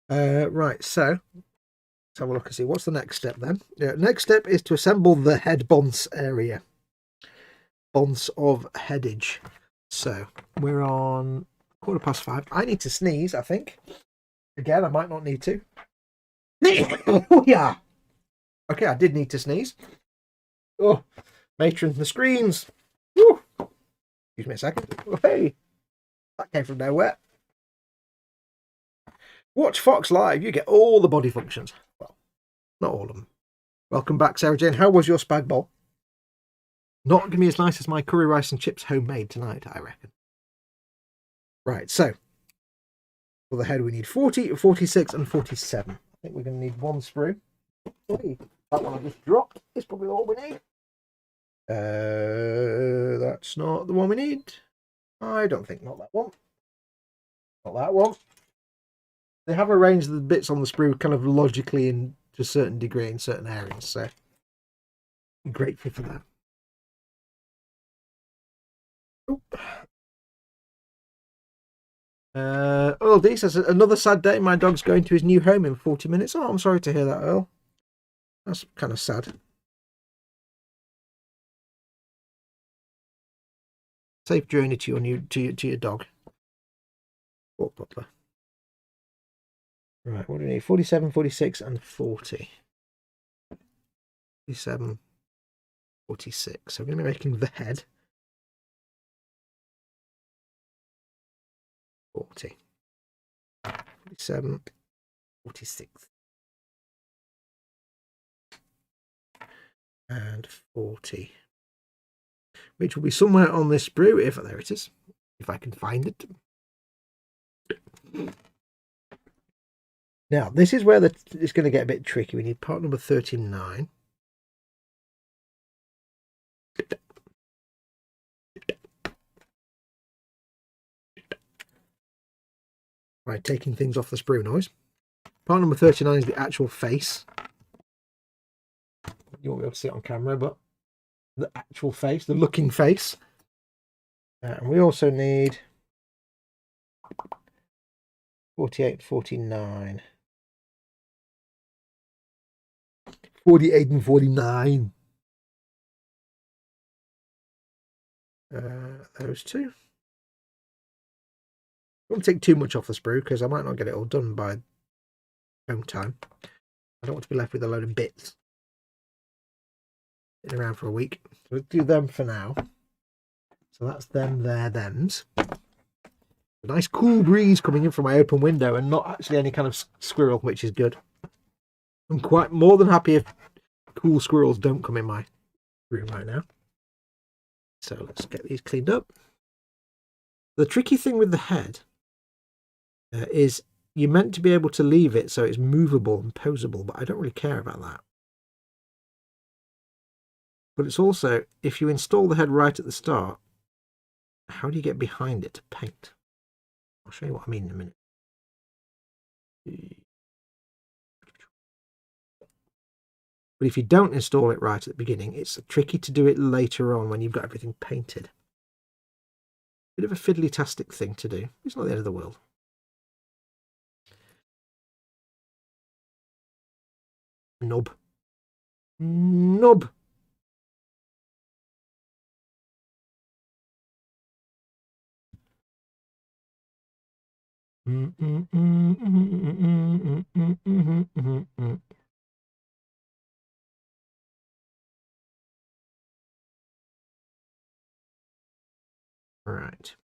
Right, so let's have a look and see. What's the next step then? Next step is to assemble the head bonds area. Bonds of headage. So we're on 5:15. I need to sneeze, I think. Again, I might not need to. Oh, yeah. Okay, I did need to sneeze. Oh, matron, the screens. Woo. Excuse me a second. Oh, hey, that came from nowhere. Watch Foxx live. You get all the body functions. Well, not all of them. Welcome back, Sarah Jane. How was your spag bowl? Not going to be as nice as my curry rice and chips homemade tonight, I reckon. Right, so for the head we need 40, 46 and 47. I think we're going to need 1 sprue. That one I just dropped is probably all we need. That's not the one we need. I don't think, not that one. Not that one. They have arranged the bits on the sprue kind of logically in to a certain degree in certain areas, so I'm grateful for that. Earl D says, another sad day. My dog's going to his new home in 40 minutes. Oh, I'm sorry to hear that, Earl. That's kind of sad. Safe journey to your your dog. Port Butler. Right, what do we need? 47, 46, and 40. 47, 46. So we're going to be making the head. 40. 47, 46. And 40. Which will be somewhere on this sprue, if there it is, if I can find it. Now, this is where it's going to get a bit tricky. We need part number 39. Right, taking things off the sprue noise. Part number 39 is the actual face. You won't be able to see it on camera, but the actual face, the looking face. And we also need 48, 49. 48 and 49. Those two. I won't take too much off the sprue because I might not get it all done by home time. I don't want to be left with a load of bits sitting around for a week. So let's do them for now. So that's them, there, thems. A nice cool breeze coming in from my open window and not actually any kind of squirrel, which is good. I'm quite more than happy if cool squirrels don't come in my room right now. So let's get these cleaned up. The tricky thing with the head is you're meant to be able to leave it so it's movable and posable, but I don't really care about that. But it's also, if you install the head right at the start, how do you get behind it to paint? I'll show you what I mean in a minute. But if you don't install it right at the beginning, it's tricky to do it later on when you've got everything painted. Bit of a fiddly-tastic thing to do. It's not the end of the world. Nub. Nub. Right.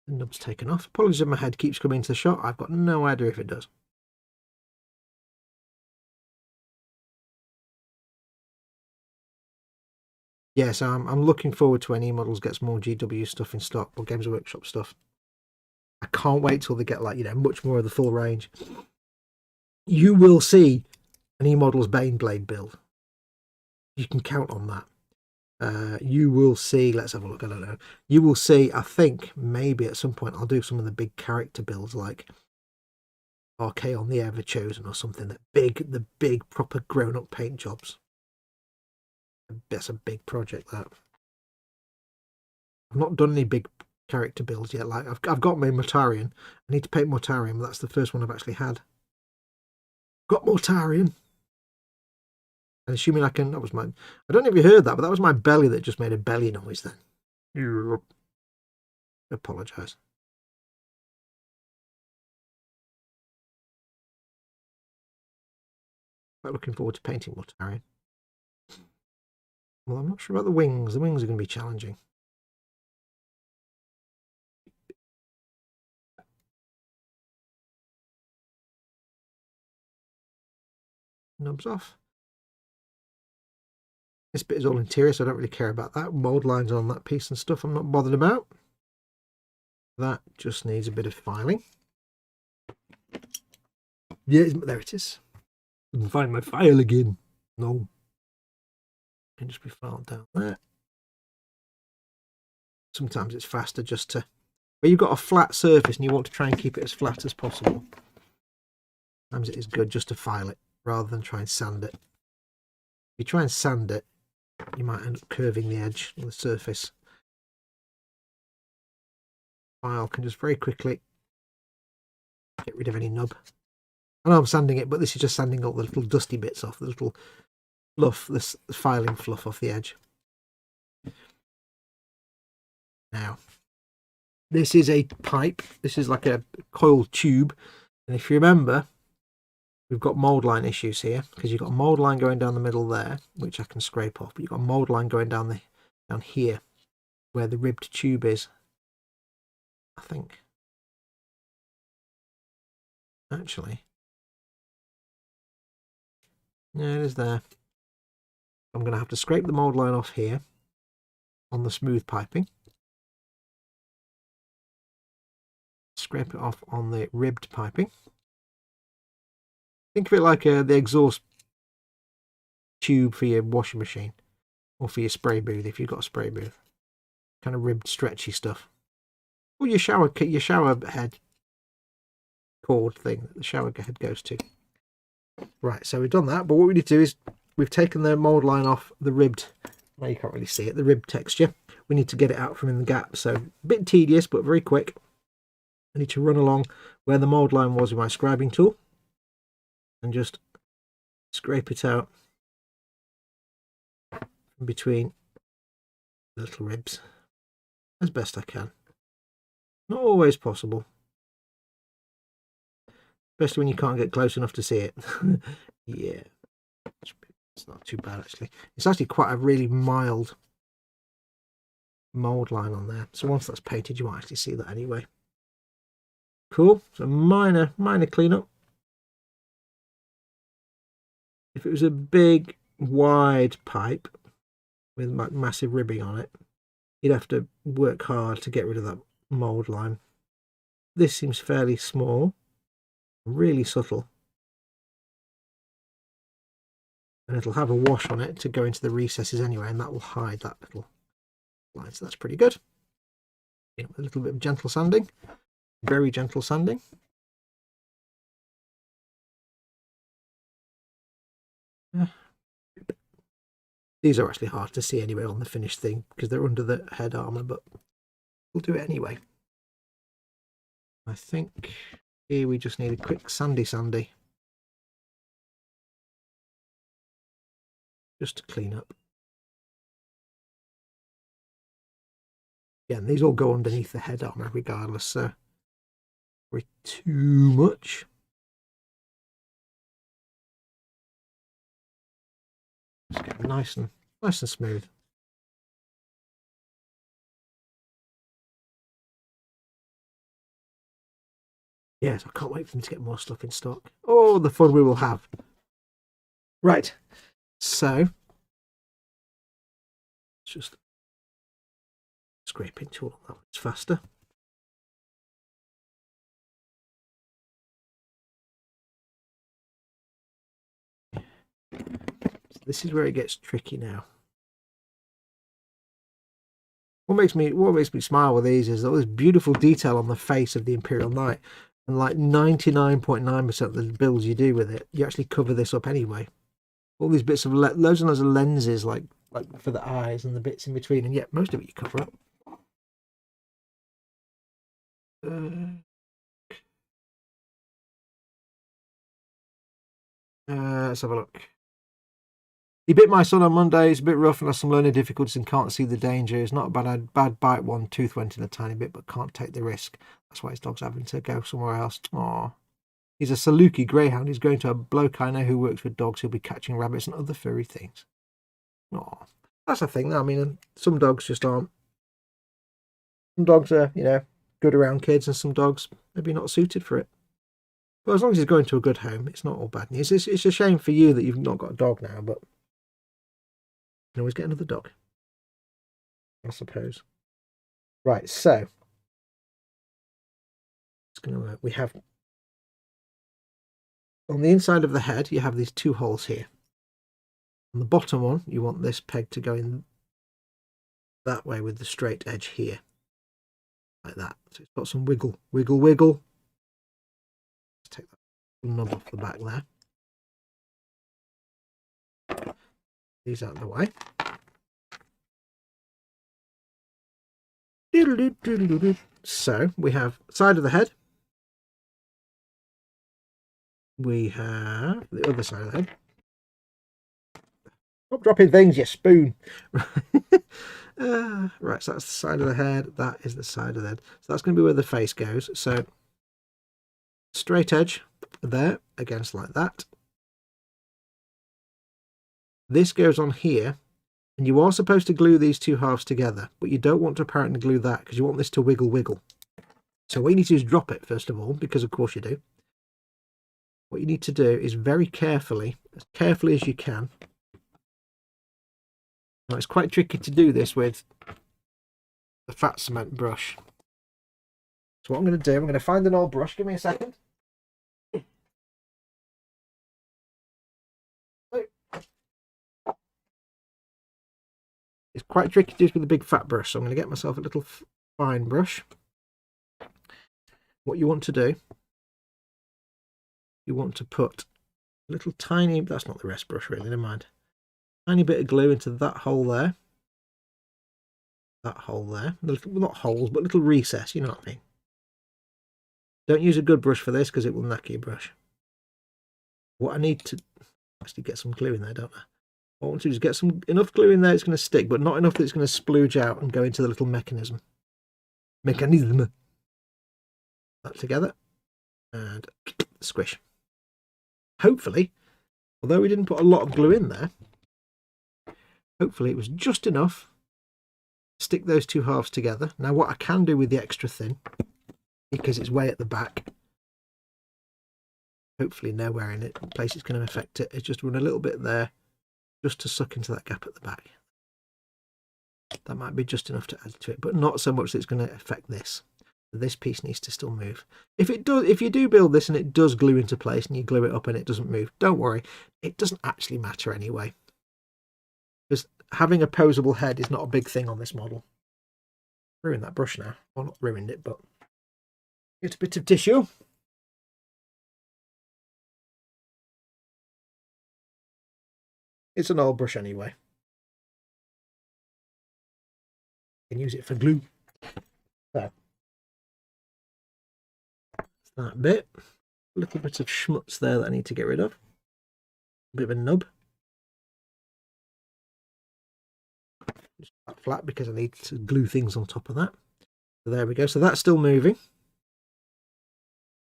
The nub's taken off. Apologies if my head keeps coming into the shot. I've got no idea if it does. Yes, I'm looking forward to when eModels gets more GW stuff in stock, or Games Workshop stuff. I can't wait till they get, like, much more of the full range. You will see an eModels Baneblade build. You can count on that. You will see, let's have a look, I don't know. You will see, I think, maybe at some point I'll do some of the big character builds, like RK on the Ever Chosen or something. The big proper grown-up paint jobs. That's a big project, that. I've not done any big character builds yet. Like I've got my Mortarion. I need to paint Mortarion, but that's the first one I've actually had. Got Mortarion. And assuming I can, that was my, I don't know if you heard that, but that was my belly that just made a belly noise then. Apologise. Quite looking forward to painting Mortarion. Well, I'm not sure about the wings. The wings are going to be challenging. Nubs off. This bit is all interior, so I don't really care about that. Mould lines on that piece and stuff I'm not bothered about. That just needs a bit of filing. Yeah, there it is. I can find my file again. No. Can just be filed down there. Sometimes it's faster just to... Where you've got a flat surface and you want to try and keep it as flat as possible. Sometimes it is good just to file it rather than try and sand it. If you try and sand it, you might end up curving the edge of the surface. File can just very quickly get rid of any nub. I know I'm sanding it, but this is just sanding all the little dusty bits off, the little fluff, this filing fluff off the edge. Now, this is a pipe. This is like a coiled tube. And if you remember, we've got mould line issues here because you've got a mould line going down the middle there, which I can scrape off, but you've got a mould line going down here where the ribbed tube is, I think. Actually, yeah, it is there. I'm going to have to scrape the mould line off here on the smooth piping. Scrape it off on the ribbed piping. Think of it like the exhaust tube for your washing machine or for your spray booth if you've got a spray booth. Kind of ribbed, stretchy stuff. Or your shower head cord thing that the shower head goes to. Right, so we've done that, but what we need to do is we've taken the mould line off the ribbed, well, you can't really see it, the ribbed texture. We need to get it out from in the gap, so a bit tedious but very quick. I need to run along where the mould line was with my scribing tool and just scrape it out from between the little ribs as best I can. Not always possible, especially when you can't get close enough to see it. Yeah, it's not too bad actually. It's actually quite a really mild mould line on there, so once that's painted you might actually see that anyway. Cool, so minor cleanup. If it was a big wide pipe with massive ribbing on it, you'd have to work hard to get rid of that mould line. This seems fairly small, really subtle, and it'll have a wash on it to go into the recesses anyway, and that will hide that little line, so that's pretty good. A little bit of gentle sanding, very gentle sanding. These are actually hard to see anyway on the finished thing because they're under the head armour, but we'll do it anyway. I think here we just need a quick sandy just to clean up. Yeah, and these all go underneath the head armour regardless, so very too much. Just get nice and smooth. Yes, I can't wait for them to get more stuff in stock. Oh, the fun we will have. Right, so just scraping tool on that, it's faster. So this is where it gets tricky now. What makes me smile with these is all this beautiful detail on the face of the Imperial Knight. And like 99.9% of the builds you do with it, you actually cover this up anyway. All these bits of loads and loads of lenses, like for the eyes and the bits in between, and yet most of it you cover up. Let's have a look. He bit my son on Monday. It's a bit rough and has some learning difficulties and can't see the danger. It's not a bad bite. One tooth went in a tiny bit, but can't take the risk. That's why his dog's having to go somewhere else. Aww. He's a Saluki greyhound. He's going to a bloke I know who works with dogs. He'll be catching rabbits and other furry things. Aww. That's the thing. I mean, some dogs just aren't. Some dogs are, you know, good around kids, and some dogs maybe not suited for it. But as long as he's going to a good home, it's not all bad news. It's a shame for you that you've not got a dog now, but you can always get another dog, I suppose. Right, so it's gonna we have on the inside of the head, you have these two holes here. On the bottom one, you want this peg to go in that way with the straight edge here, like that. So it's got some wiggle. Let's take that knob off the back there. These out of the way. So we have side of the head. We have the other side of the head. Stop dropping things, you spoon. Right, so that's the side of the head. That is the side of the head. So that's going to be where the face goes. So straight edge there, against like that. This goes on here, and you are supposed to glue these two halves together, but you don't want to apparently glue that because you want this to wiggle. So what you need to do is drop it first of all, because of course you do. What you need to do is very carefully as you can. Now it's quite tricky to do this with the fat cement brush. So what I'm going to do, I'm going to find an old brush. Give me a second. It's quite tricky to do this with a big fat brush, so I'm going to get myself a little fine brush. What you want to do, you want to put a little tiny, that's not the rest brush really, never mind. Tiny bit of glue into that hole there. That hole there. Little, not holes, but little recess, you know what I mean. Don't use a good brush for this because it will knack your brush. What I need to actually get some glue in there, don't I? What I want to do is get enough glue in there it's going to stick, but not enough that it's going to splooge out and go into the little mechanism. That together and squish. Hopefully, although we didn't put a lot of glue in there, hopefully it was just enough to stick those two halves together. Now what I can do with the extra thin, because it's way at the back, hopefully nowhere in it, place it's going to affect it, is just run a little bit there just to suck into that gap at the back. That might be just enough to add to it, but not so much that it's going to affect this. This piece needs to still move. If it does, if you do build this and it does glue into place and you glue it up and it doesn't move, don't worry, it doesn't actually matter anyway. Because having a posable head is not a big thing on this model. Ruined that brush now. Well, not ruined it, but get a bit of tissue. It's an old brush anyway. You can use it for glue. So that's that bit. A little bit of schmutz there that I need to get rid of. A bit of a nub. Just that flat because I need to glue things on top of that. So there we go. So that's still moving.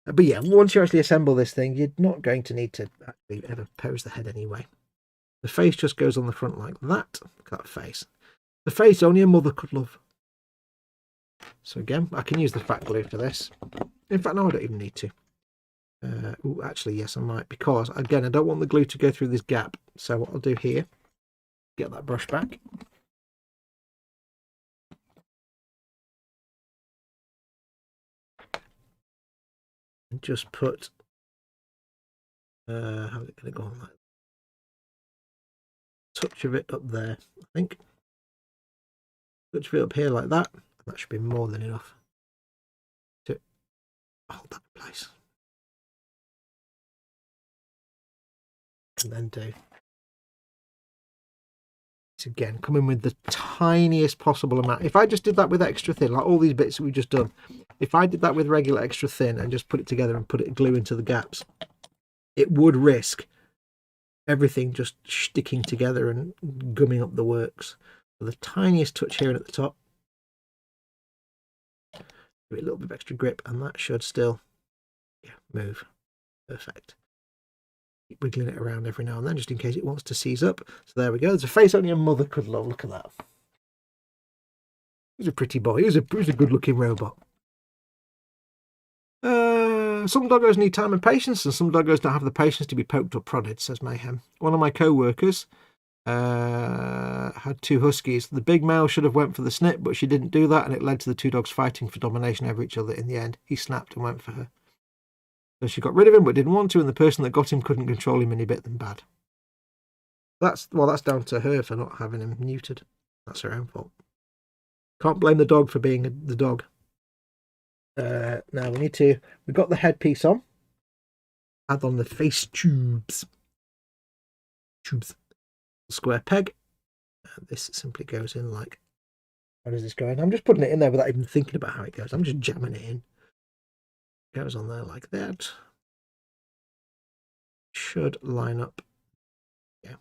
But yeah, once you actually assemble this thing, you're not going to need to actually ever pose the head anyway. The face just goes on the front like that. Look at that face. The face only a mother could love. So again, I can use the fat glue for this. In fact, no, I don't even need to. Ooh, actually, yes, I might. Because, again, I don't want the glue to go through this gap. So what I'll do here, get that brush back. And just put, how's it going to go on like touch of it up there, I think. Touch of it up here like that. That should be more than enough to hold that in place. And then do it again. Come in with the tiniest possible amount. If I just did that with extra thin, like all these bits that we've just done, if I did that with regular extra thin and just put it together and put it glue into the gaps, it would risk everything just sticking together and gumming up the works. So the tiniest touch here and at the top. Give it a little bit of extra grip, and that should still move. Perfect. Keep wiggling it around every now and then just in case it wants to seize up. So there we go. There's a face only a mother could love. Look at that. He's a pretty boy. He's a good looking robot. Some doggos need time and patience, and some doggos don't have the patience to be poked or prodded, says Mayhem. One of my co-workers had 2 huskies. The big male should have went for the snip, but she didn't do that, and it led to the 2 dogs fighting for domination over each other. In the end, he snapped and went for her. So she got rid of him, but didn't want to, and the person that got him couldn't control him any bit them bad. That's down to her for not having him neutered. That's her own fault. Can't blame the dog for being the dog. Now we've got the headpiece on. Add on the face tubes. Square peg. And this simply goes in like, how does this go in? I'm just putting it in there without even thinking about how it goes. I'm just jamming it in. Goes on there like that. Should line up. Yeah.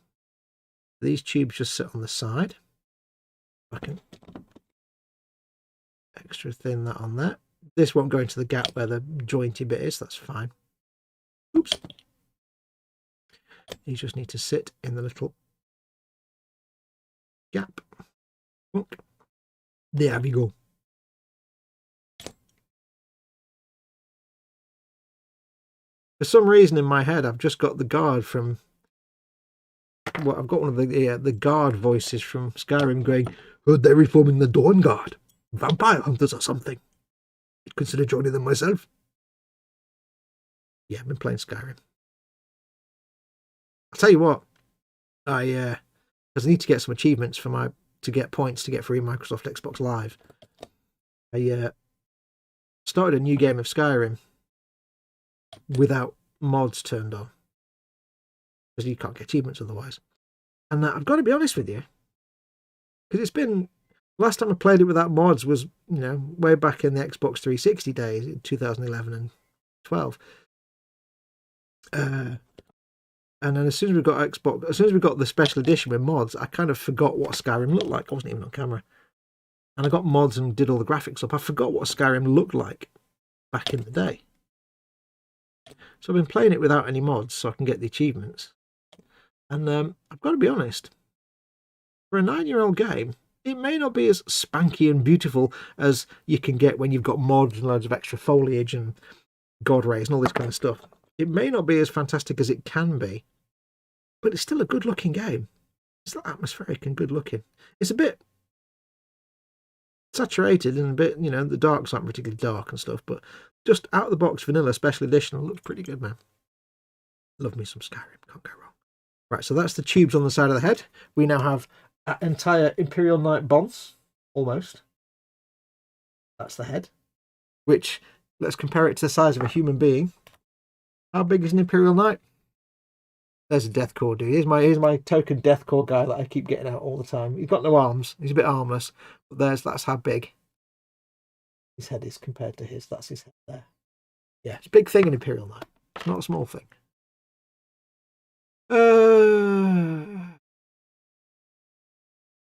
These tubes just sit on the side. I can extra thin that on there. This won't go into the gap where the jointy bit is. That's fine. Oops. These just need to sit in the little gap. There we go. For some reason in my head, I've just got the guard from. Well, I've got one of the guard voices from Skyrim going, "Heard they're reforming the Dawn Guard. Vampire hunters or something. I'd consider joining them myself." Yeah, I've been playing Skyrim. I'll tell you what, because I need to get some achievements to get points to get free Microsoft Xbox Live. I started a new game of Skyrim without mods turned on, because you can't get achievements otherwise. And I've got to be honest with you, because it's been, last time I played it without mods was, way back in the Xbox 360 days in 2011 and 12. And then as soon as we got the special edition with mods, I kind of forgot what Skyrim looked like. I wasn't even on camera. And I got mods and did all the graphics up. I forgot what Skyrim looked like back in the day. So I've been playing it without any mods so I can get the achievements. And I've got to be honest, for a 9-year-old game, it may not be as spanky and beautiful as you can get when you've got mods and loads of extra foliage and god rays and all this kind of stuff. It may not be as fantastic as it can be, but it's still a good looking game. It's still atmospheric and good looking. It's a bit saturated and a bit, the darks aren't particularly dark and stuff, but just out of the box vanilla special edition looks pretty good, man. Love me some Skyrim, can't go wrong. Right, so that's the tubes on the side of the head. We now have an entire Imperial Knight bonce, almost. That's the head, which, let's compare it to the size of a human being. How big is an Imperial Knight? There's a Deathcore dude. Here's my token Deathcore guy that I keep getting out all the time. He's got no arms. He's a bit armless. But that's how big his head is compared to his. That's his head there. Yeah, it's a big thing in Imperial Knight. It's not a small thing.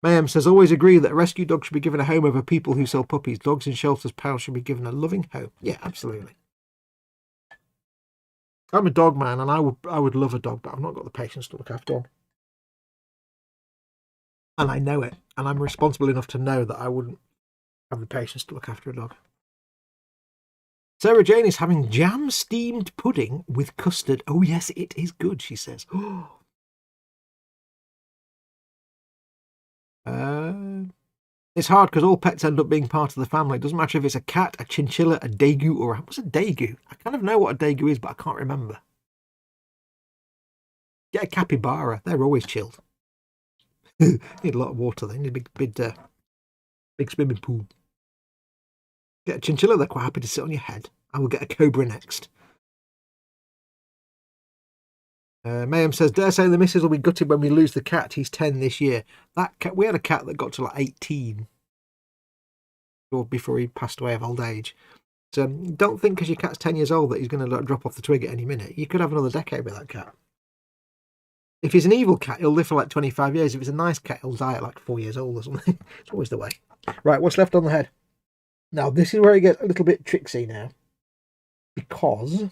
Mayhem says, always agree that a rescue dog should be given a home over people who sell puppies. Dogs in shelters, pals should be given a loving home. Yeah, absolutely. I'm a dog man, and I would love a dog, but I've not got the patience to look after one. And I know it, and I'm responsible enough to know that I wouldn't have the patience to look after a dog. Sarah Jane is having jam steamed pudding with custard. Oh yes, it is good, she says. It's hard because all pets end up being part of the family. It doesn't matter if it's a cat, a chinchilla, a daegu, or what's a daegu? I kind of know what a daegu is, but I can't remember. Get a capybara. They're always chilled. Need a lot of water. They need a big swimming pool. Get a chinchilla. They're quite happy to sit on your head. I will get a cobra next. Mayhem says, dare say the missus will be gutted when we lose the cat. He's 10 this year. That cat, we had a cat that got to like 18 or before he passed away of old age. So don't think because your cat's 10 years old that he's going to drop off the twig at any minute. You could have another decade with that cat. If he's an evil cat, he'll live for like 25 years. If it's a nice cat, he'll die at like 4 years old or something. It's always the way. Right, what's left on the head? Now, this is where it gets a little bit tricksy now. Because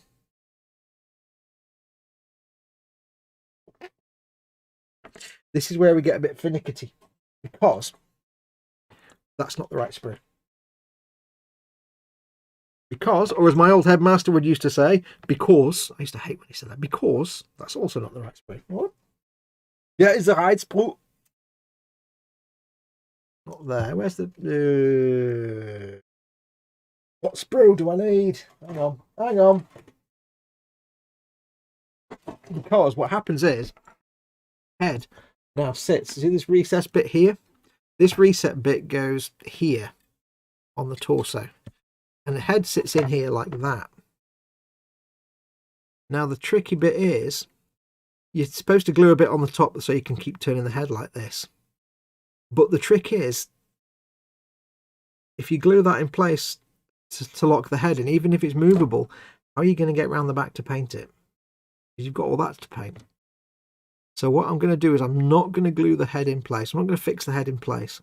this is where we get a bit finicky. Because that's not the right sprue. Because, or as my old headmaster would used to say, because, I used to hate when he said that, because that's also not the right sprue. What? Yeah, it's the right sprue. Not there. Where's the... What sprue do I need? Hang on. Hang on. Because what happens is, head now sits. See this recessed bit here? This reset bit goes here on the torso. And the head sits in here like that. Now the tricky bit is, you're supposed to glue a bit on the top so you can keep turning the head like this. But the trick is, if you glue that in place to lock the head in, even if it's movable, how are you going to get around the back to paint it? Because you've got all that to paint. So what I'm going to do is I'm not going to glue the head in place. I'm not going to fix the head in place.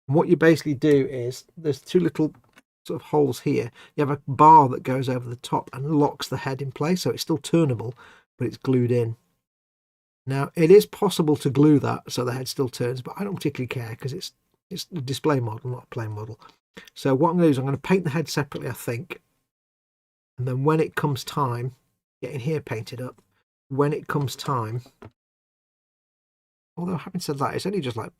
And what you basically do is, there's two little sort of holes here. You have a bar that goes over the top and locks the head in place, so it's still turnable, but it's glued in. Now, it is possible to glue that so the head still turns, but I don't particularly care because it's a display model, not a plain model. So what I'm going to do is I'm going to paint the head separately, I think. And then when it comes time, getting here painted up, when it comes time, although having said that, it's only just like,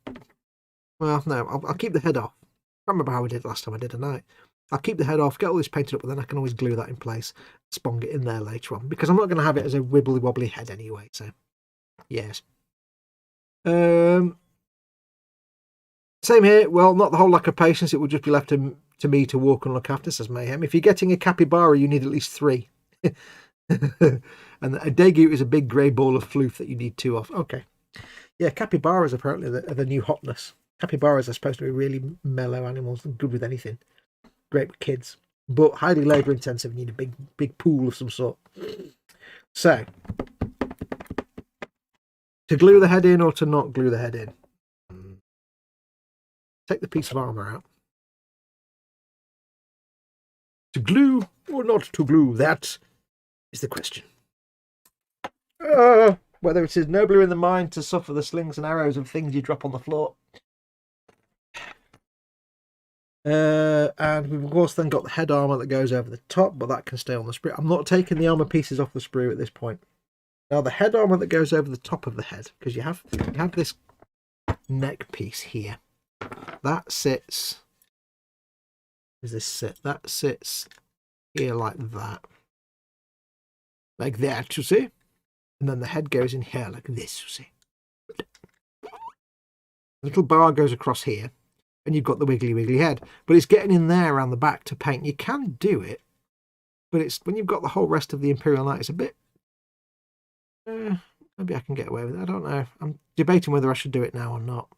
well, no, I'll keep the head off. I can't remember how I did last time I did a night. I'll keep the head off, get all this painted up, but then I can always glue that in place, spong it in there later on, because I'm not going to have it as a wibbly wobbly head anyway, so yes. Same here. Well, not the whole lack of patience. It will just be left to me to walk and look after, says Mayhem. If you're getting a capybara, you need at least 3. And a degu is a big grey ball of floof that you need 2 of. Okay. Yeah, capybaras apparently are the new hotness. Capybaras are supposed to be really mellow animals and good with anything. Great with kids. But highly labour intensive. You need a big pool of some sort. So, to glue the head in or to not glue the head in? Take the piece of armour out. To glue or not to glue? That is the question. Whether it is nobler in the mind to suffer the slings and arrows of things you drop on the floor. And we've of course then got the head armour that goes over the top, but that can stay on the sprue. I'm not taking the armour pieces off the sprue at this point. Now the head armour that goes over the top of the head, because you have this neck piece here. That sits... Does this sit? That sits here like that. Like that, you see? And then the head goes in here like this, you see? The little bar goes across here, and you've got the wiggly head. But it's getting in there around the back to paint. You can do it, but it's when you've got the whole rest of the Imperial Knight, it's a bit... maybe I can get away with it. I don't know. I'm debating whether I should do it now or not.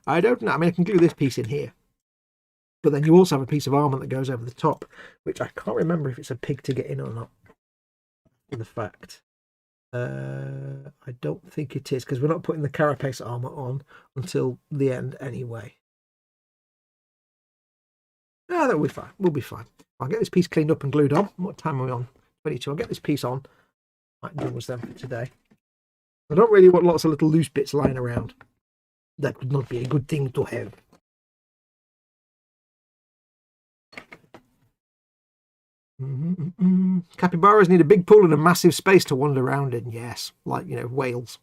I don't know. I mean, I can glue this piece in here. But then you also have a piece of armour that goes over the top, which I can't remember if it's a pig to get in or not. In the fact. I don't think it is, because we're not putting the carapace armour on until the end anyway. No, that'll be fine. We'll be fine. I'll get this piece cleaned up and glued on. What time are we on? 22. I'll get this piece on. Might do was then for today. I don't really want lots of little loose bits lying around. That would not be a good thing to have. Capybaras need a big pool and a massive space to wander around in. Yes, like, you know, whales.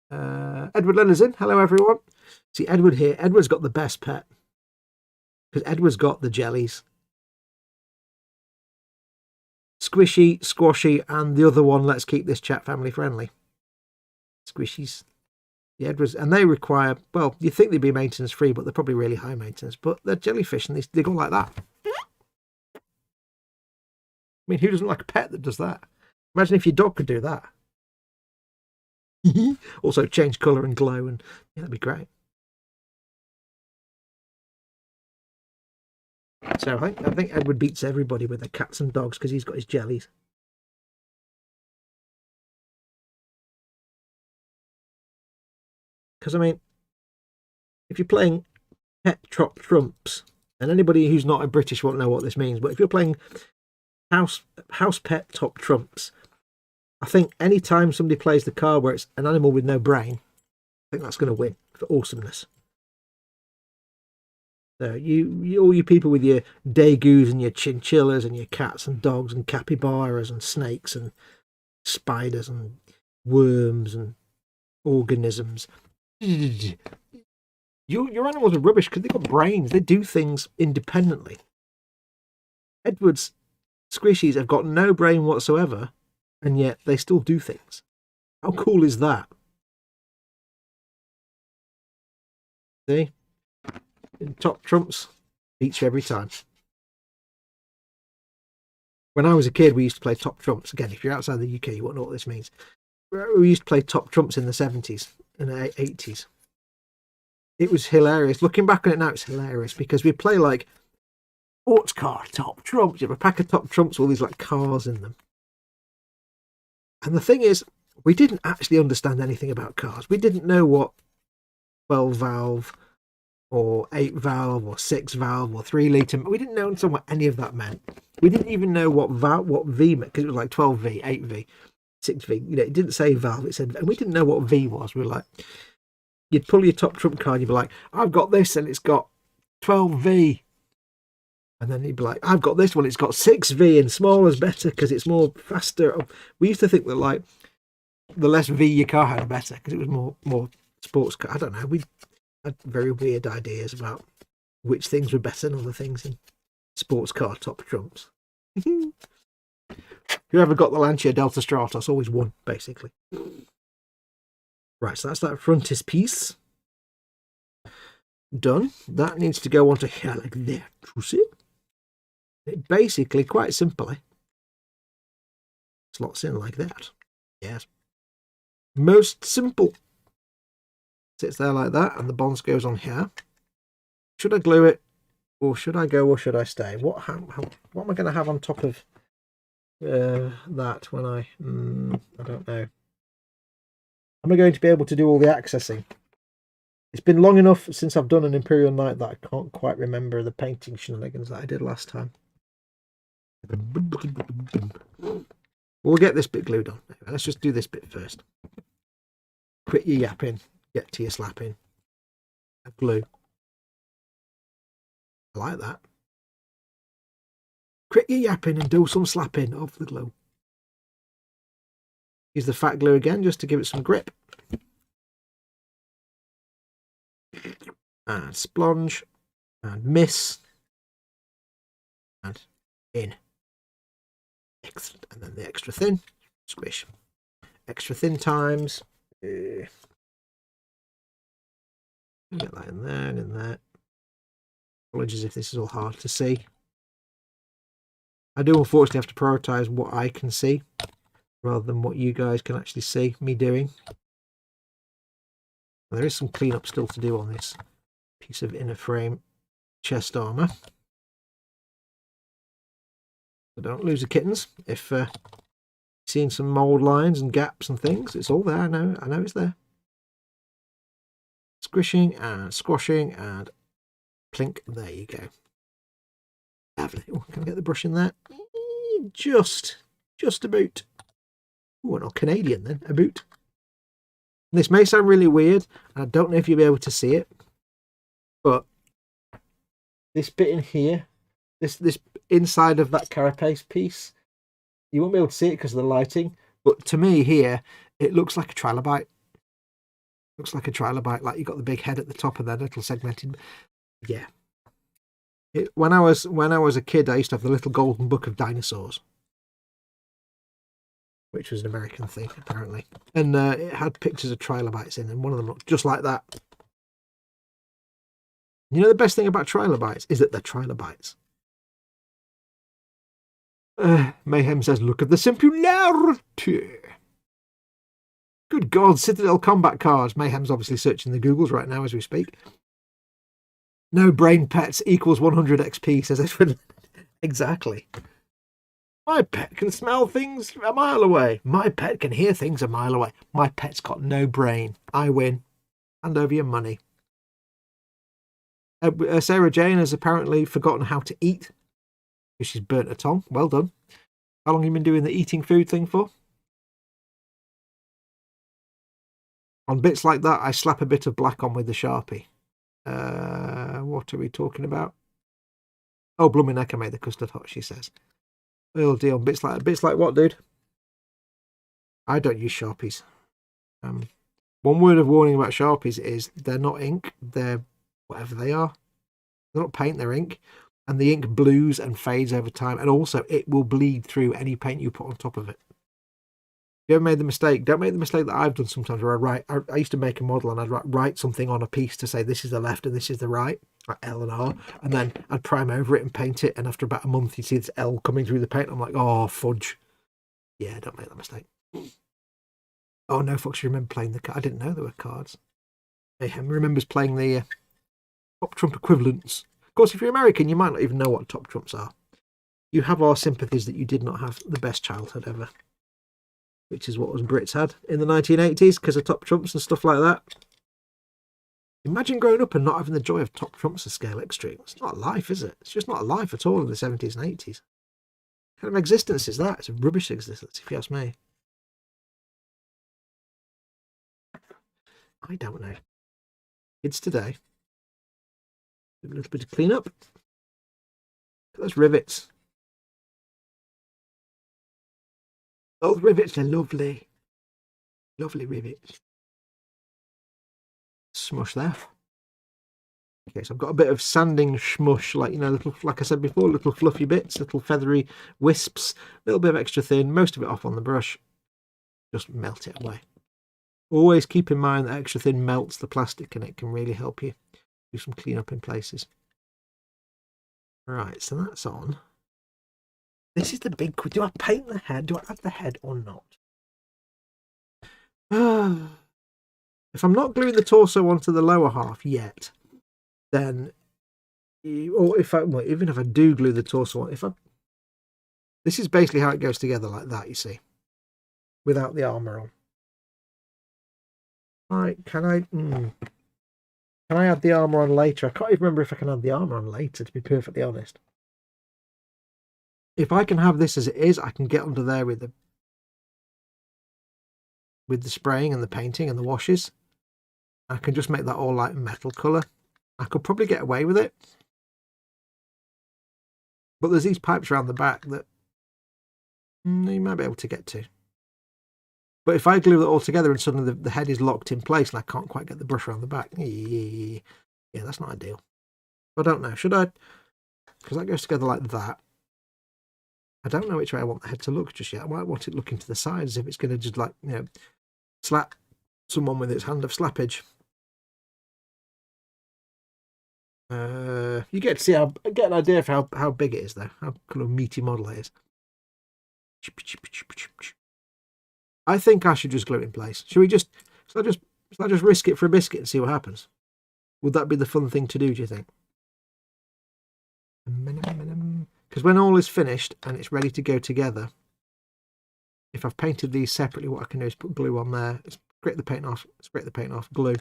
Edward Leonard's in. Hello, everyone. See, Edward here. Edward's got the best pet. Because Edward's got the jellies. Squishy, Squashy, and the other one, let's keep this chat family friendly. Squishies. The Edwards, and they require, well, you think they'd be maintenance free, but they're probably really high maintenance. But they're jellyfish and they go like that. I mean, who doesn't like a pet that does that? Imagine if your dog could do that. Also change colour and glow, and yeah, that'd be great. So I think Edward beats everybody with their cats and dogs because he's got his jellies. Because I mean, if you're playing pet top trumps, and anybody who's not a British won't know what this means, but if you're playing house pet top trumps, I think any time somebody plays the card where it's an animal with no brain, I think that's going to win for awesomeness. So all you people with your degus and your chinchillas and your cats and dogs and capybaras and snakes and spiders and worms and organisms, your animals are rubbish because they've got brains. They do things independently. Edward's squishies have got no brain whatsoever, and yet they still do things. How cool is that? See? Top trumps beats you every time. When I was a kid, we used to play top trumps. Again, if you're outside the UK, you won't know what this means. We used to play top trumps in the 70s and 80s. It was hilarious. Looking back on it now, it's hilarious because we play like sports car top trumps. You have a pack of top trumps with all these like cars in them. And the thing is, we didn't actually understand anything about cars. We didn't know what 12 valve or 8 valve or 6 valve or 3 litre. We didn't know what any of that meant. We didn't even know what V meant, because it was like 12V, 8V, 6V. You know, it didn't say valve, it said, and we didn't know what V was. We were like, you'd pull your top trump card, you'd be like, I've got this and it's got 12V. And then you'd be like, I've got this one, it's got 6V, and smaller is better because it's more faster. We used to think that like the less V your car had, the better, because it was more sports car. I don't know. We had very weird ideas about which things were better than other things in sports car top trumps. Whoever got the Lancia Delta Stratos always won, basically. Right, so that's that frontispiece done. That needs to go onto here like that. You see? It basically, quite simply, slots in like that. Yes. Most simple. Sits there like that, and the bonds goes on here. Should I glue it, or should I go, or should I stay? What am I going to have on top of that when I don't know. Am I going to be able to do all the accessing? It's been long enough since I've done an Imperial Knight that I can't quite remember the painting shenanigans that I did last time. We'll get this bit glued on. Let's just do this bit first. Quit your yapping. Get to your slapping. Glue. I like that. Quit your yapping and do some slapping of the glue. Use the fat glue again just to give it some grip. And splonge. And miss. And in. Excellent. And then the extra thin. Squish. Extra thin times. Get that in there and in there. Apologies if this is all hard to see. I do unfortunately have to prioritise what I can see rather than what you guys can actually see me doing. There is some cleanup still to do on this piece of inner frame chest armour. So don't lose the kittens. If seeing some mould lines and gaps and things, it's all there. I know it's there. Squishing and squashing and plink. There you go. Lovely. Oh, can I get the brush in there? Just about. Oh, not Canadian then. About. This may sound really weird. I don't know if you'll be able to see it, but this bit in here, this inside of that carapace piece, you won't be able to see it because of the lighting. But to me here, it looks like a trilobite. Looks like a trilobite, like you got the big head at the top of that little segmented. Yeah. When I was a kid, I used to have the little golden book of dinosaurs. which was an American thing, apparently. And it had pictures of trilobites in, and one of them looked just like that. You know the best thing about trilobites is that they're trilobites. Mayhem says, look at the simplarity. Good God, Citadel combat cards. Mayhem's obviously searching the Googles right now as we speak. No brain pets equals 100 XP, says Edward. Exactly. My pet can smell things a mile away. My pet can hear things a mile away. My pet's got no brain. I win. Hand over your money. Sarah Jane has apparently forgotten how to eat because she's burnt her tongue. Well done. How long have you been doing the eating food thing for? On bits like that, I slap a bit of black on with the Sharpie. What are we talking about? Oh, blooming heck, I made the custard hot, she says. Oh dear, on bits like what, dude? I don't use Sharpies. One word of warning about Sharpies is they're not ink, they're whatever they are. They're not paint, they're ink. And the ink blues and fades over time. And also, it will bleed through any paint you put on top of it. If you ever made the mistake, don't make the mistake that I've done sometimes where I used to make a model and I'd write something on a piece to say this is the left and this is the right, like L and R, and then I'd prime over it and paint it, and after about a month you see this L coming through the paint. I'm like, oh, fudge. Yeah, don't make that mistake. Oh no, Foxx, you remember playing the card? I didn't know there were cards. Mayhem remembers playing the top trump equivalents. Of course, if you're American, you might not even know what top trumps are. You have our sympathies that you did not have the best childhood ever, which is what us Brits had in the 1980s because of top trumps and stuff like that. Imagine growing up and not having the joy of top trumps to scale extreme. It's not a life, is it? It's just not a life at all in the 70s and 80s. What kind of existence is that? It's a rubbish existence, if you ask me. I don't know. Kids today. A little bit of cleanup. Those rivets. Those rivets are lovely. Lovely rivets. Smush there. Okay, so I've got a bit of sanding smush, like, you know, little, like I said before, little fluffy bits, little feathery wisps, a little bit of extra thin, most of it off on the brush. Just melt it away. Always keep in mind that extra thin melts the plastic and it can really help you do some cleanup in places. Right, so that's on. This is the big question. Do I paint the head? Do I add the head or not? If I'm not gluing the torso onto the lower half yet, then, or if I, well, even if I do glue the torso on, this is basically how it goes together like that, you see, without the armor on. Right, can I add the armor on later? I can't even remember if I can add the armor on later, to be perfectly honest. If I can have this as it is, I can get under there with the spraying and the painting and the washes. I can just make that all like metal colour. I could probably get away with it. But there's these pipes around the back that you might be able to get to. But if I glue it all together and suddenly the head is locked in place and I can't quite get the brush around the back, yeah, that's not ideal. I don't know. Should I? Because that goes together like that. I don't know which way I want the head to look just yet. I might want it looking to the side as if it's going to just, like, you know, slap someone with its hand of slappage. You get to see get an idea of how big it is, though. How kind of meaty model it is. I think I should just glue it in place. Should I just risk it for a biscuit and see what happens? Would that be the fun thing to do, do you think? Because when all is finished and it's ready to go together, if I've painted these separately, what I can do is put glue on there, scrape the paint off, glue.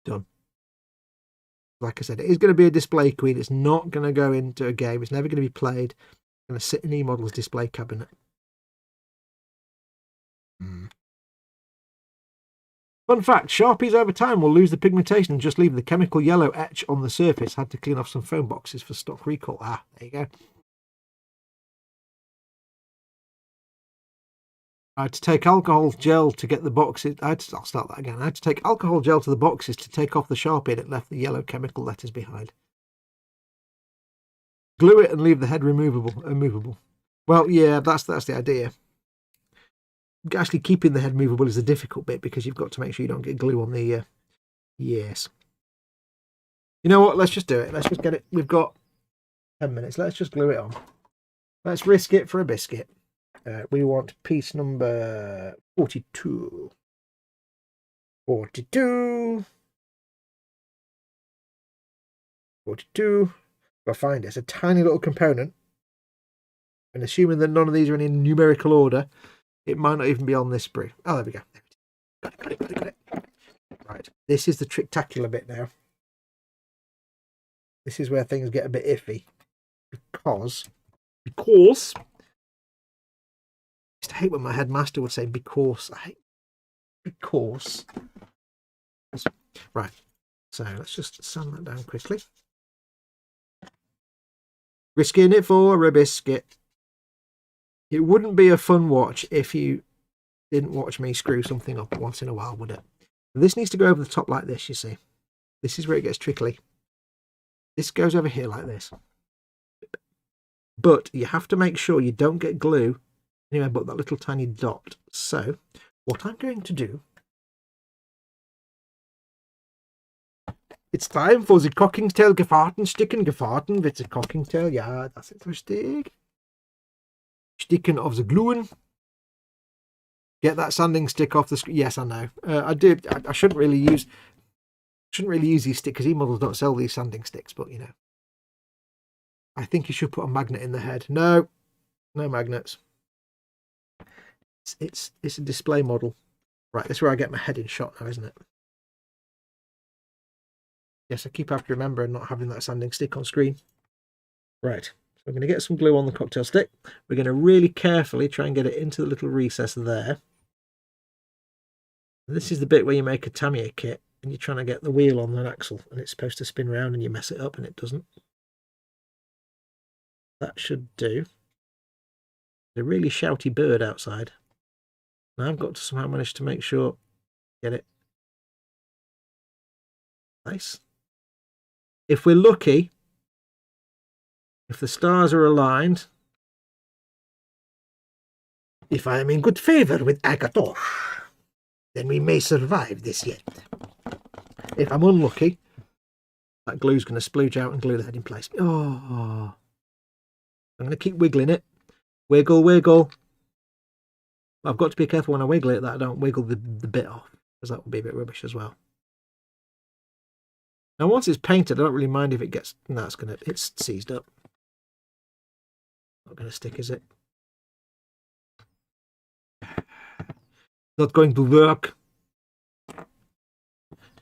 Done. Like I said, it is going to be a display queen. It's not going to go into a game. It's never going to be played. It's going to sit in eModels display cabinet. Fun fact, Sharpies over time will lose the pigmentation and just leave the chemical yellow etch on the surface. Had to clean off some foam boxes for stock recall. Ah, there you go. I had to take alcohol gel to get the boxes. I'll start that again. I had to take alcohol gel to the boxes to take off the Sharpie and it left the yellow chemical letters behind. Glue it and leave the head immovable. Well, yeah, that's the idea. actually keeping the head movable is the difficult bit, because you've got to make sure you don't get glue on the yes. You know what, let's just do it. Let's just get it. We've got 10 minutes. Let's just glue it on. Let's risk it for a biscuit. We want piece number 42. 42. 42. I'll find it. It's a tiny little component. And assuming that none of these are in numerical order, it might not even be on this sprue. Oh, there we go. Got it. Right. This is the tricktacular bit now. This is where things get a bit iffy. Because I used to hate when my headmaster would say because. Right. So let's just sand that down quickly. Risking it for a biscuit. It wouldn't be a fun watch if you didn't watch me screw something up once in a while, would it? This needs to go over the top like this, you see. This is where it gets trickly. This goes over here like this. But you have to make sure you don't get glue anywhere but that little tiny dot. So what I'm going to do, it's time for the Cockingtail Gefahrtensticken. Gefahrten with the Cockingtail. Ja, das ist richtig. Sticken of the gluing. Get that sanding stick off the screen. Yes, I know. I shouldn't really use these sticks, because eModels don't sell these sanding sticks. But you know, I think you should put a magnet in the head. No magnets. It's a display model. Right, this is where I get my head in shot now, isn't it? Yes, I keep having to remember not having that sanding stick on screen. Right, so we're going to get some glue on the cocktail stick. We're going to really carefully try and get it into the little recess there. And this is the bit where you make a Tamiya kit and you're trying to get the wheel on an axle and it's supposed to spin around and you mess it up and it doesn't. That should do. There's a really shouty bird outside. Now I've got to somehow manage to make sure, get it. Nice. If we're lucky, if the stars are aligned, if I am in good favour with Agator, then we may survive this yet. If I'm unlucky, that glue's going to splooge out and glue the head in place. Oh, I'm going to keep wiggling it. Wiggle, wiggle. I've got to be careful when I wiggle it that I don't wiggle the bit off, because that will be a bit rubbish as well. Now, once it's painted, I don't really mind if it gets... No, it's seized up. Not going to stick, is it? Not going to work.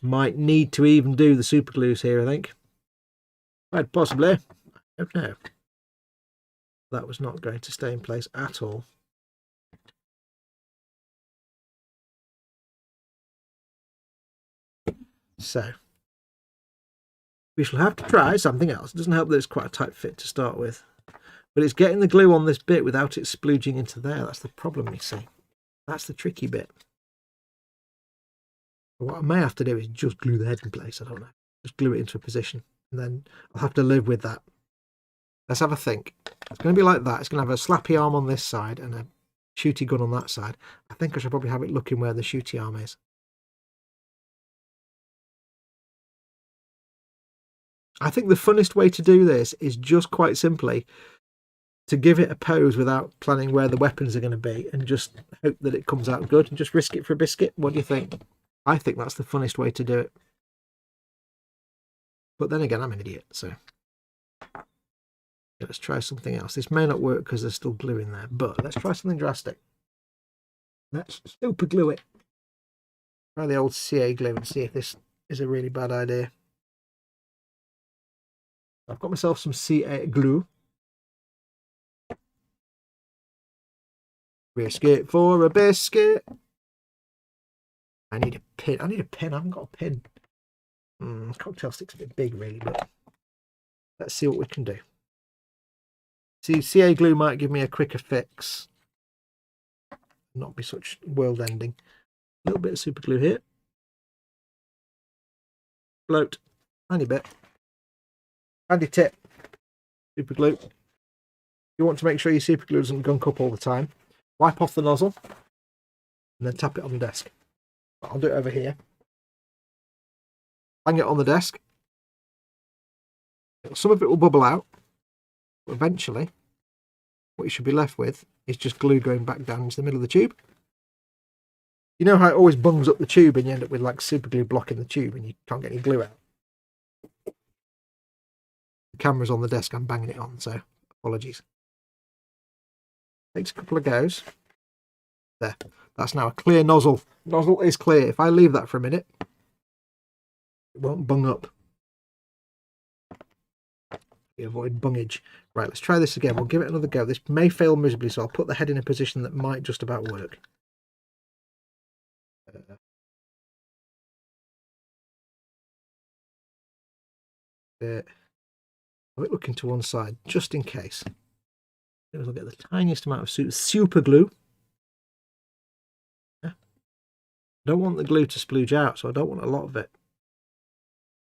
Might need to even do the super glues here, I think. Quite possibly. I don't know. That was not going to stay in place at all. So we shall have to try something else. It doesn't help that it's quite a tight fit to start with. But it's getting the glue on this bit without it splooging into there. That's the problem, you see. That's the tricky bit. What I may have to do is just glue the head in place. I don't know. Just glue it into a position. And then I'll have to live with that. Let's have a think. It's going to be like that. It's going to have a slappy arm on this side and a shooty gun on that side. I think I should probably have it looking where the shooty arm is. I think the funnest way to do this is just quite simply to give it a pose without planning where the weapons are going to be and just hope that it comes out good and just risk it for a biscuit. What do you think? I think that's the funnest way to do it. But then again, I'm an idiot, so let's try something else. This may not work because there's still glue in there, but let's try something drastic. Let's super glue it. Try the old CA glue and see if this is a really bad idea. I've got myself some CA glue. Biscuit for a biscuit. I need a pin. I haven't got a pin. Cocktail stick's a bit big, really, but let's see what we can do. See, CA glue might give me a quicker fix. Not be such world ending. A little bit of super glue here. Float. Tiny bit. Handy tip. Super glue. You want to make sure your super glue doesn't gunk up all the time. Wipe off the nozzle. and then tap it on the desk. I'll do it over here. Hang it on the desk. Some of it will bubble out, but eventually what you should be left with is just glue going back down into the middle of the tube. You know how it always bungs up the tube and you end up with like super glue blocking the tube and you can't get any glue out? The camera's on the desk, I'm banging it on, so apologies. Takes a couple of goes. There, that's now a clear nozzle. Nozzle is clear. If I leave that for a minute, it won't bung up. Avoid bungage. Right, let's try this again. We'll give it another go. This may fail miserably, so I'll put the head in a position that might just about work. Have it looking to one side, just in case. We'll get the tiniest amount of super glue. Yeah. Don't want the glue to splooge out, so I don't want a lot of it.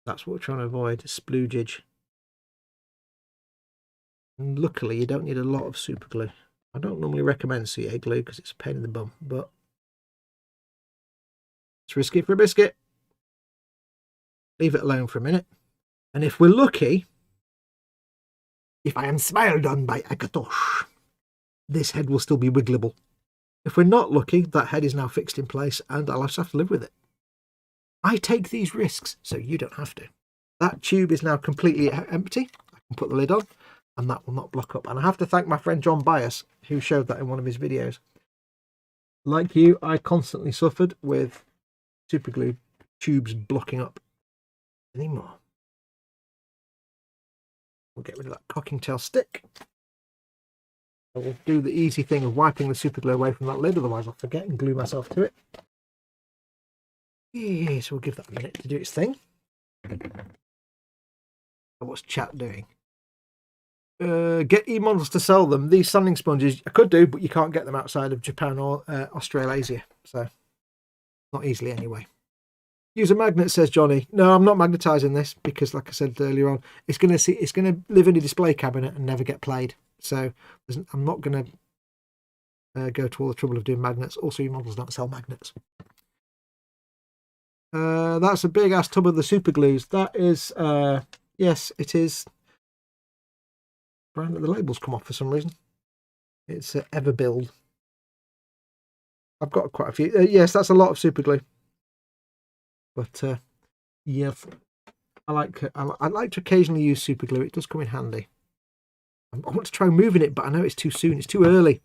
That's what we're trying to avoid, sploogage. And luckily, you don't need a lot of super glue. I don't normally recommend CA glue because it's a pain in the bum, but it's risky for a biscuit. Leave it alone for a minute. And if we're lucky, if I am smiled on by Akatosh, this head will still be wiggleable. If we're not lucky, that head is now fixed in place and I'll just have to live with it. I take these risks, so you don't have to. That tube is now completely empty. I can put the lid on and that will not block up. And I have to thank my friend John Bias, who showed that in one of his videos. Like you, I constantly suffered with super glue tubes blocking up anymore. We'll get rid of that cocking tail stick. We'll do the easy thing of wiping the super glue away from that lid, otherwise I'll forget and glue myself to it. Yes, we'll give that a minute to do its thing. What's chat doing? Get eModels to sell them. These sanding sponges I could do, but you can't get them outside of Japan or Australasia, so not easily anyway. Use a magnet, says Johnny. No, I'm not magnetizing this because, like I said earlier on, it's going to live in a display cabinet and never get played. So I'm not going to go to all the trouble of doing magnets. Also, eModels don't sell magnets. That's a big ass tub of the super glues. That is, yes, it is. Brand that the labels come off for some reason. It's Everbuild. I've got quite a few. Yes, that's a lot of super glue. But yes, I like to occasionally use super glue. It does come in handy. I want to try moving it, but I know it's too soon. It's too early.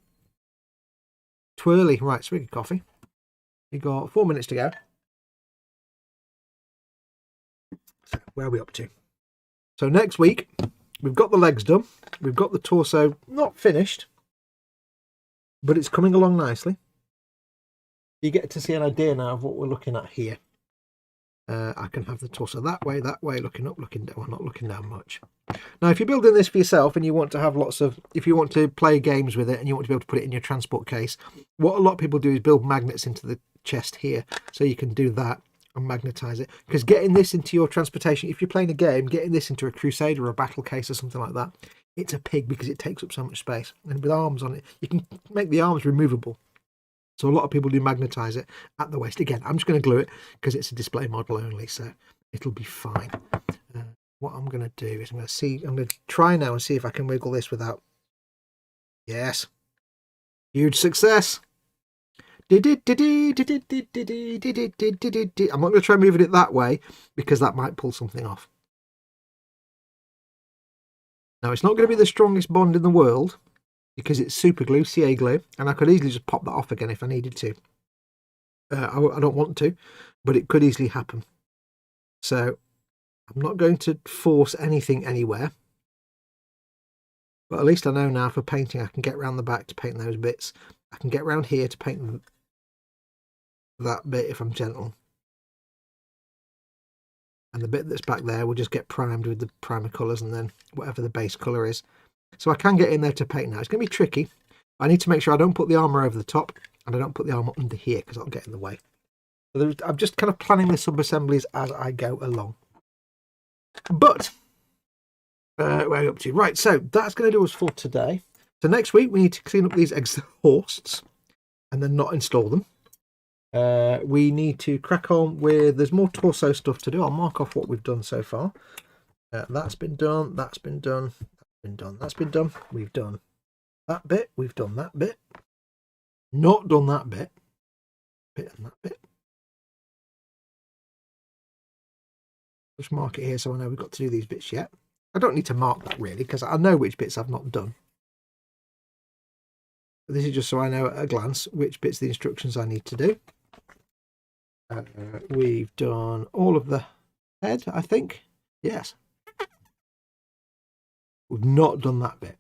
Too early. Right, swig of coffee. We got 4 minutes to go. So where are we up to? So next week we've got the legs done. We've got the torso not finished, but it's coming along nicely. You get to see an idea now of what we're looking at here. I can have the torso that way, looking up, looking down. Well, not looking down much. Now, if you're building this for yourself and you want to have lots of, if you want to play games with it and you want to be able to put it in your transport case, what a lot of people do is build magnets into the chest here. So you can do that and magnetize it. Because getting this into your transportation, if you're playing a game, getting this into a Crusader or a battle case or something like that, it's a pig because it takes up so much space. And with arms on it, you can make the arms removable. So a lot of people do magnetize it at the waist. Again, I'm just going to glue it because it's a display model only, so it'll be fine. What I'm going to do is I'm going to try now and see if I can wiggle this without. Yes, huge success. I'm not going to try moving it that way because that might pull something off. Now it's not going to be the strongest bond in the world, because it's super glue, CA glue, and I could easily just pop that off again if I needed to. I don't want to, but it could easily happen. So I'm not going to force anything anywhere. But at least I know now for painting I can get around the back to paint those bits. I can get around here to paint that bit if I'm gentle. And the bit that's back there will just get primed with the primer colours and then whatever the base colour is. So I can get in there to paint now. It's going to be tricky. I need to make sure I don't put the armour over the top and I don't put the armour under here because it'll get in the way. So I'm just kind of planning the sub-assemblies as I go along. But, where are we up to? Right, so that's going to do us for today. So next week we need to clean up these exhausts and then not install them. We need to crack on with, there's more torso stuff to do. I'll mark off what we've done so far. That's been done, that's been done, that's been done, that's been done. We've done that bit, we've done that bit. Not done that bit. Bit and that bit. Just mark it here so I know we've got to do these bits yet. I don't need to mark that really because I know which bits I've not done. But this is just so I know at a glance which bits of the instructions I need to do. We've done all of the head, I think. Yes. We've not done that bit.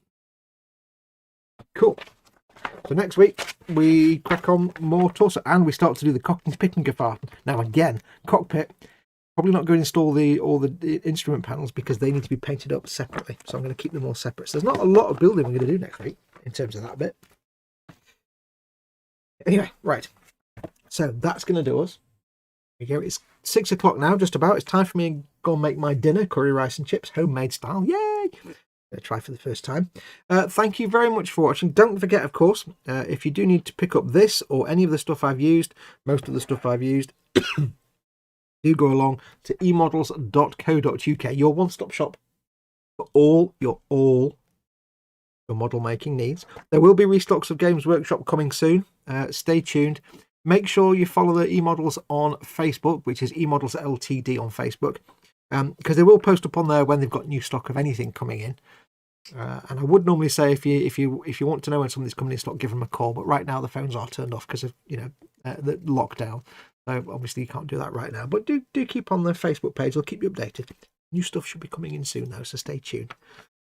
Cool. So next week we crack on more torso and we start to do the cockpit picking gaffer. Now again, cockpit, probably not going to install all the instrument panels because they need to be painted up separately. So I'm going to keep them all separate. So there's not a lot of building we're going to do next week in terms of that bit. Anyway, right. So that's going to do us. There we go. It's 6 o'clock now, just about. It's time for me to go and make my dinner, curry rice and chips, homemade style. Yay! Try for the first time. Thank you very much for watching. Don't forget, of course, if you do need to pick up this or any of the stuff I've used, most of the stuff I've used, do go along to eModels.co.uk, your one-stop shop for all your model making needs. There will be restocks of Games Workshop coming soon. Stay tuned. Make sure you follow the eModels on Facebook, which is eModels Ltd on Facebook, because they will post up on there when they've got new stock of anything coming in. And I would normally say if you want to know when something's coming in stock, give them a call. But right now the phones are turned off because of the lockdown. So obviously you can't do that right now. But do keep on the Facebook page. I'll keep you updated. New stuff should be coming in soon though, so stay tuned.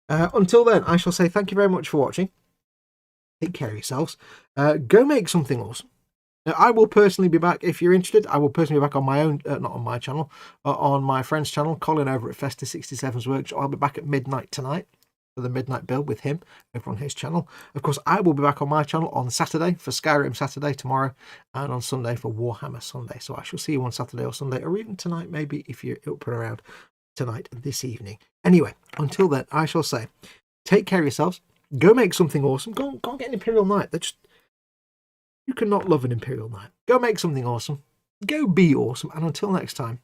Until then, I shall say thank you very much for watching. Take care of yourselves. Go make something awesome. Now, I will personally be back, if you're interested, I will personally be back on my own, not on my channel, on my friend's channel, Colin over at Festa67's Workshop. I'll be back at midnight tonight for the midnight build with him over on his channel. Of course, I will be back on my channel on Saturday for Skyrim Saturday tomorrow and on Sunday for Warhammer Sunday. So I shall see you on Saturday or Sunday or even tonight maybe if you're up and around tonight this evening. Anyway, until then, I shall say take care of yourselves. Go make something awesome. Go and get an Imperial Knight. You cannot love an Imperial Knight. Go make something awesome. Go be awesome. And until next time,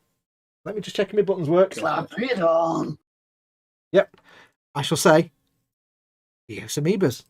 let me just check if my buttons work. Slap it on. Yep. I shall say, adios, amoebas.